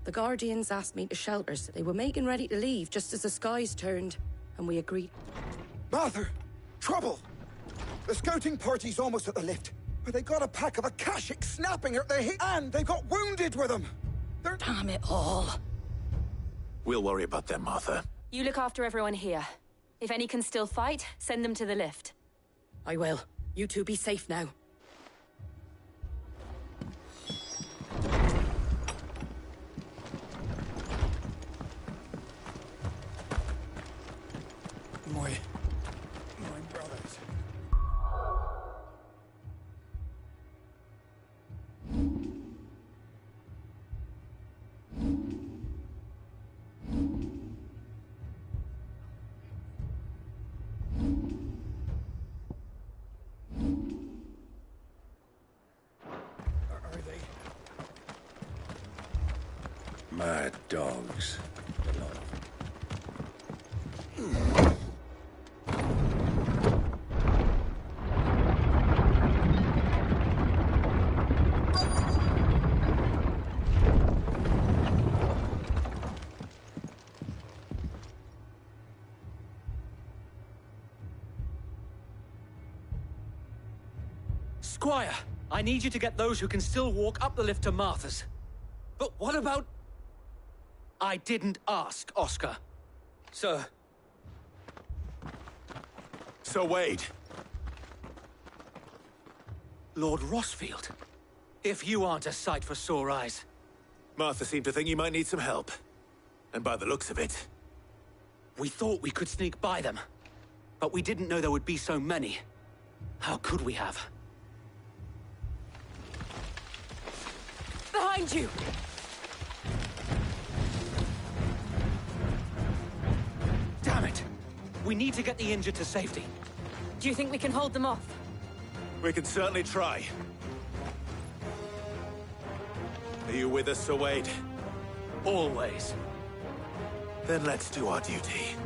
The Guardians asked me to shelter, so they were making ready to leave just as the skies turned, and we agreed. Martha! Trouble! The scouting party's almost at the lift, but they got a pack of Akashic snapping at their heat, and they got wounded with them! They're... Damn it all! We'll worry about them, Martha. You look after everyone here. If any can still fight, send them to the lift. I will. You two be safe now. My brothers. Are they? Mad dogs. Squire, I need you to get those who can still walk up the lift to Martha's. But what about... I didn't ask, Oscar. Sir. Sir Wade. Lord Rosfield. If you aren't a sight for sore eyes. Martha seemed to think you might need some help. And by the looks of it... We thought we could sneak by them. But we didn't know there would be so many. How could we have? Behind you! Damn it! We need to get the injured to safety. Do you think we can hold them off? We can certainly try. Are you with us, Sir Wade? Always. Then let's do our duty.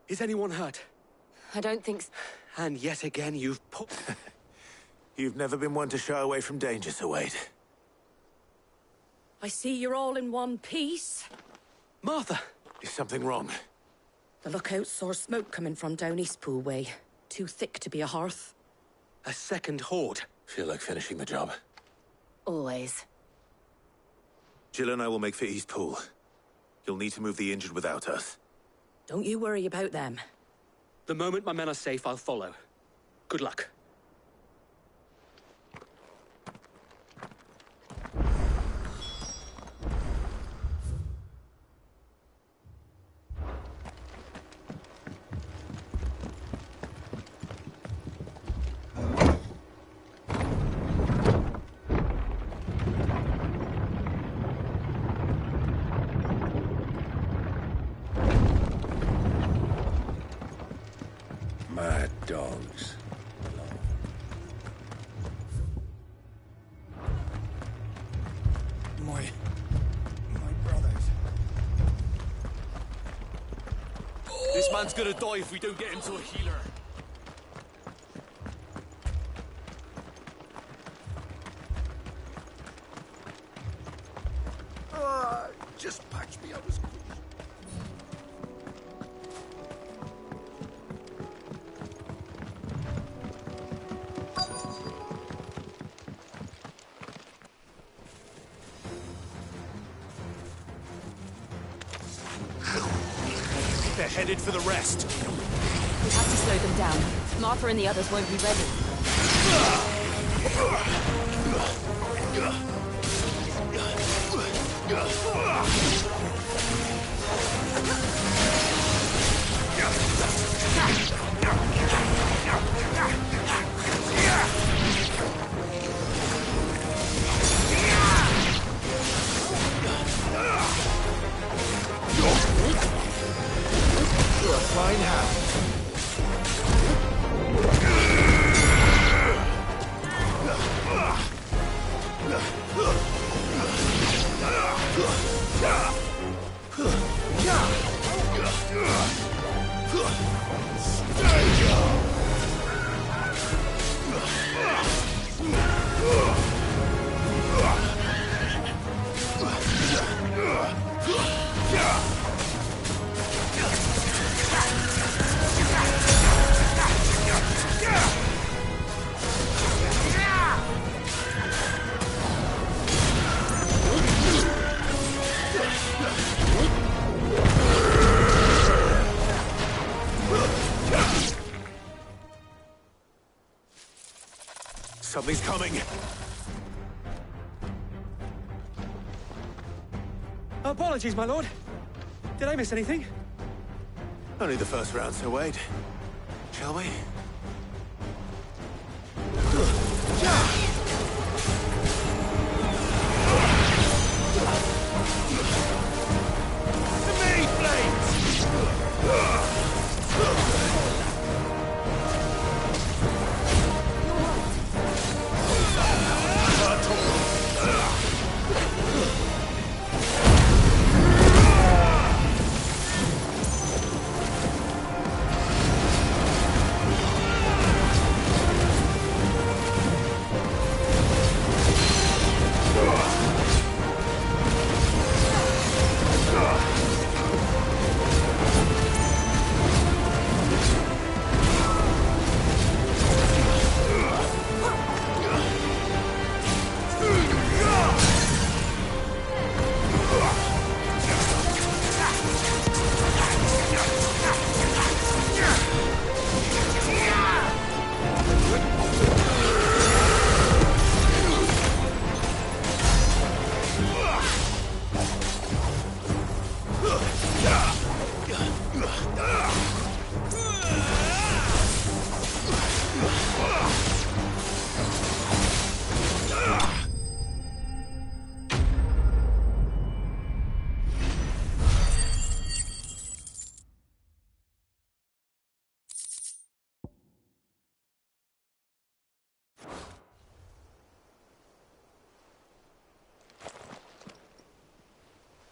Is anyone hurt? I don't think so. And yet again, you've put... You've never been one to shy away from danger, Sir Wade. I see you're all in one piece. Martha! Is something wrong? The lookout saw smoke coming from down Eastpool way. Too thick to be a hearth. A second horde. Feel like finishing the job. Always. Jill and I will make for Eastpool. You'll need to move the injured without us. Don't you worry about them. The moment my men are safe, I'll follow. Good luck. Mad dogs. My brothers. This man's gonna die if we don't get him to a healer. Just patch me up as quick. They're headed for the rest. We have to slow them down. Martha and the others won't be ready. Something's coming! Apologies, my lord. Did I miss anything? Only the first round, so wait. Shall we? To me, flames!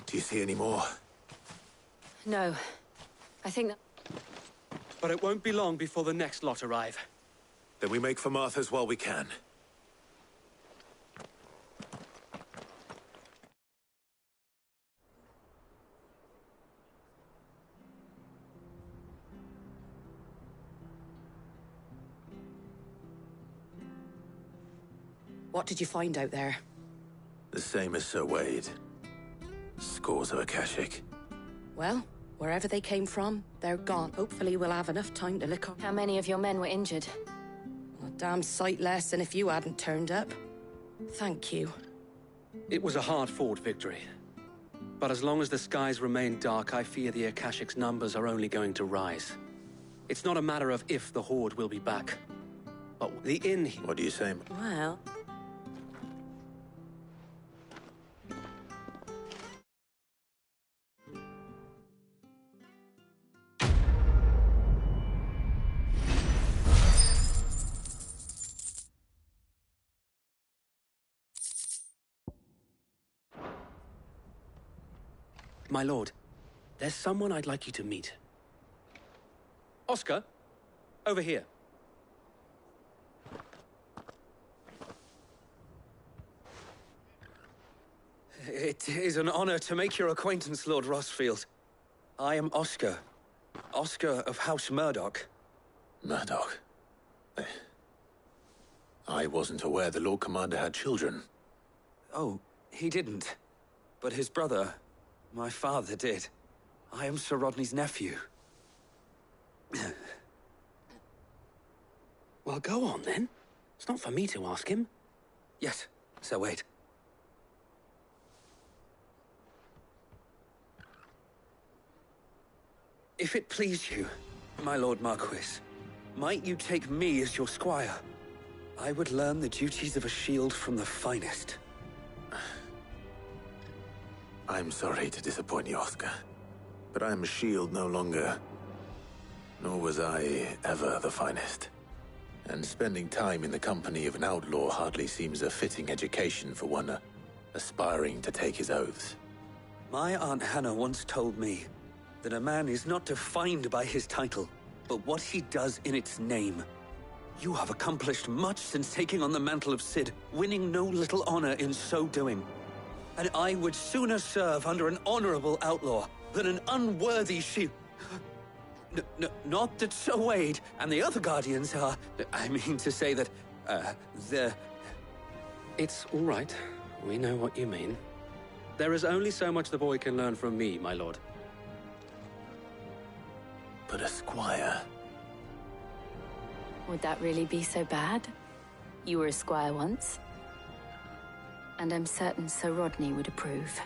Do you see any more? No. I think that... But it won't be long before the next lot arrive. Then we make for Martha's while we can. What did you find out there? The same as Sir Wade. Scores of Akashic. Well, wherever they came from, they're gone. Hopefully we'll have enough time to look up. How many of your men were injured? A damn sight less than if you hadn't turned up. Thank you. It was a hard-fought victory. But as long as the skies remain dark, I fear the Akashic's numbers are only going to rise. It's not a matter of if the Horde will be back, but the inn... What do you say? Well... My lord, there's someone I'd like you to meet. Oscar, over here. It is an honor to make your acquaintance, Lord Rossfield. I am Oscar. Oscar of House Murdoch. Murdoch? I wasn't aware the Lord Commander had children. Oh, he didn't. But his brother, my father, did. I am Sir Rodney's nephew. Well, go on, then. It's not for me to ask him. Yes, Sir Wade. If it please you, my Lord Marquis, might you take me as your squire? I would learn the duties of a shield from the finest. I'm sorry to disappoint you, Oscar, but I am a shield no longer. Nor was I ever the finest. And spending time in the company of an outlaw hardly seems a fitting education for one aspiring to take his oaths. My Aunt Hannah once told me that a man is not defined by his title, but what he does in its name. You have accomplished much since taking on the mantle of Cid, winning no little honor in so doing. And I would sooner serve under an honorable outlaw than an unworthy shield. Not that Sir Wade and the other Guardians are... I mean to say that, they're... It's all right. We know what you mean. There is only so much the boy can learn from me, my lord. But a squire... Would that really be so bad? You were a squire once. And I'm certain Sir Rodney would approve.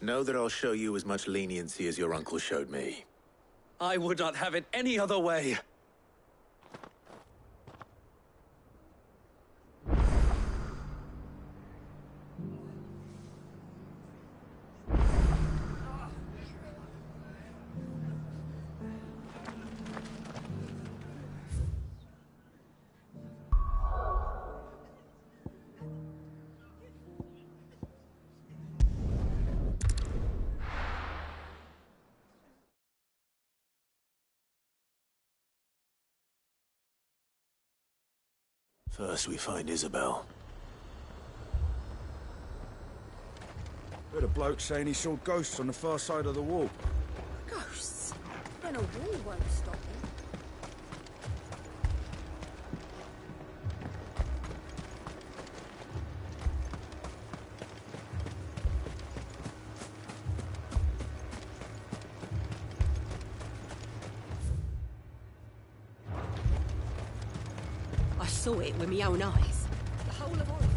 Know that I'll show you as much leniency as your uncle showed me. I would not have it any other way. First we find Isabel. Heard a bloke saying he saw ghosts on the far side of the wall. Ghosts? Then a wall won't stop him. I saw it with my own eyes. The whole of Oregon.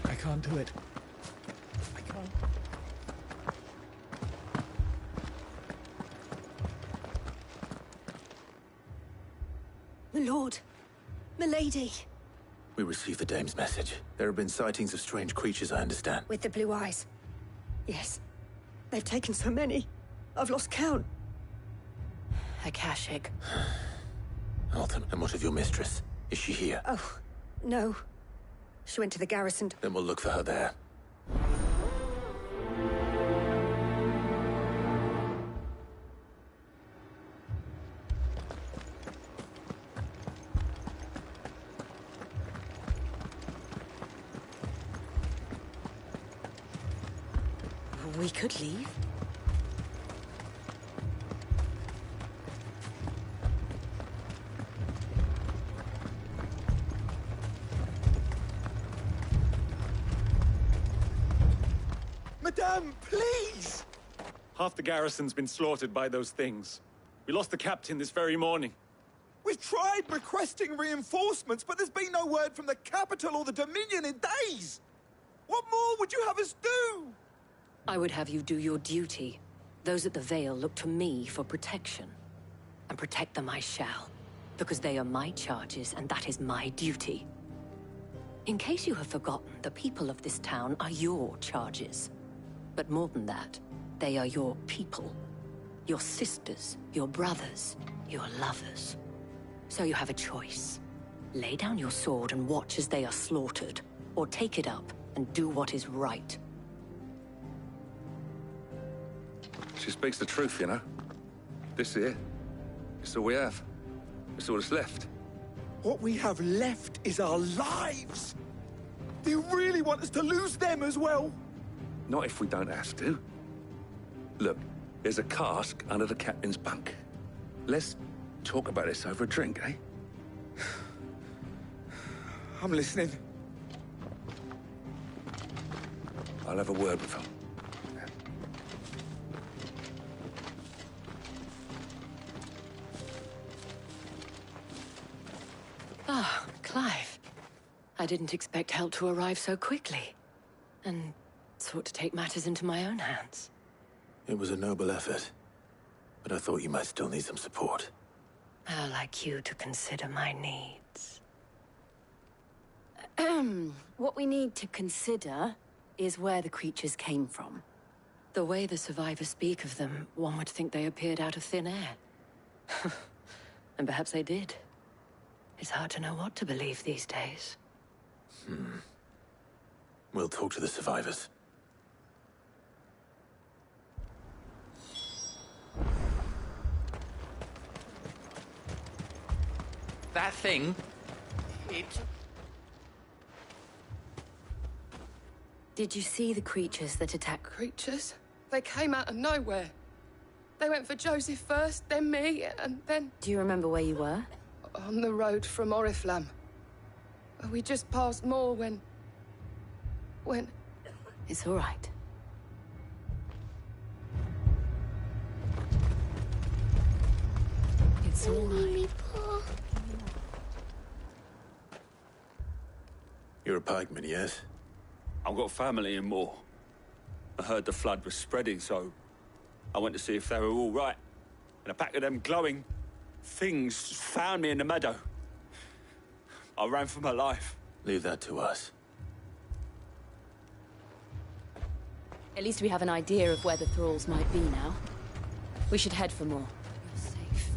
I can't do it. I can't. My lord. Milady. We received the dame's message. There have been sightings of strange creatures, I understand. With the blue eyes. Yes. They've taken so many. I've lost count. Akashic. Alton, and what of your mistress? Is she here? Oh, no. She went to the garrison. Then we'll look for her there. We could leave. Madame, please! Half the garrison's been slaughtered by those things. We lost the captain this very morning. We've tried requesting reinforcements, but there's been no word from the capital or the Dominion in days! What more would you have us do? I would have you do your duty. Those at the Vale look to me for protection. And protect them I shall. Because they are my charges, and that is my duty. In case you have forgotten, the people of this town are your charges. But more than that, they are your people. Your sisters, your brothers, your lovers. So you have a choice. Lay down your sword and watch as they are slaughtered, or take it up and do what is right. She speaks the truth, you know. This here, it's all we have. It's all that's left. What we have left is our lives! Do you really want us to lose them as well? Not if we don't have to. Look, there's a cask under the captain's bunk. Let's talk about this over a drink, eh? I'm listening. I'll have a word with him. Ah, Clive. I didn't expect help to arrive so quickly. And sought to take matters into my own hands. It was a noble effort, but I thought you might still need some support. How like you to consider my needs. What we need to consider is where the creatures came from. The way the survivors speak of them, one would think they appeared out of thin air. And perhaps they did. It's hard to know what to believe these days. We'll talk to the survivors. That thing... it... Did you see the creatures that attacked? Creatures? They came out of nowhere. They went for Joseph first, then me, and then... Do you remember where you were? On the road from Oriflamme. We just passed Moor when... It's all right. It's all right. You're a pikeman, yes? I've got family in Moor. I heard the flood was spreading, so I went to see if they were all right. And a pack of them glowing things found me in the meadow. I ran for my life. Leave that to us. At least we have an idea of where the thralls might be now. We should head for more. You're safe.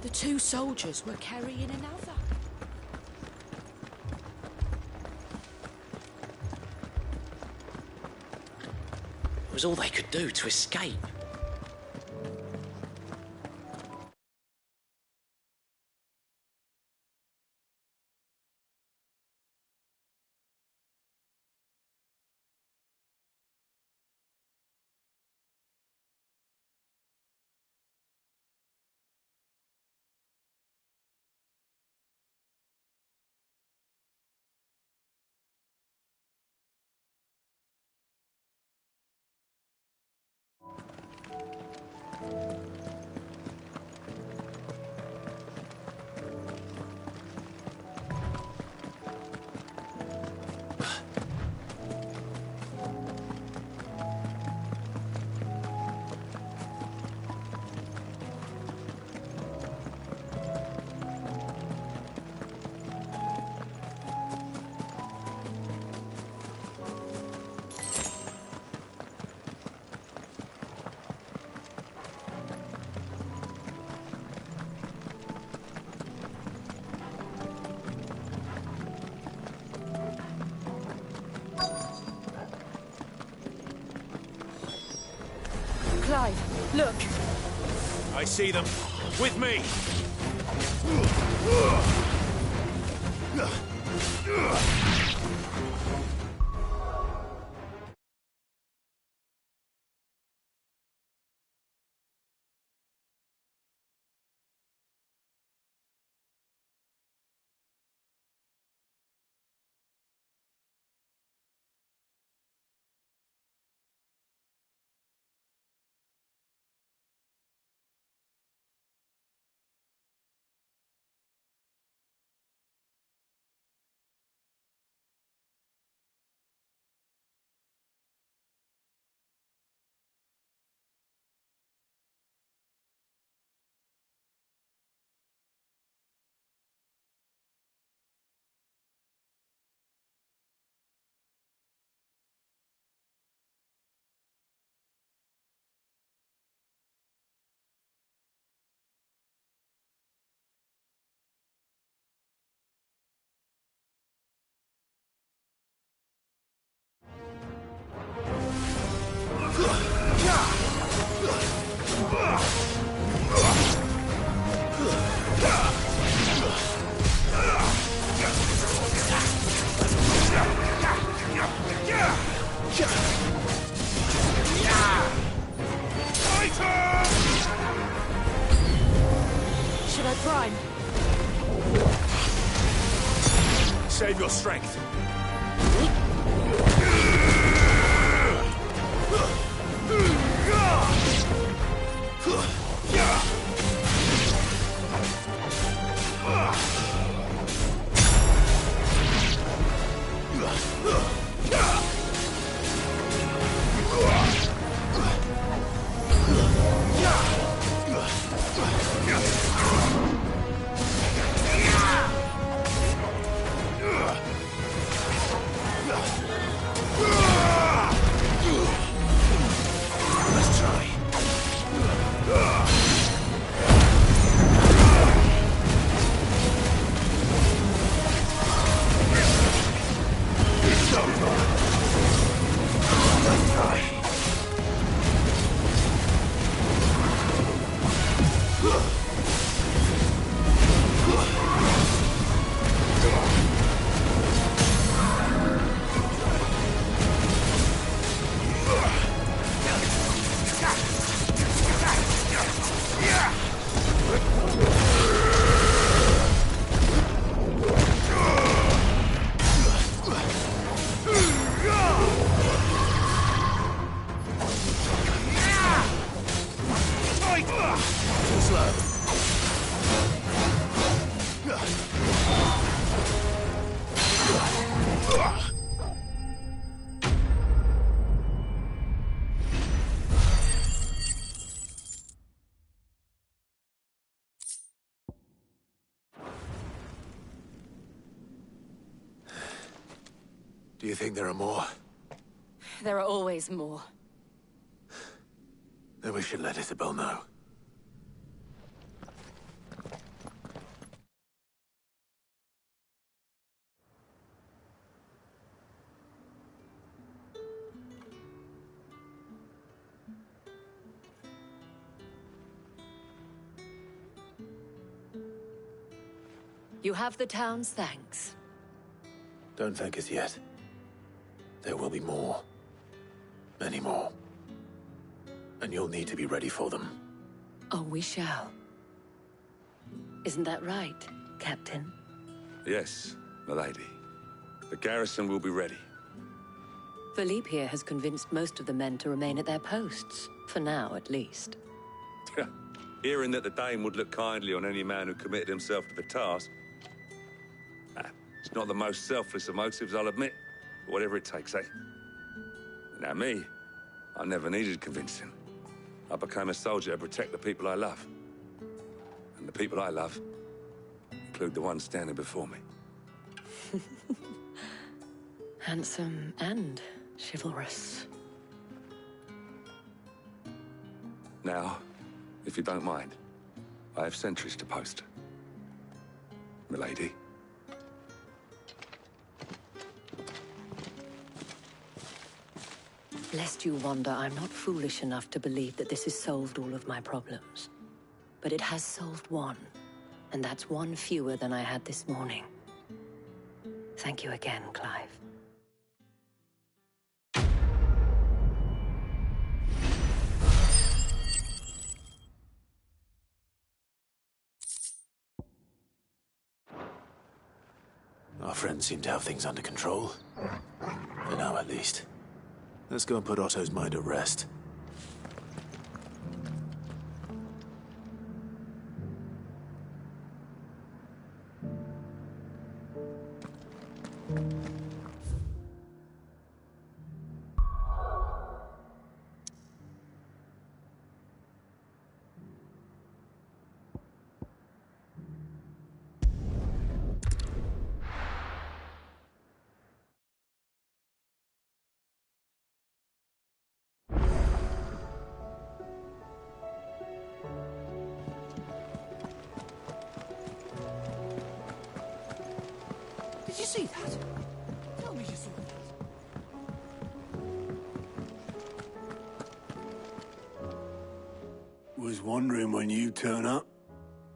The two soldiers were carrying another. It was all they could do to escape. Clive, look! I see them. With me! Should I prime? Save your strength. Do you think there are more? There are always more. Then we should let Isabel know. You have the town's thanks. Don't thank us yet. There will be more. Many more. And you'll need to be ready for them. Oh, we shall. Isn't that right, Captain? Yes, milady. The garrison will be ready. Philippe here has convinced most of the men to remain at their posts. For now, at least. Hearing that the Dane would look kindly on any man who committed himself to the task. It's not the most selfless of motives, I'll admit. But whatever it takes, eh? Now me, I never needed convincing. I became a soldier to protect the people I love. And the people I love include the ones standing before me. Handsome and chivalrous. Now, if you don't mind, I have sentries to post. Milady. Lest you wonder, I'm not foolish enough to believe that this has solved all of my problems. But it has solved one, and that's one fewer than I had this morning. Thank you again, Clive. Our friends seem to have things under control. For now, at least. Let's go and put Otto's mind at rest. Did you see that? Tell me you saw that. Was wondering when you turn up.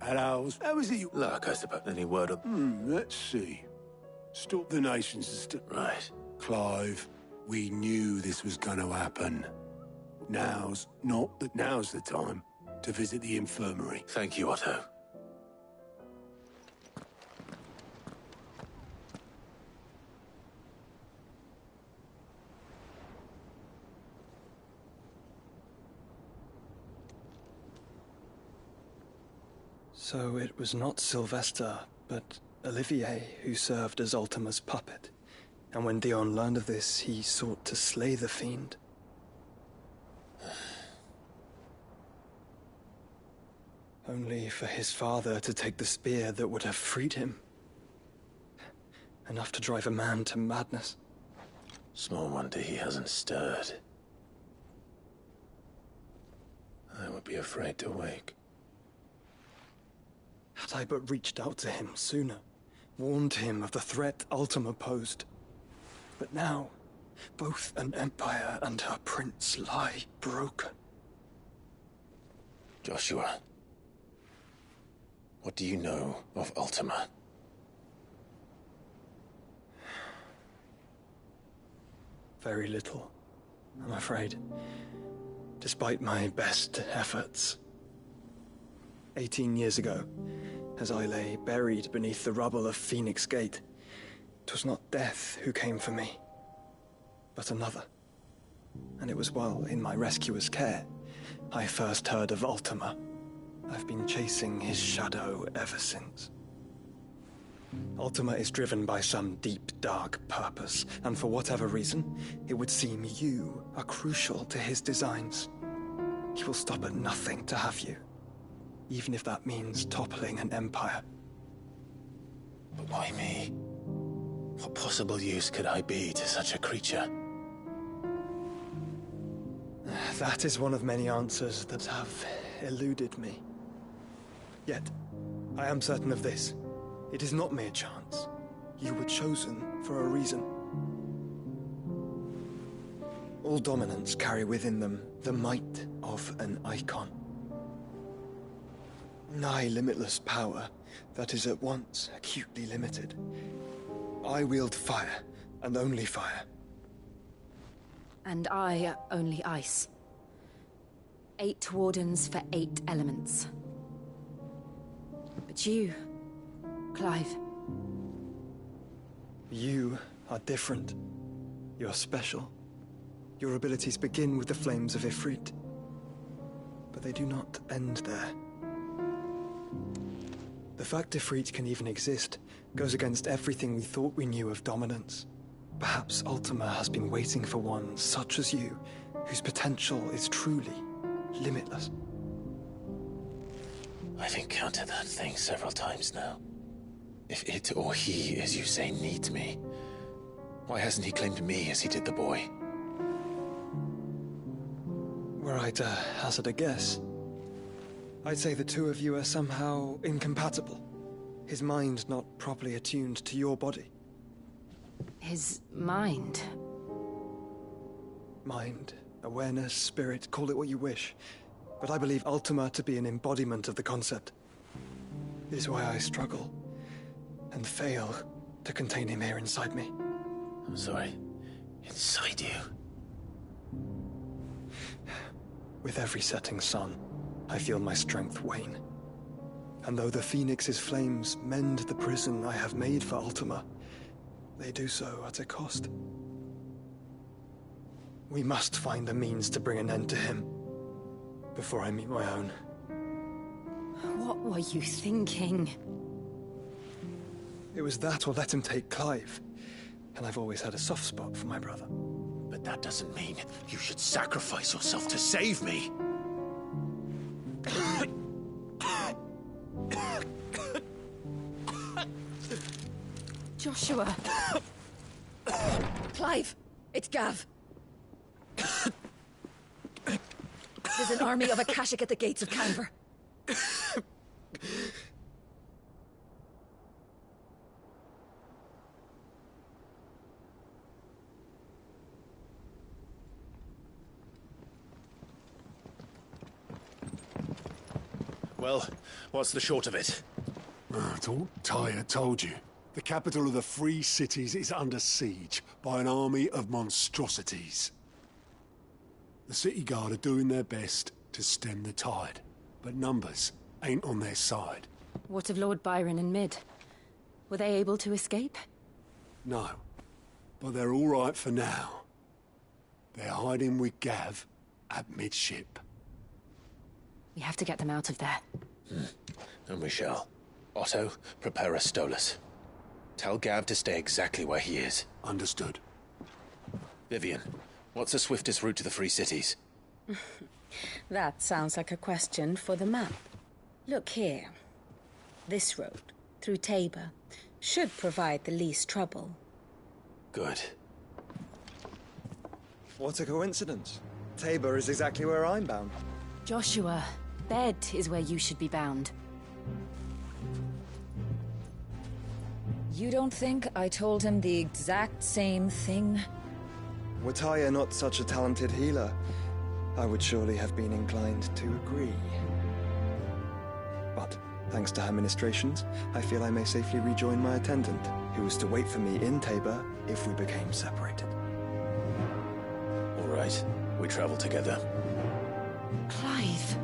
Hello, how is it you... Look, I suppose any word on... let's see. Stop the nations... Right. Clive, we knew this was going to happen. Now's the time to visit the infirmary. Thank you, Otto. So it was not Sylvester, but Olivier who served as Ultima's puppet. And when Dion learned of this, he sought to slay the fiend. Only for his father to take the spear that would have freed him. Enough to drive a man to madness. Small wonder he hasn't stirred. I would be afraid to wake. Had I but reached out to him sooner, warned him of the threat Ultima posed. But now, both an empire and her prince lie broken. Joshua, what do you know of Ultima? Very little, I'm afraid. Despite my best efforts. 18 years ago, as I lay buried beneath the rubble of Phoenix Gate, 'twas not death who came for me, but another. And it was while in my rescuer's care, I first heard of Ultima. I've been chasing his shadow ever since. Ultima is driven by some deep, dark purpose, and for whatever reason, it would seem you are crucial to his designs. He will stop at nothing to have you, even if that means toppling an empire. But why me? What possible use could I be to such a creature? That is one of many answers that have eluded me. Yet, I am certain of this. It is not mere chance. You were chosen for a reason. All dominants carry within them the might of an icon. Nigh limitless power that is at once acutely limited. I wield fire, and only fire. And I only ice. 8 wardens for 8 elements. But you, Clive. You are different. You're special. Your abilities begin with the flames of Ifrit. But they do not end there. The fact Ifrit can even exist goes against everything we thought we knew of dominance. Perhaps Ultima has been waiting for one such as you, whose potential is truly limitless. I've encountered that thing several times now. If it or he, as you say, needs me, why hasn't he claimed me as he did the boy? Were I to hazard a guess, I'd say the two of you are somehow incompatible. His mind not properly attuned to your body. His mind? Mind, awareness, spirit, call it what you wish. But I believe Ultima to be an embodiment of the concept. This is why I struggle and fail to contain him here inside me. I'm sorry. Inside you? With every setting sun, I feel my strength wane. And though the Phoenix's flames mend the prison I have made for Ultima, they do so at a cost. We must find a means to bring an end to him before I meet my own. What were you thinking? It was that or let him take Clive. And I've always had a soft spot for my brother. But that doesn't mean you should sacrifice yourself to save me. Joshua. Clive, it's Gav. There's an army of Akashic at the gates of Canver. Well, what's the short of it? I thought Ty had told you. The capital of the Free Cities is under siege by an army of monstrosities. The City Guard are doing their best to stem the tide, but numbers ain't on their side. What of Lord Byron and Mid? Were they able to escape? No, but they're all right for now. They're hiding with Gav at midship. We have to get them out of there. And we shall. Otto, prepare a Stolas. Tell Gav to stay exactly where he is. Understood. Vivian, what's the swiftest route to the Free Cities? That sounds like a question for the map. Look here. This road, through Tabor, should provide the least trouble. Good. What a coincidence. Tabor is exactly where I'm bound. Joshua, bed is where you should be bound. You don't think I told him the exact same thing? Were Tyre not such a talented healer, I would surely have been inclined to agree. But, thanks to her ministrations, I feel I may safely rejoin my attendant, who was to wait for me in Tabor if we became separated. All right, we travel together. Clive.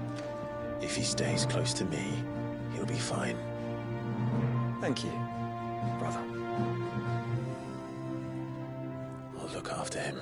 If he stays close to me, he'll be fine. Thank you, brother. I'll look after him.